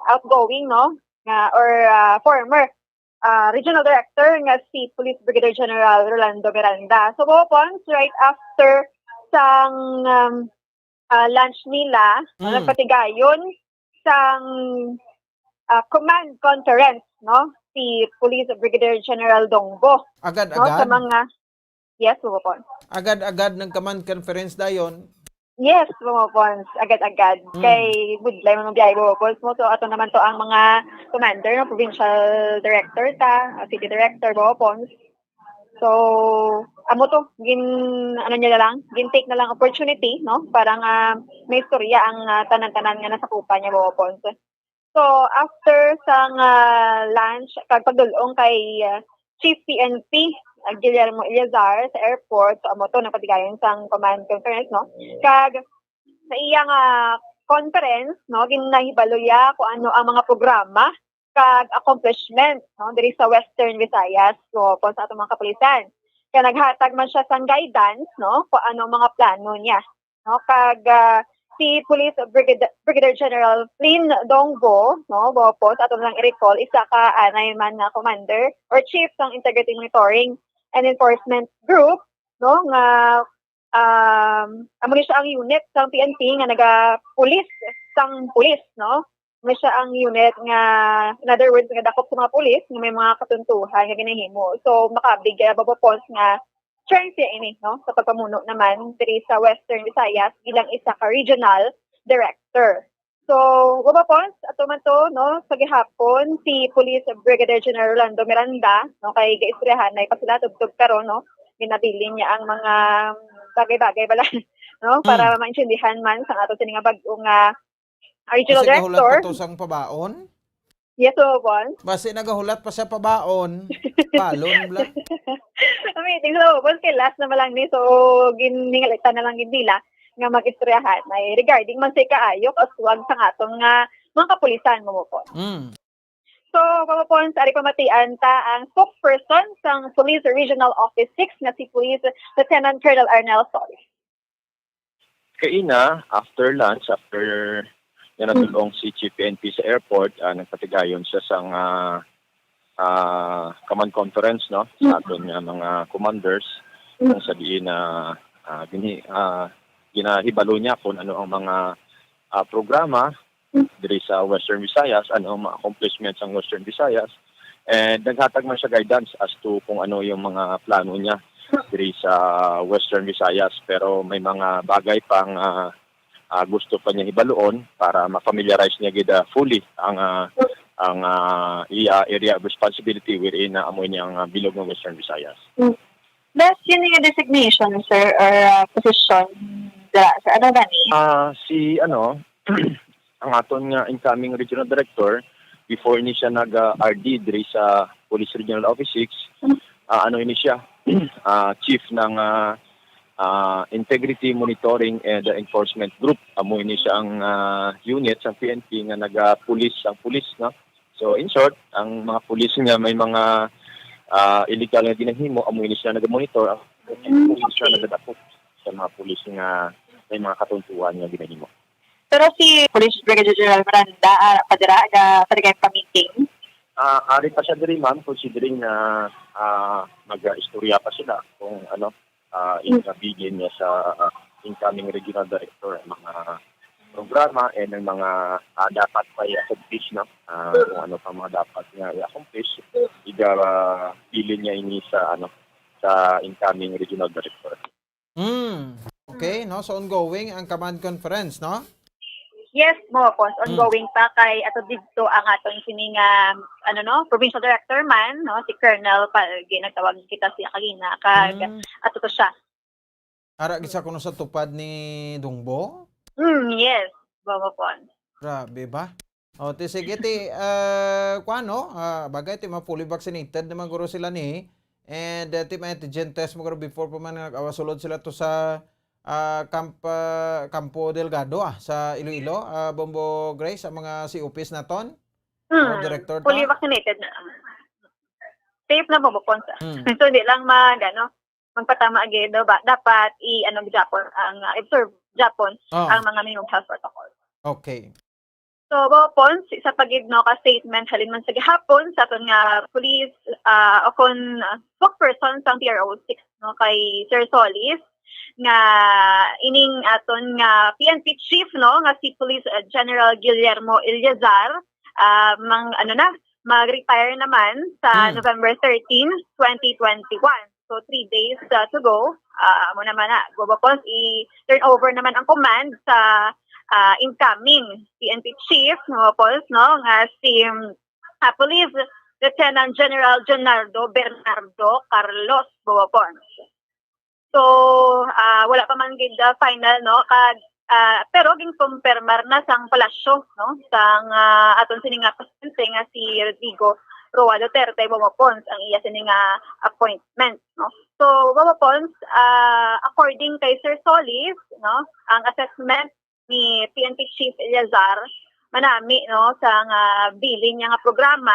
outgoing, no, former Regional Director nga si Police Brigadier General Rolando Miranda. So, Wapons, right after sang lunch nila, nagpatigayon sang command conference, no, si Police Brigadier General Dongbo. Agad-agad? No, sa mga, yes, Wapons. Agad-agad ng command conference dayon? Yes, Wapons. Agad-agad. Kay Budlay mga biyay, Wapons mo. So, ato naman to ang mga commander, no, provincial director city director, Wapons. So, amo to, gin-take na lang opportunity, no, parang may istorya ang tanan-tanan nga nasakupa niya, Wapons. So, after sang lunch, pagdulong kay Chief PNP, Guillermo Eliazar sa airport, so amo to, napatigayon sang command conference, no? Kag, sa iyang conference, no, ginahibaloya kung ano ang mga programa, kag accomplishment, no, diri sa Western Visayas, so, kung sa atong mga kapulisan. Kaya naghatag man siya sang guidance, no, kung ano ang mga plano niya, no? Kag, si Police Brigadier General Flynn Dongbo, no, Bopos, ato lang i-recall, isa ka anay man na commander or chief ng Integrity Monitoring and Enforcement Group, no, nga amo ni siya ang unit ng PNP nga naga-pulis sang pulis, no. Amo siya ang unit nga, in other words, nga dakop sa mga pulis nga may mga katuntuhan nga ginahimo. So makabigay Bopos nga strength siya ini, no, sa pagpamuno naman diri sa Western Visayas bilang isa ka regional director. So, Wapons, ato man to, no, sa gihapon si Police Brigadier General Rolando Miranda, no, kay gaistoryahan na ipasilatugtog karon, no, ginabilin niya ang mga bagay-bagay bala, no, para maintindihan man sa ato sini nga bag-ong regional Kasi director. nagahulat pa to sang pabaon? Yes, Wapons. Basi nagahulat pa siya pabaon. Palon bla. Meeting sa Wapons kay last na malang ni, so giningalitan na lang gid nila nga mag-istoryahan ay regarding man sa kaayo aswag sa atong mga kapulisan mo po. So, Wapons, ari pamatian ta ang spokesperson sang Police Regional Office 6 nga si Police Lieutenant Colonel Arnel Solis. Kaina, after lunch, after natulong si Chief PNP sa airport, nagpatigayon siya sang command conference, no, sa aton nga mga commanders, kung sabihin na ginahibalo niya kung ano ang mga programa diri sa Western Visayas, ano ang mga accomplishments ng Western Visayas, and naghatag man siya guidance as to kung ano yung mga plano niya diri sa Western Visayas, pero may mga bagay pang gusto pa niya ibaloon para ma-familiarize niya gid fully ang area of responsibility wherein amoy niyang bilog ng Western Visayas. Best yun yung designation, sir, or position sa ano gani? Ang aton nga incoming regional director, before ni siya nag-RD diri sa Police Regional Office 6, ini siya chief ng Integrity Monitoring and Enforcement Group. Amo ini siya ang unit sa PNP nga naga-pulis ang pulis, no. So in short, ang mga pulis nga may mga illegal nga ginahimo, amo ini siya naga-monitor, amo ini siya nagadakop sa mga pulis nga may mga katuntuan nga ginahimo. Pero si Police Brigadier General Miranda padira pa-meeting. Ari pa siya diri, ma'am, considering na mag-istorya pa sila kung ano inabigin niya sa incoming regional director ang mga programa and ang mga dapat pa i-accomplish, no? Kung ano pa mga dapat niya i-accomplish, pili niya ini sa sa incoming regional director. Okay, no? So ongoing ang command conference, no? Yes, Wapons, ongoing pa kay ato dito ang atong sining provincial director man, no, si Colonel ginagtawag kita siya kagina kag ato to siya. Ara gisa kuno sa tupad ni Dungbo? Yes, Bobo Pons. Grabe ba? O, sige, kuano, bagay, mapuli vaccinated naman guro sila ni, and antigen test mo guro before pa man nag-awasulod sila to sa Campo Delgado, sa Iloilo, Bombo Grace, ang mga COPs naton, director Fully vaccinated na. Safe na Bobo Pons. So, hindi lang magpatama agad, dapat Japon, observe Japon, ang mga minimum health protocol. Okay. So, Pons, sa pagigno ka statement halin man sa gihapon sa aton nga police o kon spokesperson sa PRO6 kay Sir Solis nga ining aton nga PNP chief nga si Police General Guillermo Eleazar mag-retire naman sa November 13, 2021. So 3 days to go. Mo naman Pons i-turn over naman ang command sa incoming PNP chief nga si Police Lieutenant General Jonardo Bernardo Carlos Pons. So wala pa man gid final pero ging kumpirmar na sang palasyo sang aton sini nga presidente nga si Rodrigo Roa Duterte Pons ang iya sini nga appointment So Pons according kay Sir Solis ang assessment ni PNP Chief Eleazar manami sa nga bilin niya nga programa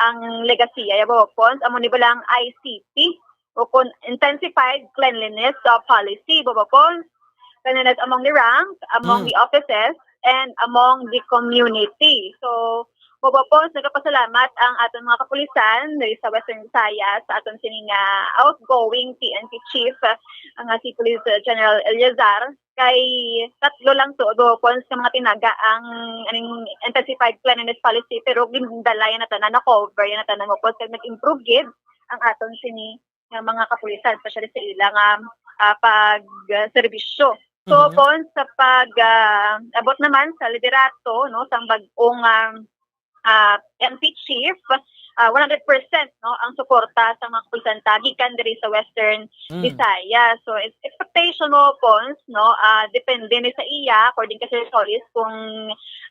ang legasiya Pons amo ni balang ICT o kon intensified cleanliness policy Pons cleanliness among the rank, among the offices, and among the community. So Pons, nagpasalamat ang aton mga kapulisan diri sa Western Visayas sa aton sining outgoing PNP chief ang si Police General Eleazar kay tatlo lang to Pons sa mga tinaga ang intensified cleanliness policy pero gindalayan na tanan na cover yan na tanan mo Pons kay nag-improve gid ang aton sini nga mga kapulisan especially sa ilang pag-serbisyo. So Pons sa abot naman sa liderato sa bag-ong MP chief 100% ang suporta sa mga kapulisan gikan diri sa Western Visayas. So expectation mo Pons depende ni sa iya according kay Sir Solis kung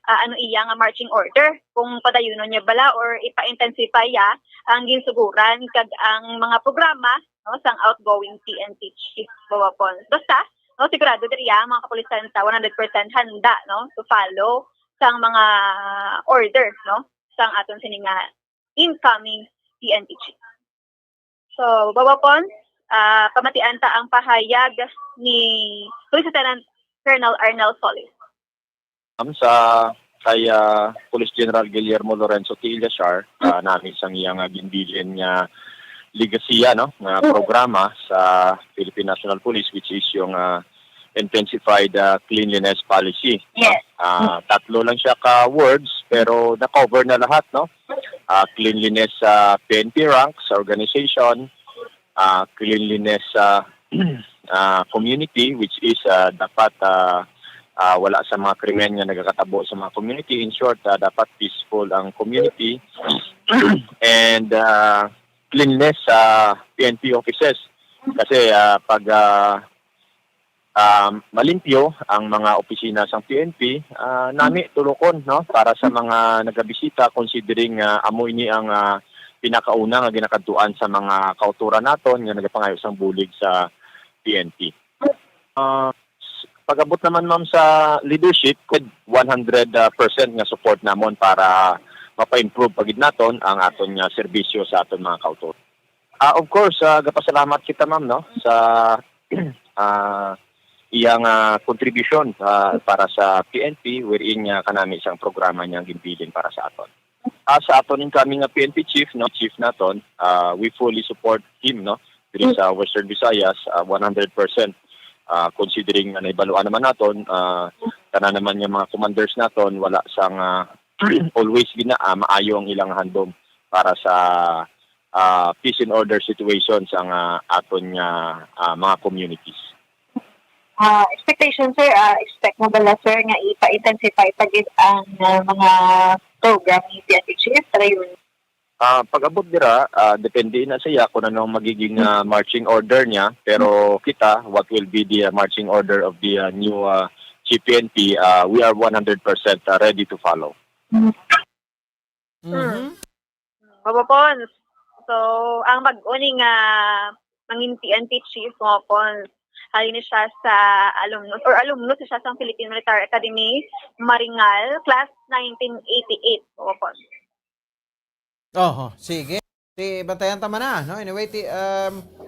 ano iya nga marching order kung padayunon niya bala or ipa-intensify ang ginsuguran kag ang mga programa sang outgoing PNP chief Pons. Basta sigurado diri mga kapulisan sa 100% handa to follow sang mga order sang aton sining incoming PNP chief. So Pons pamatian ta ang pahayag ni Police Lieutenant Colonel Arnel Solis. Kay Police General Guillermo Lorenzo T. Eleazar namin sang iyang ginbilin nga ligasiya nga programa sa Philippine National Police which is yung intensified cleanliness policy. Yes. Tatlo lang siya ka words pero na-cover na lahat cleanliness sa PNP ranks organization, cleanliness sa community which is dapat wala sa mga krimen nga nagakatabo sa mga community. In short, dapat peaceful ang community and cleanliness sa PNP offices kasi pag malimpyo ang mga opisina sa PNP nami tulokon para sa mga nagabisita considering amoy ni ang pinakauna nga ginakadtuan sa mga kauturan naton nga nagapangayo sang bulig sa PNP. Pag-abot naman ma'am sa leadership, 100% nga support namon para mapa-improve pagid naton ang aton nga serbisyo sa aton mga kauturan. Of course, gapasalamat kita ma'am sa iyang contribution para sa PNP wherein kanami isang programa niyang ginbilin para sa aton. Sa aton incoming PNP chief chief naton, we fully support him diri sa Western Visayas 100%. Considering na naibaluan naman naton kana naman yung mga commanders naton wala sang always maayo ang ilang handom para sa peace and order situations ang aton nga mga communities. Expectation sir, expect mo bala sir nga ipa-intensify pagid ang mga program ni PNP chief para yun? Pag-abot dira, depende na siya kung anong magiging marching order niya. Pero kita, what will be the marching order of the new Chief PNP, we are 100% ready to follow. Bobo Pons. So, ang mag-uning mangin PNP chief mo Pons, halin siya sa alumnus siya sa Philippine Military Academy, Maringal, class 1988, Bobo Pons. Sige. Bantayan tama na, no? Anyway,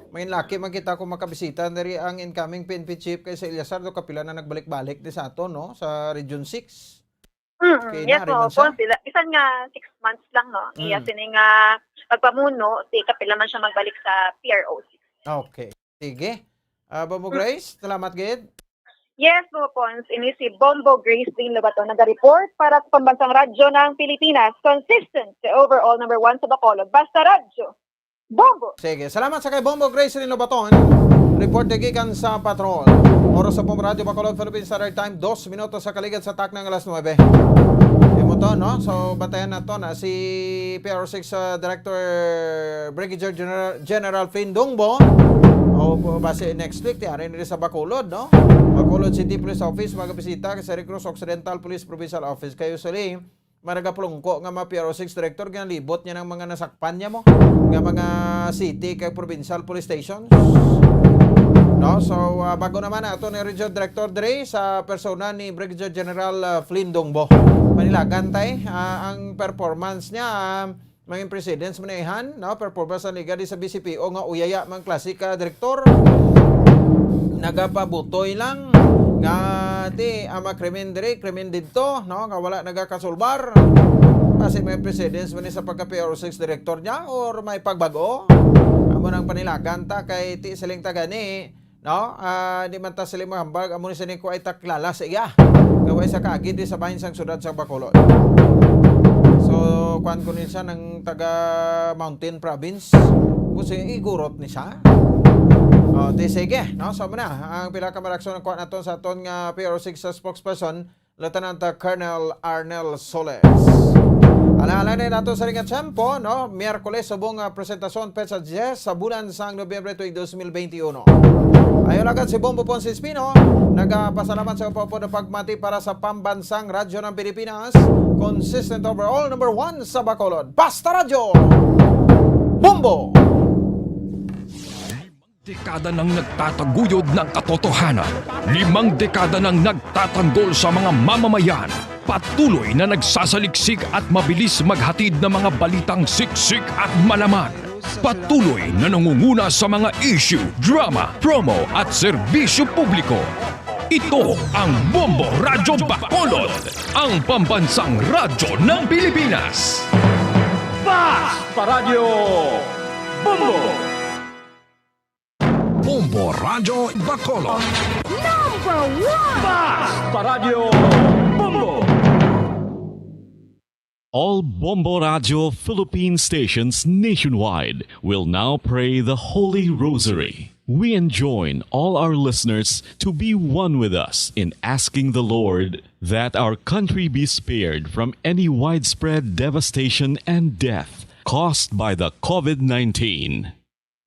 may laki magkita ko makabisita dari ang incoming PNP chief kay sa Eliasardo Kapila na nagbalik-balik di sa ato, no? Sa Region 6. Okay, Yes, na, po sila. Isan nga 6 months lang, no? Iya sini nga pagpamuno, si Kapila man siya magbalik sa PRO6. Okay. Sige. Bombo Grace, salamat gid. Yes, Bobo Pons. Ini si Bombo Grace din Lobato nag-report para sa Pambansang Radyo ng Pilipinas. Consistent sa overall number 1 sa Bacolod. Basta Radyo. Bombo! Sige, salamat sa kay Bombo Grace rin Lobaton. Report gikan sa patrol. Oras sa Bombo Radio Bacolod, Philippines Standard Time, 2 minutos sa kaligid sa tak ng alas 9. Imo to, no? So, batayan na to na si PR6 Director Brigadier General Flynn Dongbo. O base next week, tiyari nila sa Bacolod, no? Bacolod City Police Office, magabisita sa Recruz Occidental Police Provincial Office. Kayo sali, maragaplungko nga mga PRO6 Director, nga libot niya ng mga nasakpan niya mo, nga mga city kay provincial police stations. No? So, bago naman ato ni Regional Director Dre sa persona ni Brigadier General Flynn Dongbo. Manilagan tay, ang performance niya, mga presidents manahan, no? Performance ang liga di sa BCPO nga uyaya mang klasika Direktor. Nagapabutoy lang nga di ama krimen dire, krimen dito, no? Nga wala nagakasulbar. Kasi may presidents man sa pagka-PRO6 Director niya or may pagbago. Amo nang panilagan ta kay ti siling tagani, no? Di man ta sila mahambag amo ni sini ko ay taklala sa iya. Gaway sa kaagid di sa bahin sang syudad sa Bacolod. So, kuan ko ni siya ng taga Mountain Province. Kasi igurot ni siya. Sige, no? So, muna, ang pila ka maraksyon ng kuan naton sa aton nga PRO6 spokesperson, Lieutenant Colonel Arnel Soles. Alaala na nato sa ringat tempo, no? Miyerkules, subong presentasyon petsa 10 sa bulan sang Nobyembre 2021. Ayon agad si Bombo Ponce Espino, nagpasalamat sa upo na pagmati para sa pambansang radyo ng Pilipinas. Consistent overall, number 1 sa Bacolod. Basta Radyo! Bombo! Dekada nang nagtataguyod ng katotohanan. 5 dekada nang nagtatanggol sa mga mamamayan. Patuloy na nagsasaliksik at mabilis maghatid ng mga balitang siksik at malaman. Patuloy na nangunguna sa mga issue, drama, promo at serbisyo publiko. Ito ang Bombo Radyo Bacolod, ang pambansang radyo ng Pilipinas. Basta Radyo Bombo! Bombo Radyo Bacolod. Number 1! Basta Radyo Bombo! All Bombo Radio Philippine stations nationwide will now pray the Holy Rosary. We enjoin all our listeners to be one with us in asking the Lord that our country be spared from any widespread devastation and death caused by the COVID-19.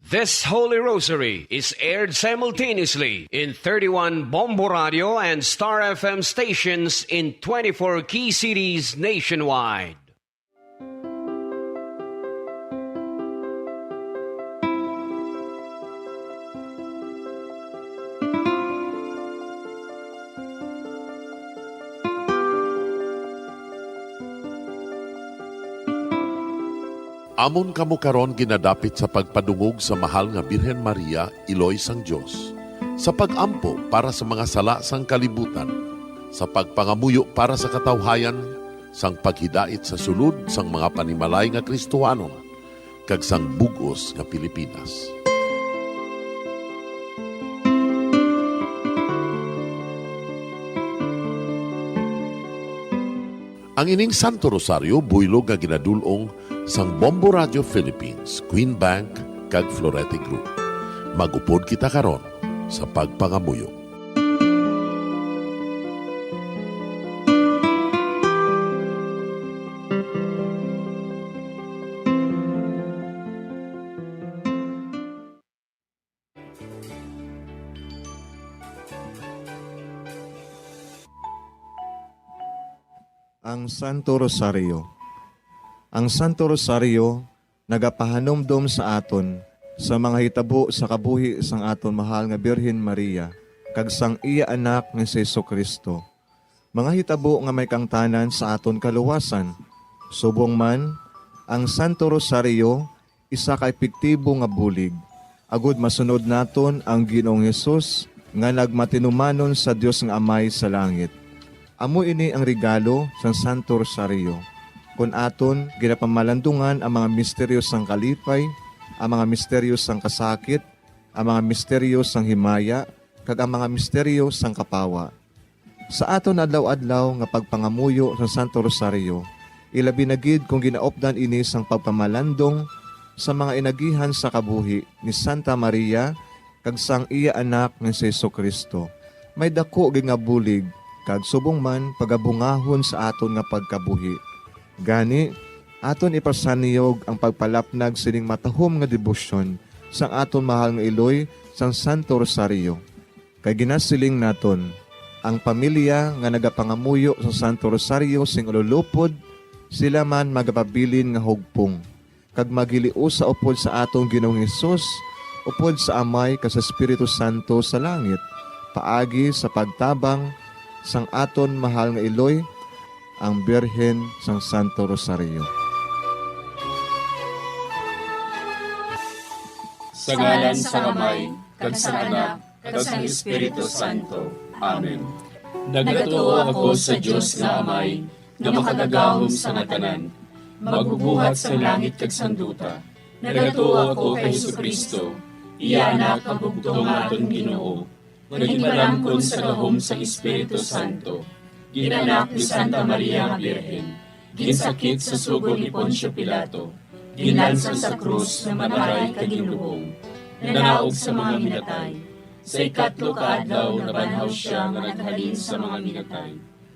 This Holy Rosary is aired simultaneously in 31 Bombo Radio and Star FM stations in 24 key cities nationwide. Amon kamo karon ginadapit sa pagpadungog sa mahal nga Birhen Maria, Iloy sang Dios, sa pagampo para sa mga sala sang kalibutan, sa pagpangamuyo para sa katawhayan, sang paghidait sa sulod sang mga panimalay nga Kristohanon, kag sang bugos nga Pilipinas. Ang ining Santo Rosario buylog nga ginadulong sang Bombo Radio Philippines, Queen Bank, kag Florete Group. Magupod kita karon sa pagpangamuyo. Ang Santo Rosario. Ang Santo Rosario nagapahanomdom sa aton sa mga hitabo sa kabuhi sang aton mahal nga Birhen Maria kag sang iya anak nga si Jesucristo. Mga hitabo nga may kangtanan sa aton kaluwasan. Subong man, ang Santo Rosario isa ka epektibo nga bulig. Agud masunod naton ang Ginoong Hesus nga nagmatinumanon sa Dios nga Amay sa langit. Amo ini ang regalo sa Santo Rosario. Kung aton ginapamalandungan ang mga misteryo sang kalipay, ang mga misteryo sang kasakit, ang mga misteryo sang himaya, kag ang mga misteryo sang kapawa. Sa aton adlaw-adlaw nga pagpangamuyo sa Santo Rosario, ilabi na gid kung ginaopdan ini sang pagpamalandong sa mga inagihan sa kabuhi ni Santa Maria kag sang iya anak nga si Jesucristo. May dako gid nga bulig kag subong man pagabungahon sa aton nga pagkabuhi. Gani, aton ipasaniyog ang pagpalapnag sining matahom nga debosyon sang aton mahal nga iloy sang Santo Rosario. Kay ginasiling naton, ang pamilya nga nagapangamuyo sa Santo Rosario sing ululupod, sila man magapabilin nga hugpong. Kag magiliu sa upod sa atong Ginoong Hesus, upod sa Amay ka sa Espiritu Santo sa langit, paagi sa pagtabang sang aton mahal nga iloy, ang Birhen sang Santo Rosario. Sa ngalan sa Amay, kag sa Anak, kag sa Espiritu Santo. Amen. Nagatuo ako sa Dios nga Amay, nga makagagahom sa ngatanan, magbubuhat sa langit kag sanduta. Nagatuo ako kay Jesucristo, iya anak ang bugtong aton Ginoo. Naghimaramkon sa gahom sa Espiritu Santo. Ginanak ni Santa Maria nga Birhen. Ginsakit sa sugod ni Poncio Pilato. Ginlansang sa krus na manaray kaginlubong. Nanaog sa mga minatay. Sa ikatlo ka adlaw nabanhaw siya nga naghalin sa mga minatay.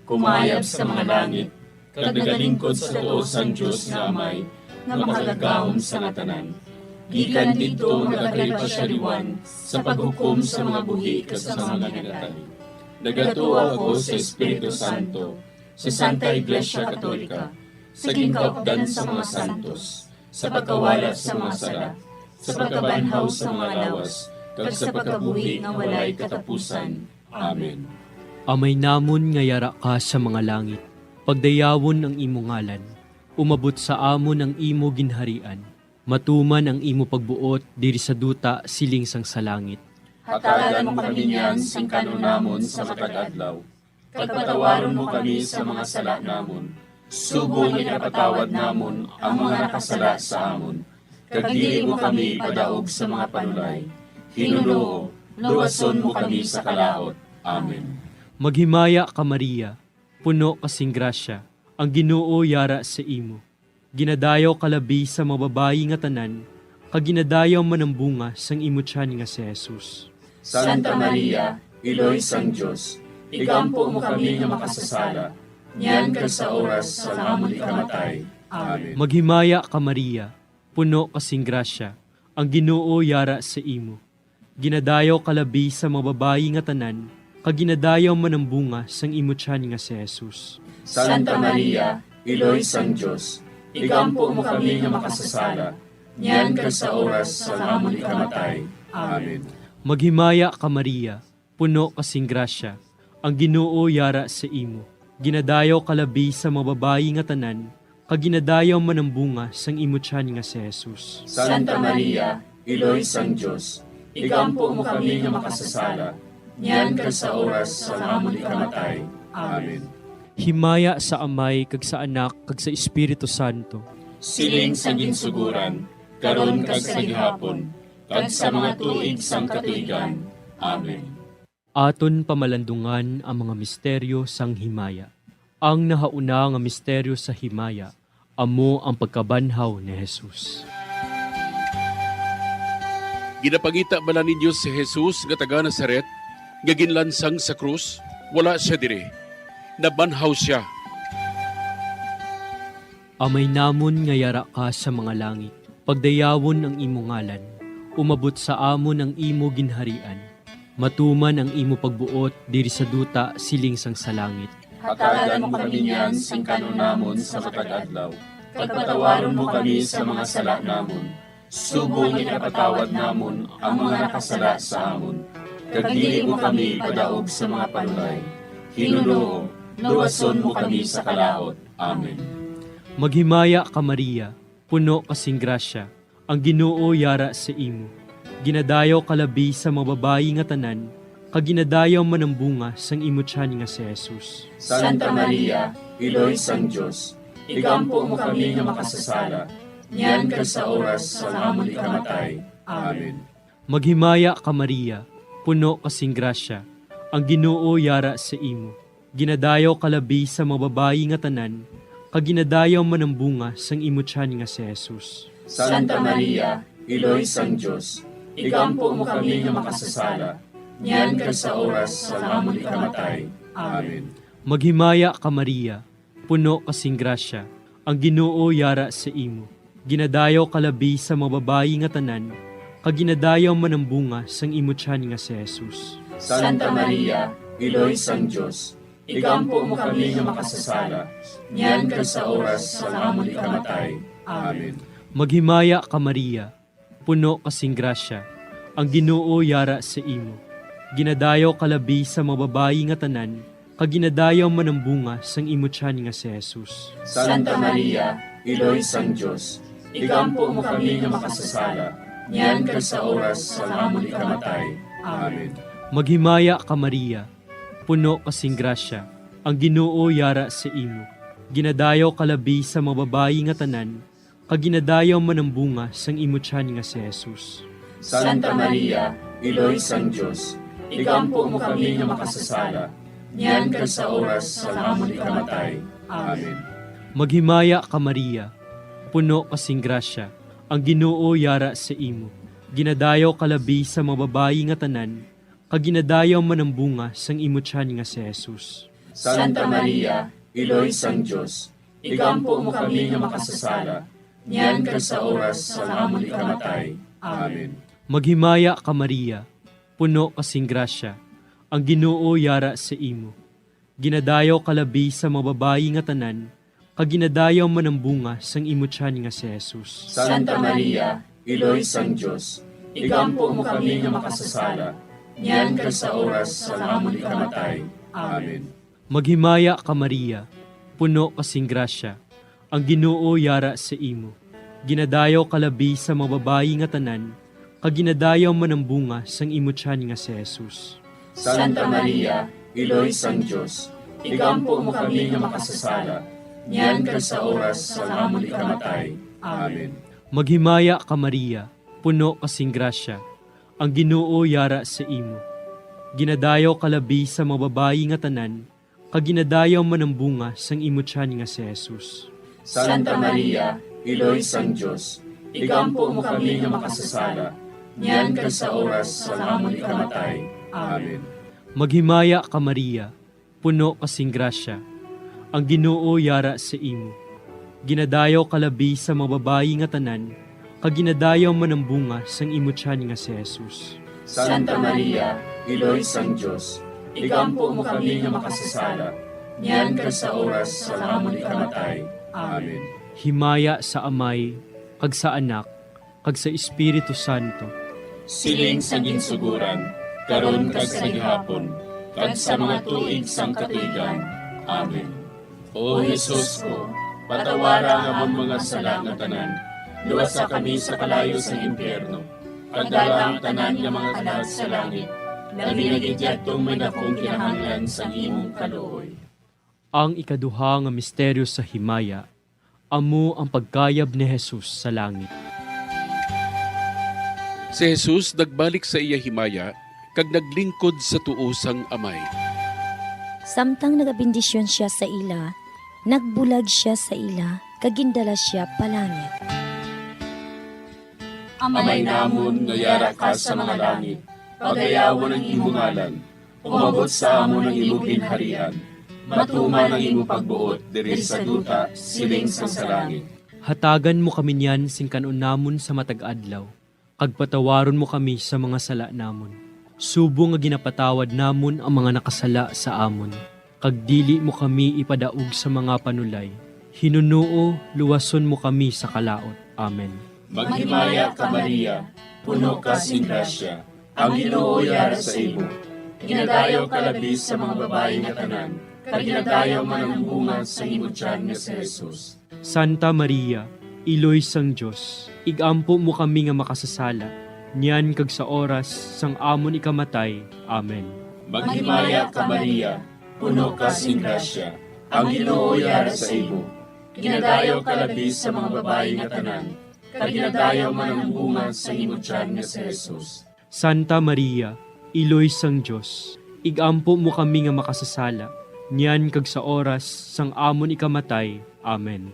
Kumayab sa mga langit, kag nagalingkod sa tuo sang Dios nga Amay, nga makagagahom sa ngatanan. Gikan dito nagakay pa siya liwan sa paghukom sa mga buhi kas sa mga minatay. Nagatuo ako sa Espiritu Santo, sa Santa Iglesia Katolika, sa gingkaupdan sa mga santos, sa pagkawala sa mga sala, sa pagkabanhaw sa mga lawas, kag sa pagkabuhi nga walay katapusan. Amen. Amay namon nga yara ka sa mga langit, pagdayawon ang imo ngalan, umabot sa amon ang imo ginharian, matuman ang imo pagbuot diri sa duta siling sang sa langit. Hatagan mo kami niyan sing kanunamon sa matag adlaw. Pagpatawaron mo kami sa mga sala namon. Subong ipatawad namon ang mga nakasala sa amon. Kag dili mo kami padaog sa mga panulay. Hinunoo, luwason mo kami sa kalaot. Amen. Maghimaya ka Maria, puno kasing grasya, ang Ginoo yara sa imo. Ginadayaw kalabi sa mga babayi nga tanan, kag ginadayaw man ang bunga sang imo tiyan nga si Jesus. Santa Maria, Iloy sang Dios, igampo mo kami nga makasasala, niyan kag sa oras sa amon ikamatay. Amen. Maghimaya ka Maria, puno kasing grasya, ang Ginoo yara sa imo. Ginadayaw kalabi sa mga babayi nga tanan, kag ginadayaw man ang bunga sang imo tiyan nga si Jesus. Santa Maria, Iloy sang Dios, igampo mo kami nga makasasala, niyan kag sa oras sa amon ikamatay. Amen. Maghimaya ka Maria, puno kasing grasya, ang Ginoo yara sa imo. Ginadayaw kalabi sa mga babayi nga tanan, kag ginadayaw man ang bunga sang imo tiyan nga si Jesus. Santa Maria, Iloy sang Dios, igampo mo kami nga makasasala, niyan kag sa oras sa amon ikamatay. Amen. Himaya sa Amay kag sa Anak kag sa Espiritu Santo. Siling sa ginsuguran, karon kag sa gihapon, kag sa mga tuig sang katuigan. Amen. Aton pamalandungan ang mga misteryo sang himaya. Ang nahauna nga misteryo sa himaya, amo ang pagkabanhaw ni Jesus. Ginapangita bala ninyo si Jesus nga taga Nazaret, nga ginlansang sa krus, wala siya dire. Nabanhaw siya. Amay namon nga yara ka sa mga langit, pagdayawon ang imo ngalan, umabot sa amon ang imo ginharian, matuman ang imo pagbuot diri sa duta siling sang sa langit. Hatagan mo kami niyan sing kanon namon sa matag adlaw. Kagpatawaron mo kami sa mga sala namon. Subong ikapatawad namon ang mga nakasala sa amon. Kagdili mo kami padaog sa mga panulay. Hinunoo, luwason mo kami sa kalaot. Amen. Maghimaya ka Maria, puno kasing grasya, ang Ginoo yara sa imo. Ginadayaw kalabi sa mababayi nga tanan, kaginadayaw manambunga sang imo tiyan nga si Jesus. Santa Maria, Iloy sang Diyos, igampo mo kami nga makasasala, niyan ka sa oras sa amon ikamatay. Amen. Maghimaya ka Maria, puno kasing grasya, ang Ginoo yara sa imo. Ginadayaw kalabi sa mababayi nga tanan, kaginadayaw manambunga sang imo tiyan nga si Jesus. Santa Maria, Iloy sang Diyos, igampo mo kami nga makasasala, niyan ka sa oras sa amon ikamatay. Amen. Maghimaya ka Maria, puno kasing grasya, ang Ginoo yara sa imo. Ginadayaw kalabi sa mababayi nga tanan, kaginadayaw manambunga sang imo tiyan nga si Jesus. Santa Maria, Iloy sang Diyos, igampo mo kami nga makasasala, niyan ka sa oras sa amon ikamatay. Amen. Maghimaya ka Maria, puno kasing grasya, ang Ginoo yara sa imo. Ginadayaw kalabi sa mababayi nga tanan, kaginadayaw manambunga sang imo tiyan nga si Jesus. Santa Maria, Iloy sang Diyos, igampo mo kami nga makasasala, niyan ka sa oras sa amon ikamatay. Amen. Maghimaya ka Maria, puno kasing grasya, ang Ginoo yara sa imo. Ginadayaw kalabi sa mababayi nga tanan, kaginadayaw manambunga sang imo tiyan nga si Jesus. Santa Maria, Iloy sang Diyos, igampo mo kami nga makasasala, niyan ka sa oras sa amon ikamatay. Amen. Maghimaya ka Maria, puno kasing grasya, ang Ginoo yara sa imo. Ginadayaw kalabi sa mababayi nga tanan, kaginadayaw manambunga sang imo tiyan nga si Jesus. Santa Maria, Iloy sang Diyos, igampo mo kami nga makasasala, niyan ka sa oras sa amon ikamatay. Amen. Maghimaya ka Maria, puno kasing grasya, ang Ginoo yara sa imo. Ginadayaw kalabi sa mababayi nga tanan, kaginadayaw manambunga sang imo tiyan nga si Jesus. Santa Maria, Iloy sang Diyos, igampo mo kami nga makasasala, niyan ka sa oras sa amon ikamatay. Amen. Maghimaya ka Maria, puno kasing grasya, ang Ginoo yara sa imo. Ginadayaw kalabi sa mababayi nga tanan, kaginadayaw manambunga sang imo tiyan nga si Jesus. Santa Maria, Iloy sang Diyos, igampo mo kami nga makasasala, niyan ka sa oras sa amon ikamatay. Amen. Maghimaya ka Maria, puno kasing grasya, ang Ginoo yara sa imo. Ginadayaw kalabi sa mababayi nga tanan, kaginadayaw manambunga sang imo tiyan nga si Jesus. Santa Maria, Iloy sang Diyos, igampo mo kami nga makasasala, niyan ka sa oras sa amon ikamatay. Amen. Maghimaya ka Maria, puno kasing grasya, ang Ginoo yara sa imo. Ginadayaw kalabi sa mababayi nga tanan, kaginadayaw manambunga sang imo tiyan nga si Jesus. Santa Maria, Iloy sang Diyos, igampo mo kami nga makasasala, niyan ka sa oras sa amon ikamatay. Amen. Himaya sa Amay, kag sa Anak, kag sa Espiritu Santo. Siling sa ginsuguran, karon kag sa gihapon, kag sa mga tuig sang katuigan. Amen. O Jesus ko, patawara nga among mga sala nga tanan, luwasa kami sa kalayo sa impyerno, kadala ang tanan nga mga kalag sa langit, labi nagidyadtong may dakong kinahanglan sa imong kaluoy. Ang ikaduha nga misteryo sa himaya, amo ang pagkayab ni Jesus sa langit. Si Jesus nagbalik sa iya himaya, kag naglingkod sa tuosang amay. Samtang nagabindisyon siya sa ila, nagbulag siya sa ila, kagindala siya palangit. Amay namon nga yara ka sa mga langit, pagayawan ang imong ngalan, umabot sa amon ang imong ginharian, matuman ang imong pagbuot diri sa duta siling sa langit. Hatagan mo kami niyan sing kanon namon sa matag adlaw, kag patawaron mo kami sa mga sala namon. Subo nga ginapatawad namon ang mga nakasala sa amon. kag dili mo kami ipadaog sa mga panulay. Hinunuo, luwason mo kami sa kalaot. Amen. Maghimaya ka Maria, puno ka sing grasya, ang Ginoo yara sa imo. Ginadayaw ka labis sa mga babae nga tanan, kag ginadayaw man ang bunga sa imo tiyan nga si Jesus. Santa Maria, Iloy sang Diyos, igampo mo kami nga makasasala, niyan kag sa oras sang amon ikamatay. Amen. Maghimaya ka Maria, puno ka sing grasya, ang Ginoo yara sa imo. Ginadayaw ka labis sa mga babae nga tanan, kag ginadayaw man ang bunga sa imo tiyan nga si Jesus. Santa Maria, Iloy sang Diyos, igampo mo kami nga makasasala, niyan kag sa oras sang amon ikamatay. Amen.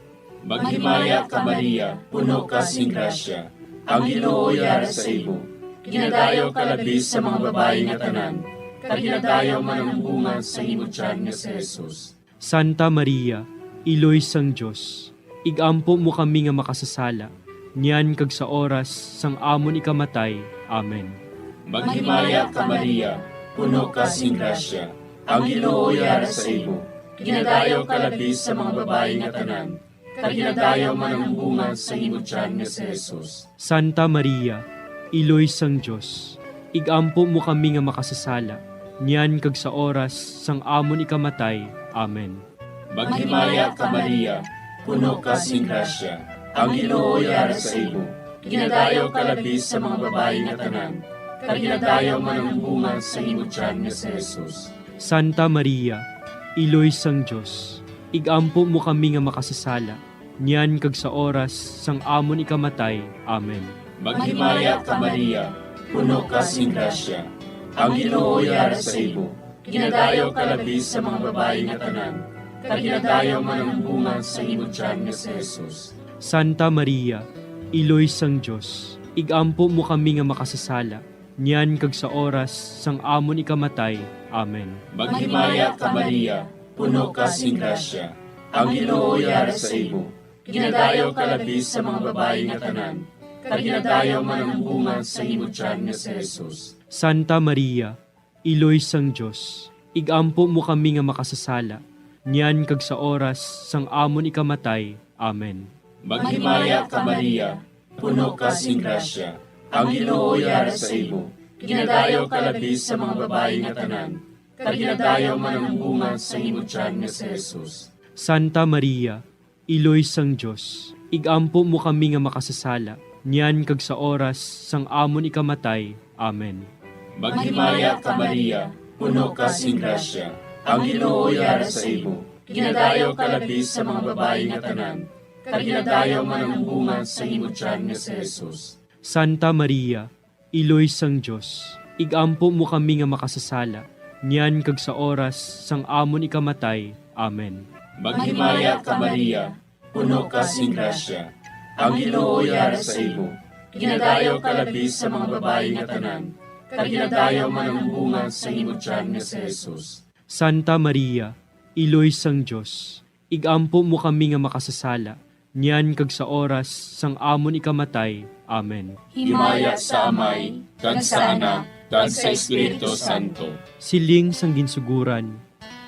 Maghimaya ka Maria, puno ka sing grasya, ang Ginoo yara sa imo. Ginadayaw ka labis sa mga babae nga tanan, kag ginadayaw man ang bunga sa imo tiyan nga si Jesus. Santa Maria, Iloy sang Diyos, igampo mo kami nga makasasala, niyan kag sa oras sang amon ikamatay. Amen. Maghimaya ka Maria, puno ka sing grasya, ang Ginoo yara sa imo. Ginadayaw ka labis sa mga babae nga tanan, kag ginadayaw man ang bunga sa imo tiyan nga si Jesus. Santa Maria, Iloy sang Diyos, igampo mo kami nga makasasala, niyan kag sa oras sang amon ikamatay. Amen. Maghimaya ka Maria, puno ka sing grasya, ang Ginoo yara sa imo. Ginadayaw ka labis sa mga babae nga tanan, kag ginadayaw man ang bunga sa imo tiyan nga si Jesus. Santa Maria, Iloy sang Diyos, igampo mo kami nga makasasala, niyan kag sa oras sang amon ikamatay. Amen. Maghimaya ka Maria, puno ka sing grasya, ang Ginoo yara sa imo. Ginadayaw ka labis sa mga babae nga tanan, kag ginadayaw man ang bunga sa imo tiyan nga si Jesus. Santa Maria, Iloy sang Diyos, igampo mo kami nga makasasala, niyan kag sa oras sang amon ikamatay. Amen. Maghimaya ka Maria, puno ka sing grasya, ang Ginoo yara sa imo. Ginadayaw ka labis sa mga babae nga tanan, kag ginadayaw man ang bunga sa imo tiyan nga si Jesus. Santa Maria, Iloy sang Diyos, igampo mo kami nga makasasala, niyan kag sa oras sang amon ikamatay. Amen. Maghimaya ka Maria, puno ka sing grasya, ang Ginoo yara sa imo. Ginadayaw ka labis sa mga babae nga tanan, kag ginadayaw man ang bunga sa imo tiyan nga si Jesus. Santa Maria, Iloy sang Diyos, igampo mo kami nga makasasala, niyan kag sa oras sang amon ikamatay. Amen. Maghimaya ka Maria, puno ka sing grasya, ang Ginoo yara sa imo. Ginadayaw ka labis sa mga babae nga tanan, kag ginadayaw man ang bunga sa imo tiyan nga si Jesus. Santa Maria, Iloy sang Diyos, igampo mo kami nga makasasala, niyan kag sa oras sang amon ikamatay. Amen. Maghimaya ka Maria, puno ka sing grasya, ang Ginoo yara sa imo. Ginadayaw ka labis sa mga babae nga tanan, kag ginadayaw man ang bunga sa imo tiyan nga si Jesus. Santa Maria, Iloy sang Diyos, igampo mo kami nga makasasala, niyan kag sa oras sang amon ikamatay. Amen. Himaya sa Amay, kag sa Anak, kag sa Espiritu Santo. Siling sang ginsuguran,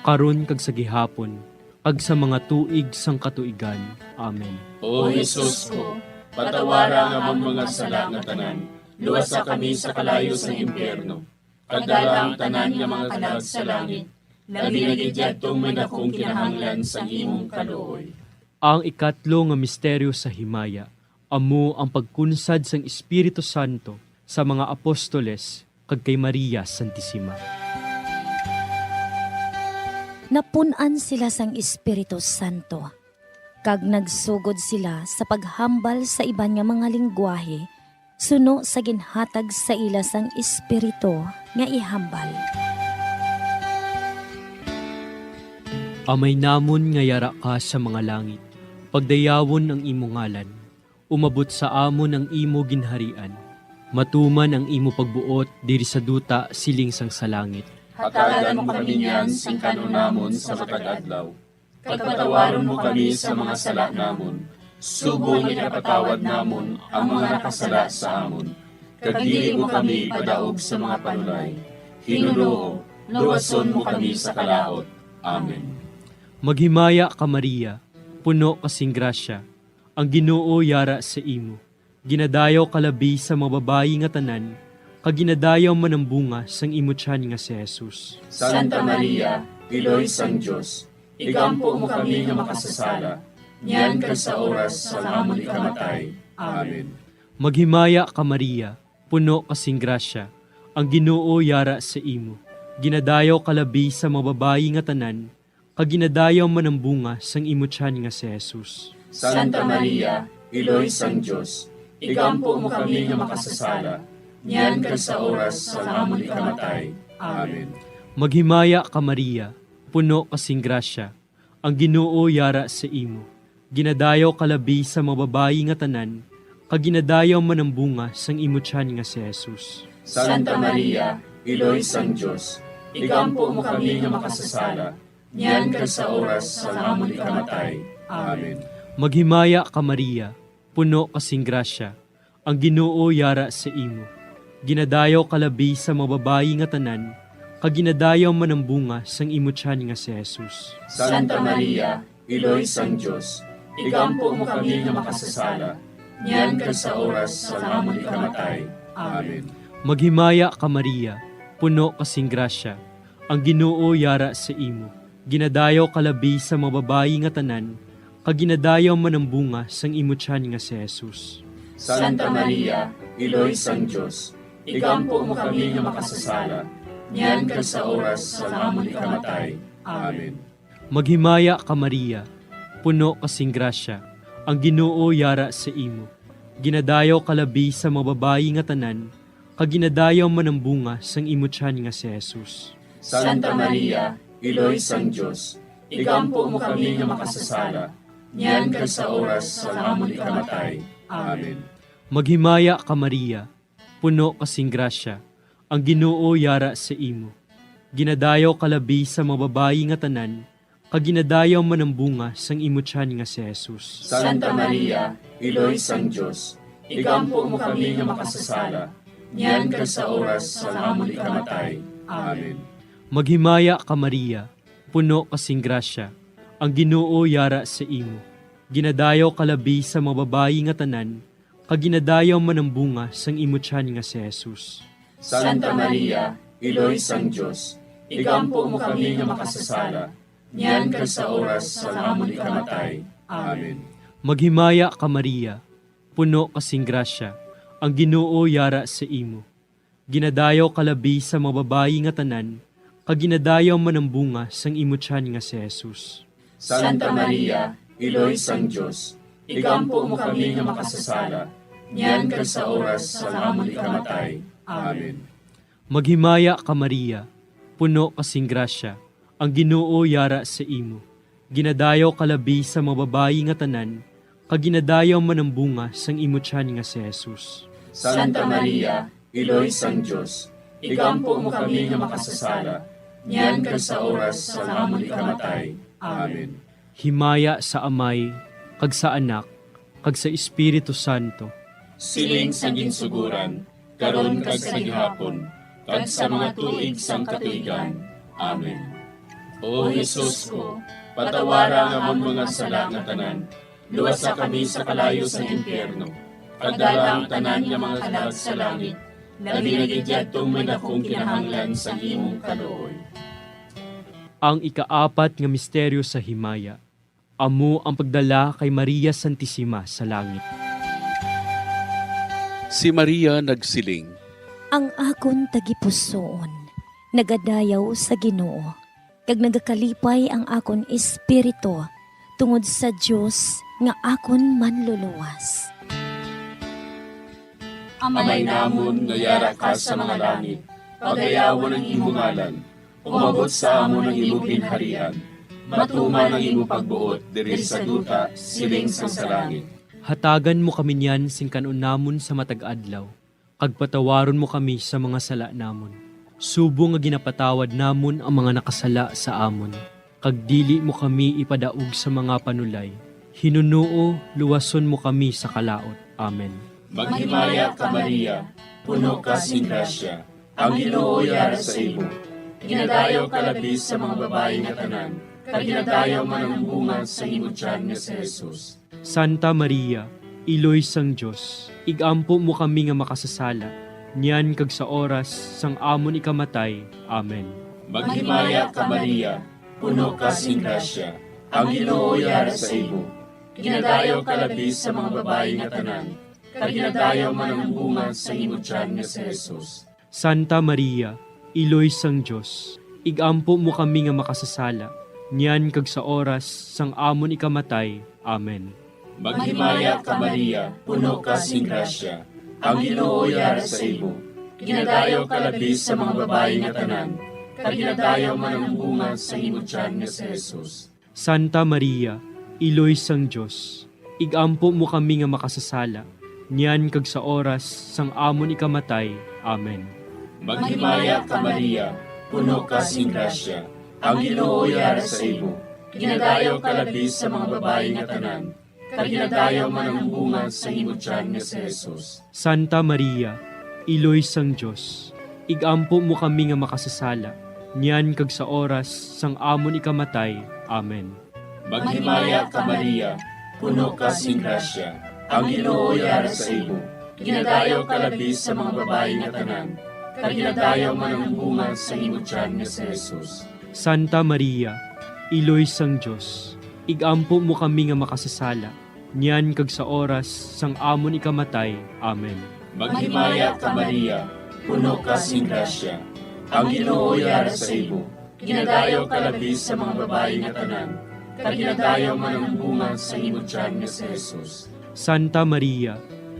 karon kag sa gihapon, kag sa mga tuig sang katuigan. Amen. O Jesus ko, patawara nga among mga sala nga tanan, luwasa kami sa kalayo sa impyerno. Pagdala ang tanan nga mga kalag sa langit, labi na gidyadtong may dakong kinahanglan sa imong kaluoy. Ang ikatlo nga misteryo sa himaya, amo ang pagkunsad sang Espiritu Santo sa mga apostoles kag kay Maria Santissima. Napunan sila sang Espiritu Santo, kag nagsugod sila sa paghambal sa iban nga mga lingwahe, suno sa ginhatag sa ila sang Espiritu nga ihambal. Amay namon nga yara ka sa mga langit, pagdayawon ang imo ngalan, umabot sa amon ang imo ginharian, matuman ang imo pagbuot diri sa duta siling sang sa langit. Hatagan mo kami niyan sing kanunamon sa matag-adlaw. Pagpatawaron mo kami sa mga sala namon, subong ikapatawad namon ang mga nakasala sa amon. Kag dili mo kami padaog sa mga panulay. Hinunuo, luwason mo kami sa kalaot. Amen. Maghimaya ka Maria, puno kasing grasya, ang Ginoo yara sa imo. Ginadayaw kalabi sa mga babayi nga tanan, kaginadayaw man ang bunga sang imo tiyan nga si Jesus. Santa Maria, Iloy sang Diyos, igampo mo kami nga makasasala, niyan ka sa oras sa amon ikamatay. Amen. Maghimaya ka Maria, puno kasing grasya, ang Ginoo yara sa imo. Ginadayaw kalabi sa mga babayi nga tanan, kaginadayaw man ang bunga sang imo tiyan nga si Jesus. Santa Maria, Iloy sang Diyos, igampo mo kami nga makasasala, niyan ka sa oras sa amon ikamatay. Amen. Maghimaya ka Maria, puno kasing grasya, ang Ginoo yara sa imo. Ginadayaw kalabi sa mga babayi nga tanan, kaginadayaw man ang bunga sang imo tiyan nga si Jesus. Santa Maria, Iloy sang Diyos, igampo mo kami nga makasasala, niyan ka sa oras sa amon ikamatay. Amen. Maghimaya ka Maria, puno kasing grasya, ang Ginoo yara sa imo. Ginadayaw kalabi sa mga babayi nga tanan, kaginadayaw man ang bunga sang imo tiyan nga si Jesus. Santa Maria, Iloy sang Diyos, igampo mo kami nga makasasala, niyan ka sa oras sa amon ikamatay. Amen. Maghimaya ka Maria, puno kasing grasya, ang Ginoo yara sa imo. Ginadayaw kalabi sa mga babayi nga tanan, kaginadayaw man ang bunga sang imo tiyan nga si Jesus. Santa Maria, Iloy sang Diyos, igampo mo kami nga makasasala, niyan ka sa oras sa amon ikamatay. Amen. Maghimaya ka Maria, puno kasing grasya, ang Ginoo yara sa imo. Ginadayaw kalabi sa mga babayi nga tanan, kaginadayaw man ang bunga sang imo tiyan nga si Jesus. Santa Maria, Iloy sang Diyos, igampo mo kami nga makasasala, niyan ka sa oras sa amon ikamatay. Amen. Maghimaya ka Maria, puno kasing grasya, ang Ginoo yara sa imo. Ginadayaw kalabi sa mga babayi nga tanan, kaginadayaw man ang bunga sang imo tiyan nga si Jesus. Santa Maria, Iloy sang Diyos, igampo mo kami nga makasasala, niyan ka sa oras sa amon ikamatay. Amen. Maghimaya ka Maria, puno kasing grasya, ang Ginoo yara sa imo. Ginadayaw kalabi sa mga babayi nga tanan, kaginadayaw man ang bunga sang imo tiyan nga si Jesus. Santa Maria, Iloy sang Diyos, igampo mo kami nga makasasala, niyan ka sa oras sa amon ikamatay. Amen. Maghimaya ka Maria, puno kasing grasya, ang Ginoo yara sa imo. Ginadayaw kalabi sa mga babayi nga tanan, kaginadayaw man ang bunga sang imo tiyan nga si Jesus. Santa Maria, Iloy sang Diyos, igampo mo kami nga makasasala, niyan ka sa oras sa amon ikamatay. Amen. Maghimaya ka Maria, puno kasing grasya, ang Ginoo yara sa imo. Ginadayaw kalabi sa mga babayi nga tanan, kaginadayaw man ang bunga sang imo tiyan nga si Jesus. Santa Maria, Iloy sang Diyos, igampo mo kami nga makasasala, niyan ka sa oras sa amon ikamatay. Amen. Himaya sa Amay, kag sa Anak, kag sa Espiritu Santo. Siling sa ginsuguran, karon kag sa gihapon, kag sa mga tuig sang katuigan. Amen. O Jesus ko, patawara nga among mga sala nga tanan, luwasa kami sa kalayo sa impyerno, kadala ang tanan nga mga kalag sa langit, labi na gidyadtong may dakong kinahanglan sa imong kaluoy. Ang ikaapat nga misteryo sa himaya, amo ang pagdala kay Maria Santissima sa langit. Si Maria nagsiling, Ang akon tagipusoon, nagadayaw sa Ginoo, kag nagakalipay ang akon espiritu, tungod sa Dios nga akon manluluwas. Amay namon nga yara ka sa mga langit, pagayawan ang imong ngalan, umabot sa amon ang imong ginharian, matuman ang imong pagbuot diri sa duta siling sa langit. Hatagan mo kami niyan sing kanon namon sa matag adlaw, kag patawaron mo kami sa mga sala namon. Subo nga ginapatawad namon ang mga nakasala sa amon, kag dili mo kami ipadaog sa mga panulay. Hinunuo, luwason mo kami sa kalaot. Amen. Maghimaya ka Maria, puno ka sing grasya, ang Ginoo yara sa imo. ginadayaw kalabis sa mga babae nga tanan, kag ginadayaw man ang bunga sa imong tiyan nga si Jesus. Santa Maria, Iloy sang Diyos, igampo mo kami nga makasasala, niyan kag sa oras sang amon ikamatay. Amen. Maghimaya ka Maria, puno ka sing grasya, ang Ginoo yara sa imo. Ginadayaw kalabis sa mga babae nga tanan, kag ginadayaw man ang bunga sa imong tiyan nga si Jesus. Santa Maria, Iloy sang Diyos, igampo mo kami nga makasasala, niyan kag sa oras sang amon ikamatay. Amen. Maghimaya ka Maria, puno ka sing grasya, ang Ginoo yara sa imo. Ginadayaw kalabis sa mga babae nga tanan, kag ginadayaw man ang bunga sa imong tiyan nga si Jesus. Santa Maria, Iloy sang Diyos, igampo mo kami nga makasasala, niyan kag sa oras sang amon ikamatay. Amen. Maghimaya ka Maria, puno ka sing grasya, ang Ginoo yara sa imo. Ginadayaw kalabis sa mga babae nga tanan, kag ginadayaw man ang bunga sa imong tiyan nga si Jesus. Santa Maria, Iloy sang Diyos, igampo mo kami nga makasasala, niyan kag sa oras sang amon ikamatay. Amen. Maghimaya ka Maria, puno ka sing grasya, ang Ginoo yara sa imo. Ginadayaw kalabis sa mga babae nga tanan, kag ginadayaw man ang bunga sa imong tiyan nga si Jesus. Santa Maria, Iloy sang Diyos, igampo mo kami nga makasasala, niyan kag sa oras sang amon ikamatay. Amen. Maghimaya ka Maria, puno ka sing grasya, ang Ginoo yara sa imo. Ginadayaw kalabis sa mga babae nga tanan, kag ginadayaw man ang bunga sa imong tiyan nga si Jesus. Santa Maria,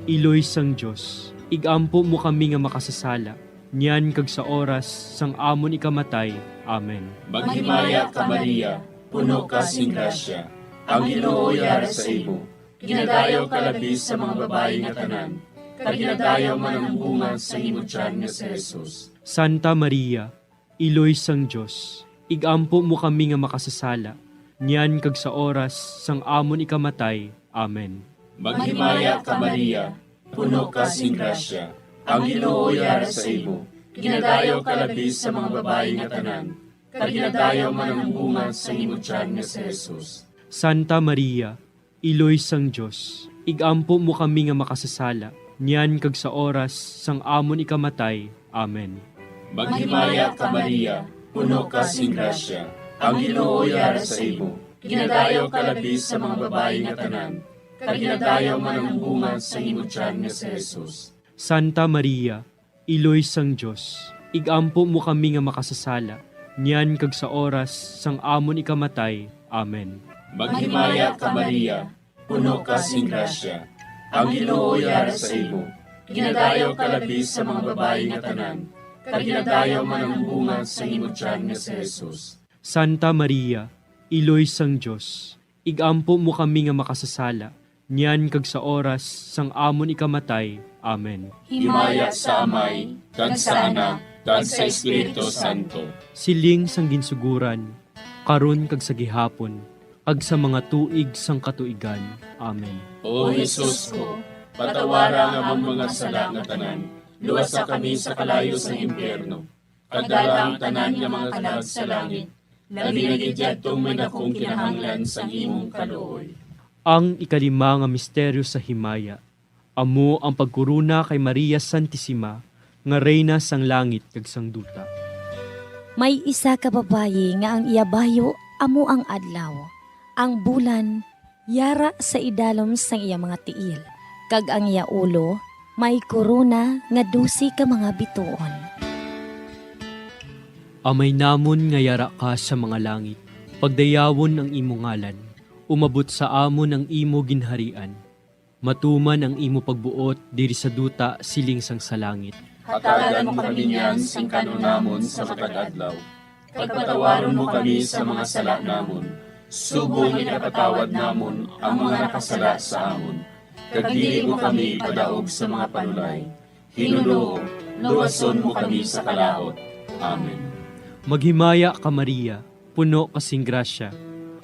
Iloy sang Diyos, igampo mo kami nga makasasala, niyan kag sa oras sang amon ikamatay. Amen. Maghimaya ka Maria, puno ka sing grasya, ang Ginoo yara sa imo. Ginadayaw kalabis sa mga babae nga tanan, kag ginadayaw man ang bunga sa imong tiyan nga si Jesus. Santa Maria, Iloy sang Diyos, igampo mo kami nga makasasala, niyan kag sa oras sang amon ikamatay. Amen. Maghimaya ka Maria, puno ka sing grasya, ang Ginoo yara sa imo. Ginadayaw kalabis sa mga babae nga tanan, kag ginadayaw man ang bunga sa imong tiyan nga si Jesus. Santa Maria, Iloy sang Diyos, igampo mo kami nga makasasala, niyan kag sa oras sang amon ikamatay. Amen. Maghimaya ka Maria, puno ka sing grasya, ang Ginoo yara sa imo. Ginadayaw kalabis sa mga babae nga tanan, kag ginadayaw man ang bunga sa imong tiyan nga si Jesus. Santa Maria, Iloy sang Diyos, igampo mo kami nga makasasala, niyan kag sa oras sang amon ikamatay. Amen. Maghimaya ka Maria, puno ka sing grasya, ang Ginoo yara sa imo. Ginadayaw kalabis sa mga babae nga tanan, kag ginadayaw man ang bunga sa imong tiyan nga si Jesus. Santa Maria, Iloy sang Diyos, igampo mo kami nga makasasala, niyan kag sa oras sang amon ikamatay. Amen. Himaya sa Amay, kag sa Anak, kag sa Espiritu Santo. Siling sang ginsuguran, karon kag sa gihapon, kag sa mga tuig sang katuigan. Amen. O Jesus ko, patawara nga among mga sala nga tanan, luwasa kami sa kalayo sa impyerno, kag dala ang tanan nga mga kalag sa langit, labi na gidyadtong may dakong kinahanglan sa imong kaluoy. Ang ikalima nga misteryo sa himaya, amo ang pagkuruna kay Maria Santissima, nga reyna sang langit kag sang duta. May isa ka babayi nga ang iyabayo amo ang adlaw. Ang bulan yara sa idalom sang iya mga tiil. Kag ang iya ulo may korona nga 12 ka mga bituon. Amay namon nga yara ka sa mga langit, pagdayawon ang imo ngalan, umabot sa amon ang imo ginharian. Matuman ang imo pagbuot diri sa duta siling sang sa langit. Hatagan mo kami niyan sing kanunamon sa matag adlaw. Pagpatawaron mo kami sa mga sala namon. Subong ikapatawad namon ang mga nakasala sa amon. Kag dili mo kami padaog sa mga panulay. Hinunoo, luwason mo kami sa kalaot. Amen. Maghimaya ka Maria, puno kasing grasya,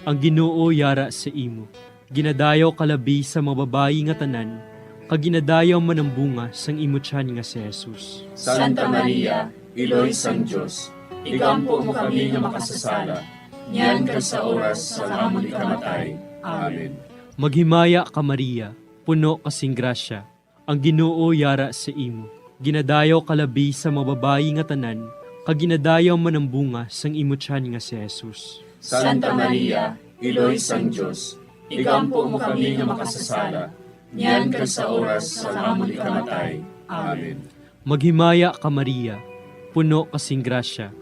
ang Ginoo yara sa imo. Ginadayaw kalabi sa mga babayi nga tanan, kag ginadayaw man ang bunga sang imo tiyan nga si Jesus. Santa Maria, Iloy sang Diyos, igampo mo kami nga makasasala, niyan kag sa oras sa amon ikamatay. Amen. Maghimaya ka Maria, puno kasing grasya, ang Ginoo yara sa imo. Ginadayaw kalabi sa mababayi nga tanan, kag ginadayaw man ang bunga sang imo tiyan nga si Jesus. Santa Maria, Iloy sang Diyos, igampo mo kami nga makasasala, niyan kag sa oras sa amon ikamatay. Amen. Maghimaya ka Maria, puno kasing grasya,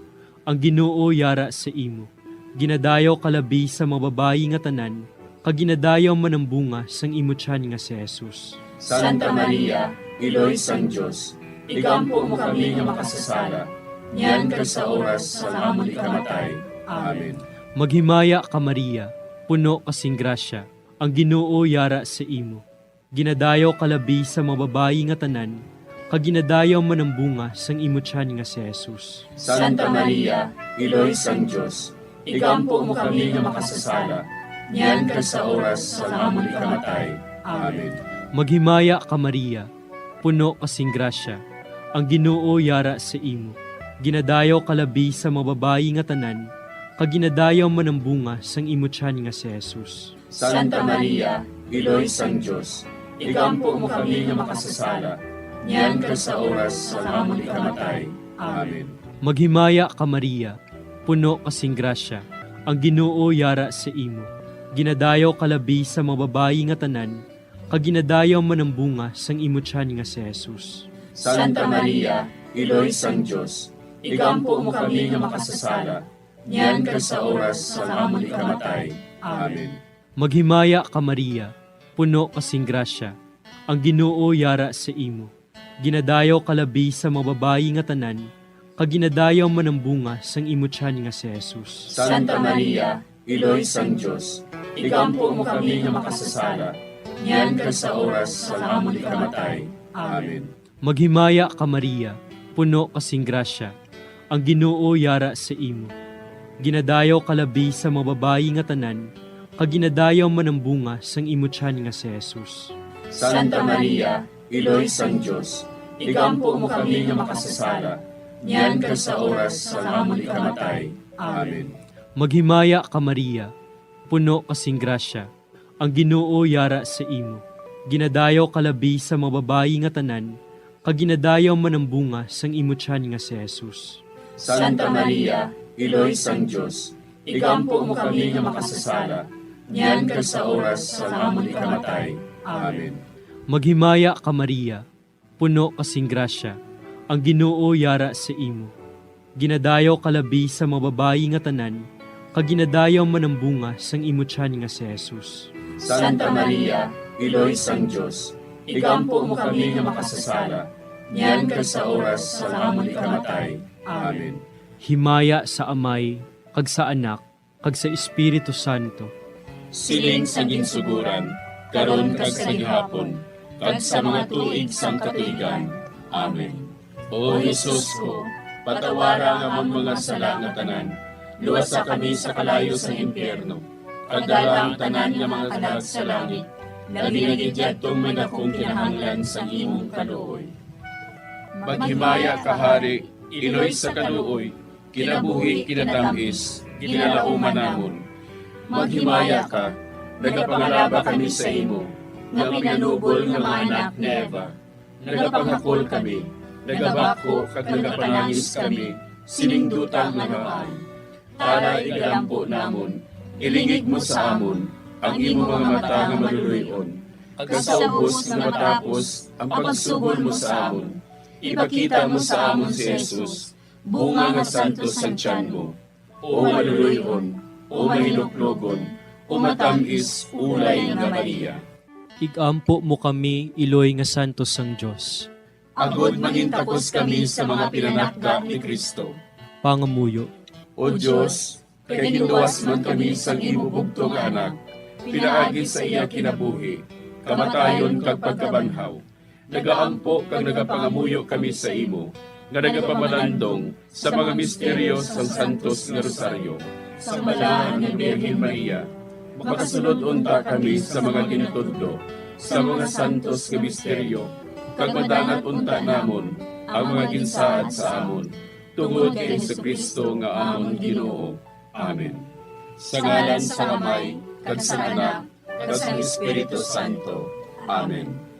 ang Ginoo yara sa imo. Ginadayaw kalabi sa mababayi nga tanan, kag ginadayaw man ang bunga sang imo tiyan nga si Jesus. Santa Maria, Iloy sang Diyos, igampo mo kami nga makasasala, niyan kag sa oras sa amon ikamatay. Amen. Maghimaya ka Maria, puno kasing grasya, ang Ginoo yara sa imo. Ginadayaw kalabi sa mababayi nga tanan, kag ginadayaw man ang bunga sang imo tiyan nga si Jesus. Santa Maria, Iloy sang Diyos, igampo mo kami nga makasasala, niyan kag sa oras sa amon ikamatay. Amen. Maghimaya ka Maria, puno kasing grasya, ang Ginoo yara sa imo. Ginadayaw kalabi sa mababayi nga tanan, kag ginadayaw man ang bunga sang imo tiyan nga si Jesus. Santa Maria, Iloy sang Diyos, igampo mo kami nga makasasala, niyan kag sa oras sa amon ikamatay. Amen. Maghimaya ka Maria, puno kasing grasya, ang Ginoo yara sa imo. Ginadayaw kalabi sa mababayi nga tanan, kag ginadayaw man ang bunga sang imo tiyan nga si Jesus. Santa Maria, Iloy sang Diyos, igampo mo kami nga makasasala, niyan kag sa oras sa amon ikamatay. Amen. Maghimaya ka Maria, puno kasing grasya, ang Ginoo yara sa imo. Ginadayaw kalabi sa mababayi nga tanan, kag ginadayaw man ang bunga sang imo tiyan nga si Jesus. Santa Maria, Iloy sang Diyos, igampo mo kami nga makasasala, niyan kag sa oras sa amon ikamatay. Amen. Maghimaya ka Maria, puno kasing grasya, ang Ginoo yara sa imo. Ginadayaw kalabi sa mababayi nga tanan, kag ginadayaw man ang bunga sang imo tiyan nga si Jesus. Santa Maria, Iloy sang Diyos, igampo mo kami nga makasasala, niyan kag sa oras sa amon ikamatay. Amen. Maghimaya ka Maria, puno kasing grasya, ang Ginoo yara sa imo. Ginadayaw kalabi sa mababayi nga tanan, kag ginadayaw man ang bunga sang imo tiyan nga si Jesus. Santa Maria, Iloy sang Diyos, igampo mo kami nga makasasala, niyan kag sa oras sa amon ikamatay. Amen. Maghimaya ka Maria, puno kasing grasya, ang Ginoo yara sa imo. Ginadayaw kalabi sa mababayi nga tanan, kag ginadayaw man ang bunga sang imo tiyan nga si Jesus. Santa Maria, Iloy sang Diyos, igampo mo kami nga makasasala, niyan kag sa oras sa amon ikamatay. Amen. Himaya sa Amay, kag sa Anak, kag sa Espiritu Santo. Siling sa ginsuguran, karon kag sa gihapon, kag sa mga tuig sang katuigan. Amen. O Jesus ko, patawara nga among mga sala nga tanan, luwasa kami sa kalayo sa impyerno, kag dala ang tanan nga mga kalag sa langit, naginagidyatong may dakong kinahanglan sa imong kaluoy. Maghimaya ka Hari, Iloy sa kaluoy, kinabuhi kinatamis, kinalauman namon. Maghimaya ka, nagapangalaba kami sa imo, nga pinanubol nga mga anak ni Eva. Nagapanghakol kami, nagabako kag nagapanangis kami, siningdutang nagaan. Para igalampo namon, ilingig mo sa amon, ang imo mga mata nga maluluyon. Kag sa ubos nga matapos, ang pagsugod mo sa amon. Ipakita mo sa amon si Jesus, bunga nga santos sa tiyan mo. O maluluyon, o mahiluklogon, o matamis, ulay nga Maria. Igampo mo kami, Iloy nga santos sang Diyos. Agod mangintapos kami sa mga pinanakda ni Kristo. Pangamuyo. O Diyos, kay ginuwas man kami sang imo bugto nga anak, pinaagi sa iya kinabuhi, kamatayon kag pagkabanhaw. Nagaampo kag nagapangamuyo kami sa imo, nga nagapamalandong sa mga misteryo sang Santos nga Rosaryo. Sa balahan ni Birhen Maria, makasunod unta kami sa mga ginutudlo, sa mga santos nga misteryo, kag madangat unta namon ang mga ginsaad sa amon. tungod kay Jesucristo nga among Ginoo. Amen. Sa ngalan sa Amay, kag sa Anak, kag sa Espiritu Santo. Amen.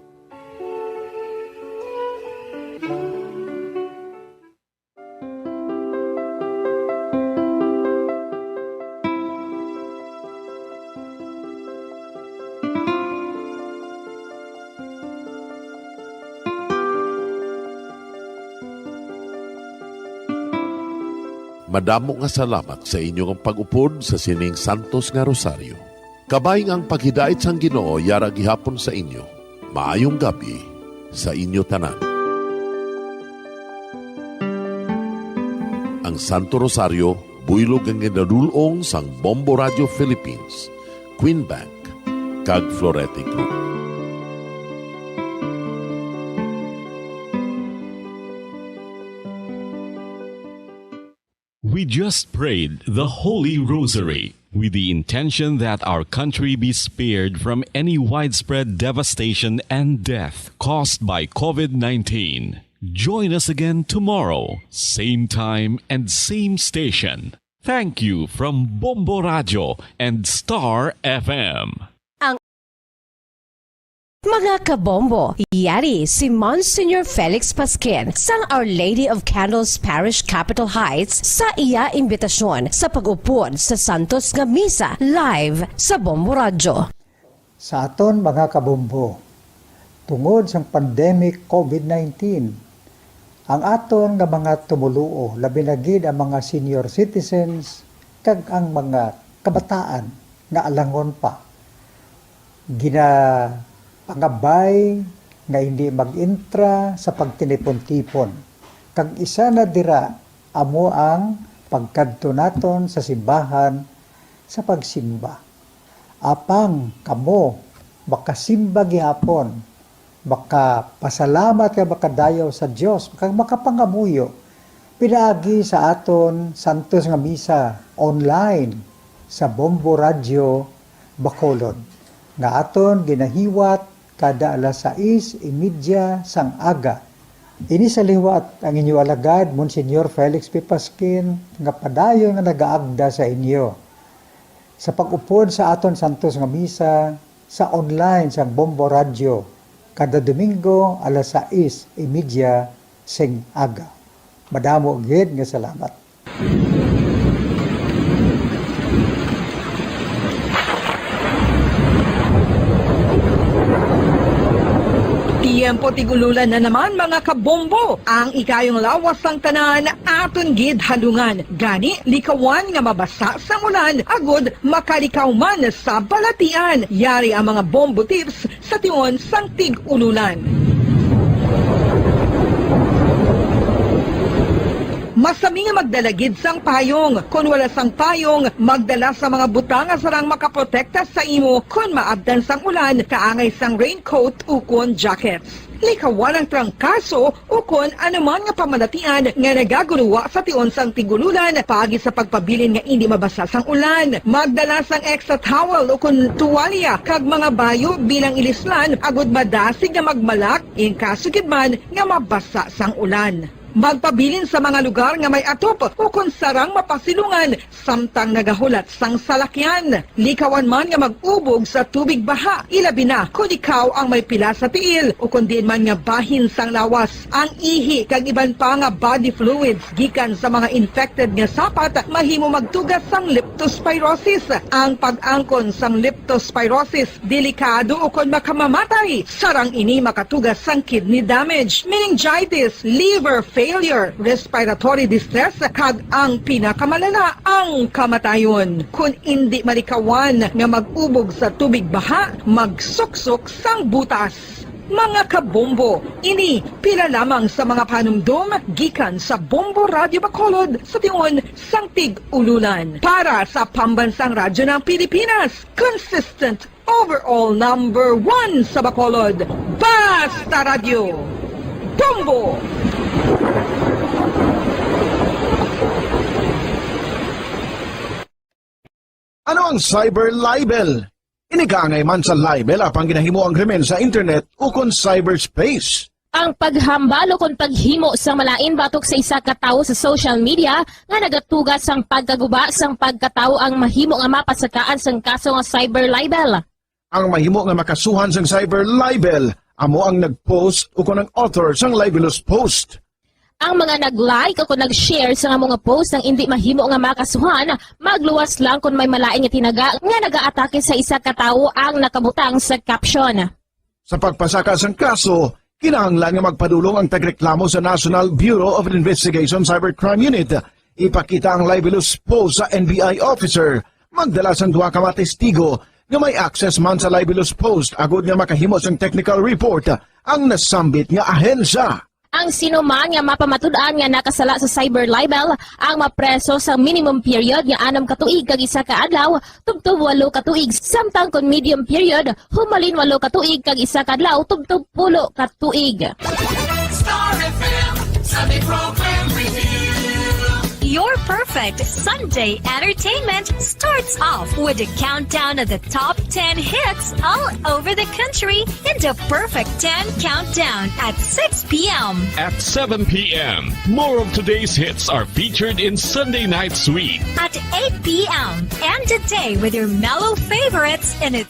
Madamo nga salamat sa inyong pag-upod sa sining Santos nga Rosario. Kabayng ang paghidait sang Ginoo yara gihapon sa inyo. Maayong gabi sa inyo tanan. Ang Santo Rosario buylog ang ginadulong sang Bombo Radio Philippines, Queen Bank, kag Florete Group. We just prayed the Holy Rosary with the intention that our country be spared from any widespread devastation and death caused by COVID-19. Join us again tomorrow, same time and same station. Thank you from Bombo Radio and Star FM. Mga kabombo, yari si Monsignor Felix Pasquin sang Our Lady of Candles Parish Capitol Heights sa iya imbitasyon sa pag-upod sa Santos nga Misa live sa Bombo Radio. Sa aton mga kabombo, tungod sa pandemic COVID-19, ang aton nga mga tumuluo, labi na gid ang mga senior citizens kag ang mga kabataan nga alangon pa, pangabay nga hindi mag-intra sa pagtinipon-tipon. Kag isa na dira amo ang pagkadto naton sa simbahan sa pagsimba. Apang kamo makasimba gihapon, makapasalamat ka makadayaw sa Dios, makapangamuyo pinaagi sa aton Santos nga Misa online sa Bombo Radio Bacolod nga aton ginahiwat kada alas 6:30 sang aga. Ini sa liwat ang inyo alagad, Monsignor Felix P. Pasquin, nga padayon nga nagaagda sa inyo. Sa pag-upod sa aton Santos nga Misa, sa online sa Bombo Radio, kada Domingo alas 6:30 sang aga. Madamo gid nga salamat. Tiempo tigululan na naman mga kabombo. Ang ikayong lawas sang tanan aton gid halungan. Gani likawan nga mabasa sa ulan agud makalikaw man sa balatian. Yari ang mga bombo tips sa tion sang tig-ululan. Masami nga magdalagid sang payong. Kung wala sang payong, magdala sa mga butang nga sarang makaprotekta sa imo kung maabdan sang ulan, kaangay sang raincoat ukon jackets. Likawan ang trangkaso ukon anuman nga pamalatian nga nagaguruwa sa tion sang tigululan paagi sa pagpabilin nga hindi mabasa sang ulan. Magdala sang extra towel ukon tuwalya kag mga bayo bilang ilislan agud madasig nga magmalak in kaso gid man nga mabasa sang ulan. Magpabilin sa mga lugar nga may atop o kung sarang mapasilungan samtang nagahulat sang salakyan. Likawan man nga mag-ubog sa tubig baha, ilabi na kung ikaw ang may pila sa tiil o kung diin man nga bahin sang lawas. Ang ihi kag iban pa nga body fluids gikan sa mga infected nga sapat mahimo magtugas sang leptospirosis. Ang pag-angkon sang leptospirosis delikado o kung makamamatay. Sarang ini makatugas sang kidney damage, meningitis, liver failure, respiratory distress, kag ang pinakamalala, ang kamatayon. Kung hindi malikawan nga mag-ubog sa tubig baha, magsuksok sang butas. Mga kabombo, ini pila lamang sa mga panumdum gikan sa Bombo Radio Bacolod sa tion sang tig-ululan. Para sa Pambansang Radyo ng Pilipinas, consistent overall number 1 sa Bacolod, Basta Radio, Bombo! Ano ang cyber libel? Inigangay man sa libel apang ginahimo ang krimen sa internet o kon cyberspace. Ang paghambal o kung paghimo sang malain batok sa isa ka tawo sa social media nga nagatugas sang pagkaguba sang pagkatawo ang mahimo nga mapasakaan sang kaso nga cyber libel. Ang mahimo nga makasuhan sang cyber libel amo ang nag-post o kung ang author sang libelous post. Ang mga nag-like o kung nag-share sa mga post ng hindi mahimo nga makasuhan, magluwas lang kung may malain nga tinaga nga nag-aatake sa isa ka tawo ang nakabutang sa caption. Sa pagpasaka sang kaso, kinahanglan nga magpadulong ang tagreklamo sa National Bureau of Investigation Cybercrime Unit. Ipakita ang libelous post sa NBI officer, magdala sang duha ka mga testigo nga may access man sa libelous post agud nga makahimo sang technical report ang nasambit nga ahensya. Ang sinuman nga mapamatud-an nga nakasala sa cyber libel ang mapreso sa minimum period nga 6 ka tuig kag 1 ka adlaw tubtob 8 ka tuig samtang kon medium period humalin 8 ka tuig kag 1 ka adlaw tubtob 10 ka tuig. Star FM Sunday Program Review. Your perfect Sunday entertainment starts off with a countdown of the top 10 hits all over the country in the Perfect 10 Countdown at 6 p.m. At 7 p.m., more of today's hits are featured in Sunday Night Sweet. At 8 p.m. End the day with your mellow favorites in it.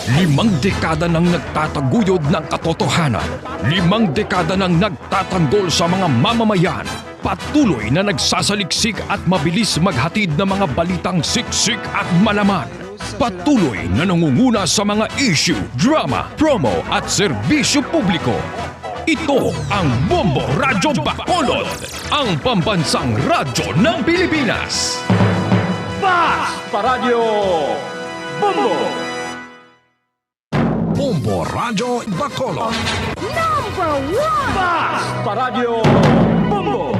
5 dekada nang nagtataguyod ng katotohanan. 5 dekada nang nagtatanggol sa mga mamamayan. Patuloy na nagsasaliksik at mabilis maghatid ng mga balitang siksik at malaman. Patuloy na nangunguna sa mga issue, drama, promo at serbisyo publiko. Ito ang Bombo Radyo Bacolod, ang pambansang radyo ng Pilipinas. Fast Radyo Bombo. Bombo Radyo Bacolod. Number 1 Fast Radyo Bombo.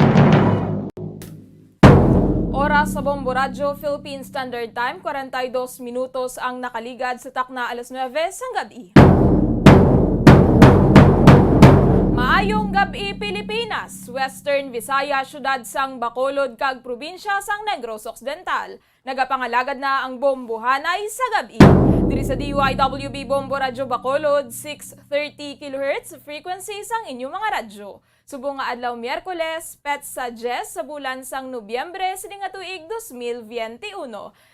Oras sa Bombo Radyo Philippine Standard Time, 42 minutos ang nakaligad sa takna alas 9 sang gabi. Maayong gabi Pilipinas, Western Visaya, syudad sang Bacolod kag probinsya sang Negros Occidental. Nagapangalagad na ang bombohanay sa gabi. Diri sa DYWB Bombo Radyo Bacolod, 630 kHz frequency sang inyong mga radyo. Subong nga adlaw Miyerkules, pet sa 10 sa bulan sang Nobyembre sining nga tuig 2021.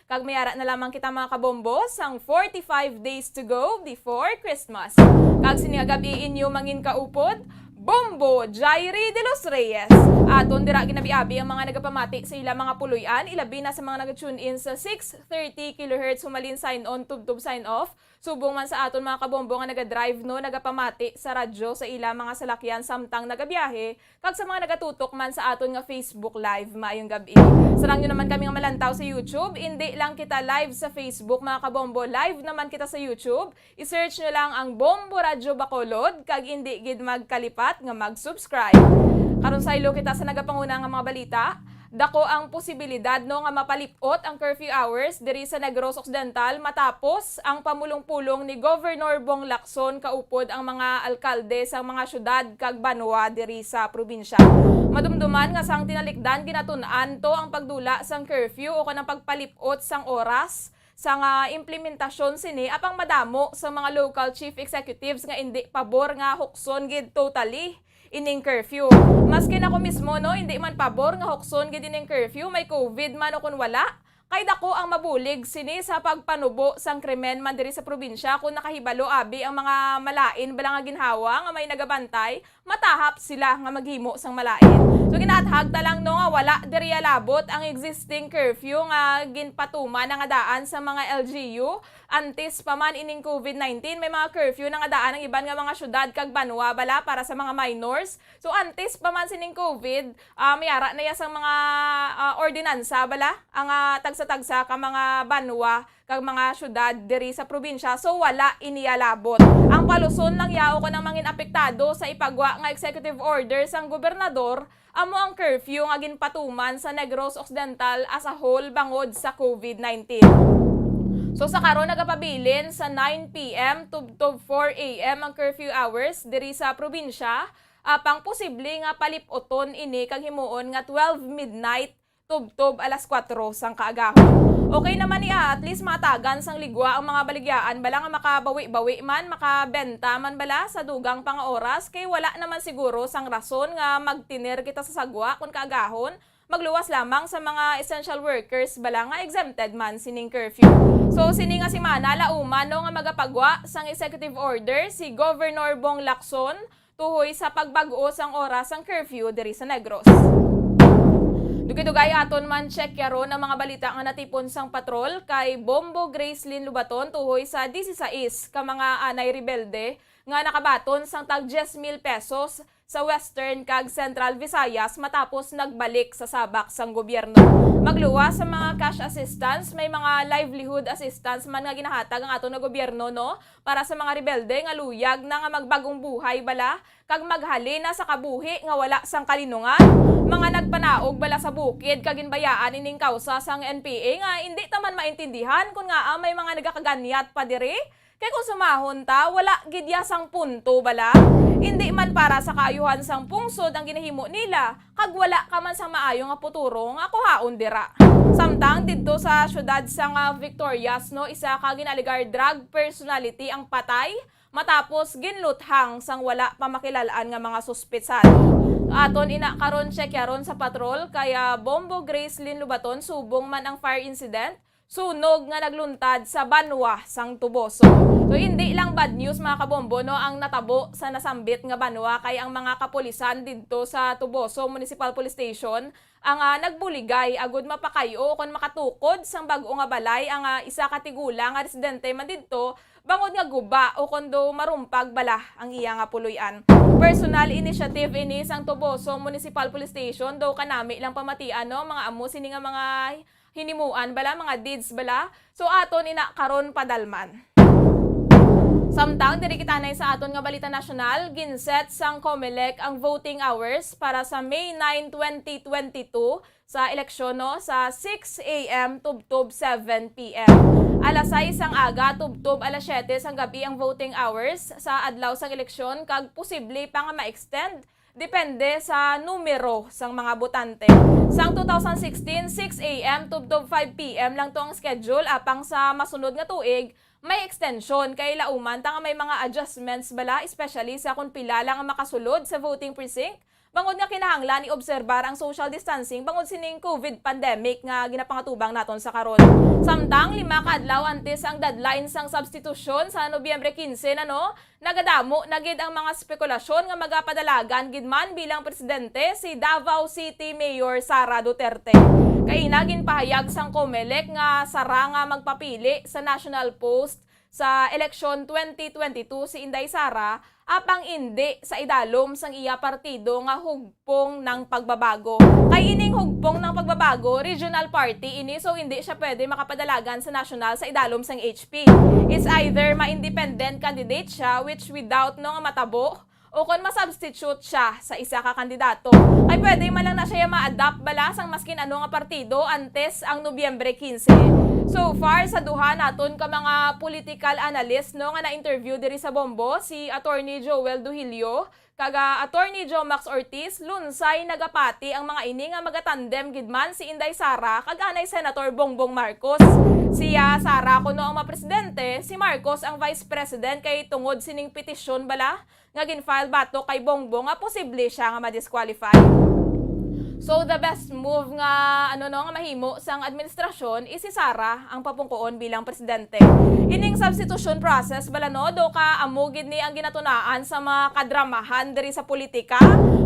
Kag mayara na lamang kita mga kabombo sang 45 days to go before Christmas. Kag sining nga gabi inyo mangin kaupod, Bombo Jairi de los Reyes. Aton dira ginabi-abi ang mga nagapamati sa ilang mga puluyan, ilabi na sa mga nag-tune in sa 630 kHz humalin sign on tubtub sign off. Subong man sa aton mga kabombo nga naga-drive no nagapamati sa radyo sa ilang mga salakyan samtang nagabiyahe, kag sa mga nagatutok man sa aton nga Facebook Live maayong gabi. Sarang nyo naman kami nga malantaw sa YouTube, hindi lang kita live sa Facebook mga kabombo, live naman kita sa YouTube. I-search nyo lang ang Bombo Radyo Bacolod, kag hindi gid magkalipat nga mag-subscribe. Karon sa ilo kita sa nagapanguna nga mga balita. Dako ang posibilidad no nga mapalipot ang curfew hours diri sa Negros Occidental matapos ang pamulong-pulong ni Governor Bong Lacson kaupod ang mga alkalde sa mga syudad kag banwa diri sa probinsya. Madumduman nga sang tinalikdan ginatun-an to ang pagdula sang curfew o kanang pagpalipot sang oras sa nga implementasyon sini apang madamo sa mga local chief executives nga hindi pabor nga hukson gid totally ining curfew. Maski na ko mismo no, hindi man pabor nga hukson gid ining curfew, may COVID man o kun wala. Kay dako ang mabulig sini sa pagpanubo sang krimen man diri sa probinsya kung nakahibalo abi ang mga malain bala nga ginhawa nga may nagabantay, matahap sila nga maghimo sang malain. So ginaathag ta lang no nga wala diri labot ang existing curfew nga ginpatuman nga daan sa mga LGU. Antes pa man ining COVID-19 may mga curfew na nga daan ang iban nga mga syudad kag banwa bala para sa mga minors. So antes pa man sining COVID, mayara na ya sang mga ordinansa bala ang tagsa-tagsa ka mga banwa kag mga syudad diri sa probinsya, so wala inialabot. Ang paluson lang yao ko ng mangin apektado sa ipagwa nga executive order sang gobernador amo ang curfew nga ginpatuman sa Negros Occidental as a whole bangod sa COVID-19. So sa karon nagapabilin sa 9 p.m. to 4 a.m. ang curfew hours diri sa probinsya, pang posible nga palipoton ini kag himuon nga 12 midnight tubtob alas 4 sang kaagahon. Okay naman niya, at least matagan sang ligwa ang mga baligyaan bala nga makabawi-bawi man, makabenta man bala sa dugang pang oras, kay wala naman siguro sang rason nga magtinir kita sa sagwa kung kaagahon, magluwas lamang sa mga essential workers bala nga exempted man sining curfew. So sining nga si Mana lauman no nga magapagwa sang executive order si Governor Bong Lacson tuhoy sa pagbago sang oras sang curfew diri sa Negros. Dugay-dugay aton man check yaron ang mga balita nga natipon sang patrol kay Bombo Gracelyn Lubaton tuhoy sa 16 ka mga anay rebelde nga nakabaton sang tag 10,000 pesos sa Western kag Central Visayas matapos nagbalik sa sabak sang gobyerno. Magluwas sa mga cash assistance, may mga livelihood assistance man nga ginahatag ang aton nga gobyerno no para sa mga rebelde nga luyag na nga magbagong buhay bala kag maghalina sa kabuhi nga wala sang kalinungan. Mga nagpanaog bala sa bukid kag ginbayaan ining kausa sang NPA nga hindi taman maintindihan kung nga may mga nagakaganyat pa diri. Kaya kung sumahon ta, wala gidya sang punto bala. Hindi man para sa kaayuhan sang pungsod ang ginahimo nila, kag wala ka man sang maayo nga puturo nga kuhaon dira. Samtang didto sa syudad sang Victorias no, isa ka ginaligar drug personality ang patay matapos ginluthang sang wala pa makilalaan nga mga suspetsado. Aton ina karon check yaron sa patrol kaya Bombo Gracelyn Lubaton subong man ang fire incident. Sunog nga nagluntad sa banwa sang Tuboso. So hindi lang bad news mga kabombo no ang natabo sa nasambit nga banwa kay ang mga kapulisan didto sa Tuboso Municipal Police Station ang nagbuligay agud mapakayo kon makatukod sang bag-o nga balay ang isa ka tigula nga residente man didto bangod nga guba o kondo marumpag bala ang iya nga puloy-an. Personal initiative ini sang Tuboso Municipal Police Station do kanami lang pamatian no mga amo sini nga mga hinimuan bala, mga deeds bala. So aton ina karon padalman. Samtang diri kita nay sa aton nga balita nasyonal, ginset sang COMELEC ang voting hours para sa May 9, 2022 sa eleksyon no, sa 6 a.m. tubtob 7 p.m. Alas 6 ang aga tubtob alas 7 sang gabi ang voting hours sa adlaw sang eleksyon kag posible pa nga ma-extend depende sa numero sang mga botante. Sang 2016, 6 a.m. tubtob 5 p.m. lang to ang schedule apang sa masunod nga tuig may extension kay lauman tanga may mga adjustments bala especially sa kung pila lang ang makasulod sa voting precinct. Bangod nga kinahanglan i-obserbar ang social distancing bangod sining COVID pandemic nga ginapangatubang naton sa karon. Samtang 5 ka adlaw antes ang deadline sang substitution sa Nobyembre 15 no, nagadamo na gid ang mga spekulasyon nga magapadalagan gid man bilang presidente si Davao City Mayor Sara Duterte. Kay nagin pahayag sang COMELEC nga sara nga magpapili sa national post sa eleksyon 2022 si Inday Sara apang hindi sa idalom sang iya partido nga hugpong ng pagbabago. Kay ining hugpong ng pagbabago, regional party ini so hindi siya pwede makapadalagan sa national sa idalom sang HP. It's either ma-independent candidate siya which without no nga matabo o kung masubstitute siya sa isa ka kandidato. Ay pwede man lang na siya ma-adapt bala sang maskin ano nga partido antes ang Nobyembre 15. So far sa duha naton ka mga political analyst no nga na-interview diri sa Bombo si Attorney Joel Duhilio kaga Attorney Joe Max Ortiz lunsay nagapati ang mga ini nga magatandem gidman si Inday Sara kag anay Senator Bongbong Marcos. Siya Sara kuno ang mapresidente, si Marcos ang vice president kay tungod sining petisyon bala nga ginfile bato kay Bongbong nga posible siya nga ma-disqualify. So the best move nga nga mahimo sang administrasyon is si Sara ang papungkoon bilang presidente. Ining substitution process bala no do ka amugid ni ang ginatunaan sa mga kadramahan diri sa politika.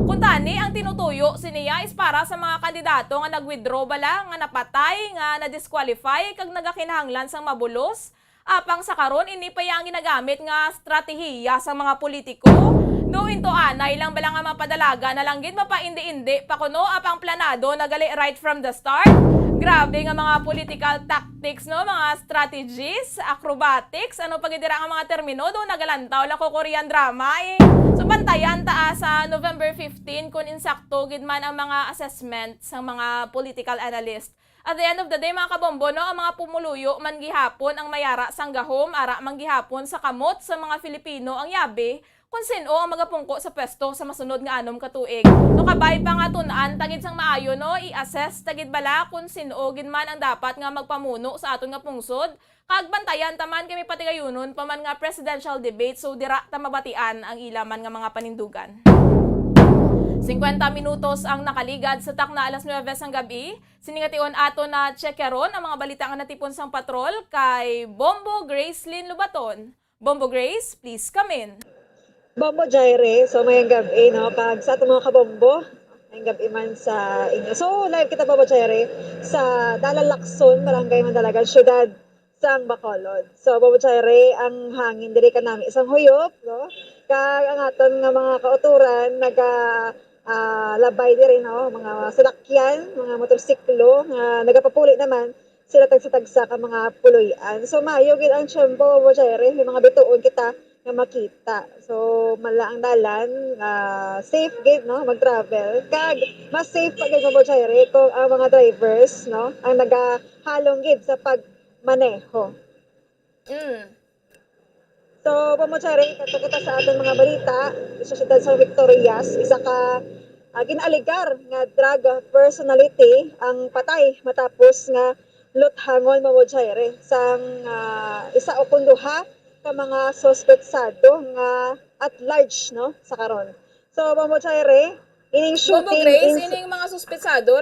Kun tani ang tinutuyo siniya is para sa mga kandidato nga nag-withdraw bala nga napatay nga na-disqualify kag nagakinahanglan sang mabulos. Apang sa karon ini pa yang ginagamit nga stratehiya sa mga politiko. No into anay lang bala nga mapadalaga na lang gid mapaindi-indi pa kuno apang planado nagali right from the start. Grabe nga mga political tactics no, mga strategies, acrobatics, ano pagidira nga mga termino do nagalantaw la ko Korean drama eh. So bantayan ta sa November 15 kun insakto gid man ang mga assessment sa mga political analyst. At the end of the day mga kabombo no, ang mga pumuluyo man gihapon ang mayara sang gahom ara man gihapon sa kamot sa mga Filipino ang yabe kung sino ang magapungko sa pwesto sa masunod nga 6 ka tuig. So kabay pa nga tunaan tagid sang maayo no i-assess tagid bala kung sino gid man ang dapat nga magpamuno sa aton nga pungsod. Kag bantayan taman kami pati gayunon paman nga presidential debate so dira ta mabatian ang ilaman nga mga panindugan. 50 minutos ang nakaligad sa tak na alas 9 sang gabi. Siningation ato na checkeron ang mga balita nga natipon sang patrol kay Bombo Grace Lynn Lubaton. Bombo Grace, please come in. Bombo Jaire, so mayang gabi, no? Kag sa itong mga kabombo, mayang gabi man sa inyo. So, live kita, Bombo Jaire, sa Dalalakson, Barangay Mandalagan, Syudad, sang Bacolod. So, Bombo Jaire, ang hangin, diri ka namin isang huyop, no? Kag ang aton nga mga kauturan, labay diri, no? Mga salakyan, mga motorsiklo, nga nagapapuli naman, sila tagsa-tagsa ka mga puloyan. So, mayo gid ang tiyempo, Bombo Jaire, may mga bituon kita, nga makita. So, mala ang dalan, safe gid, no, mag-travel. Kag, mas safe pa gid mo Jaire kung ang mga drivers, no, ang nagahalong gid sa pagmaneho. So, Jaire, katukita sa ating mga balita, sa siyudad sa Victorias, isa ka ginaligar nga drug personality ang patay matapos nga luthangon mo Jaire sang isa o kunduha ka mga suspetsado nga at large no sa karon. So Bombo Jaire, ining shooting Bombo Grace, ining mga suspetsado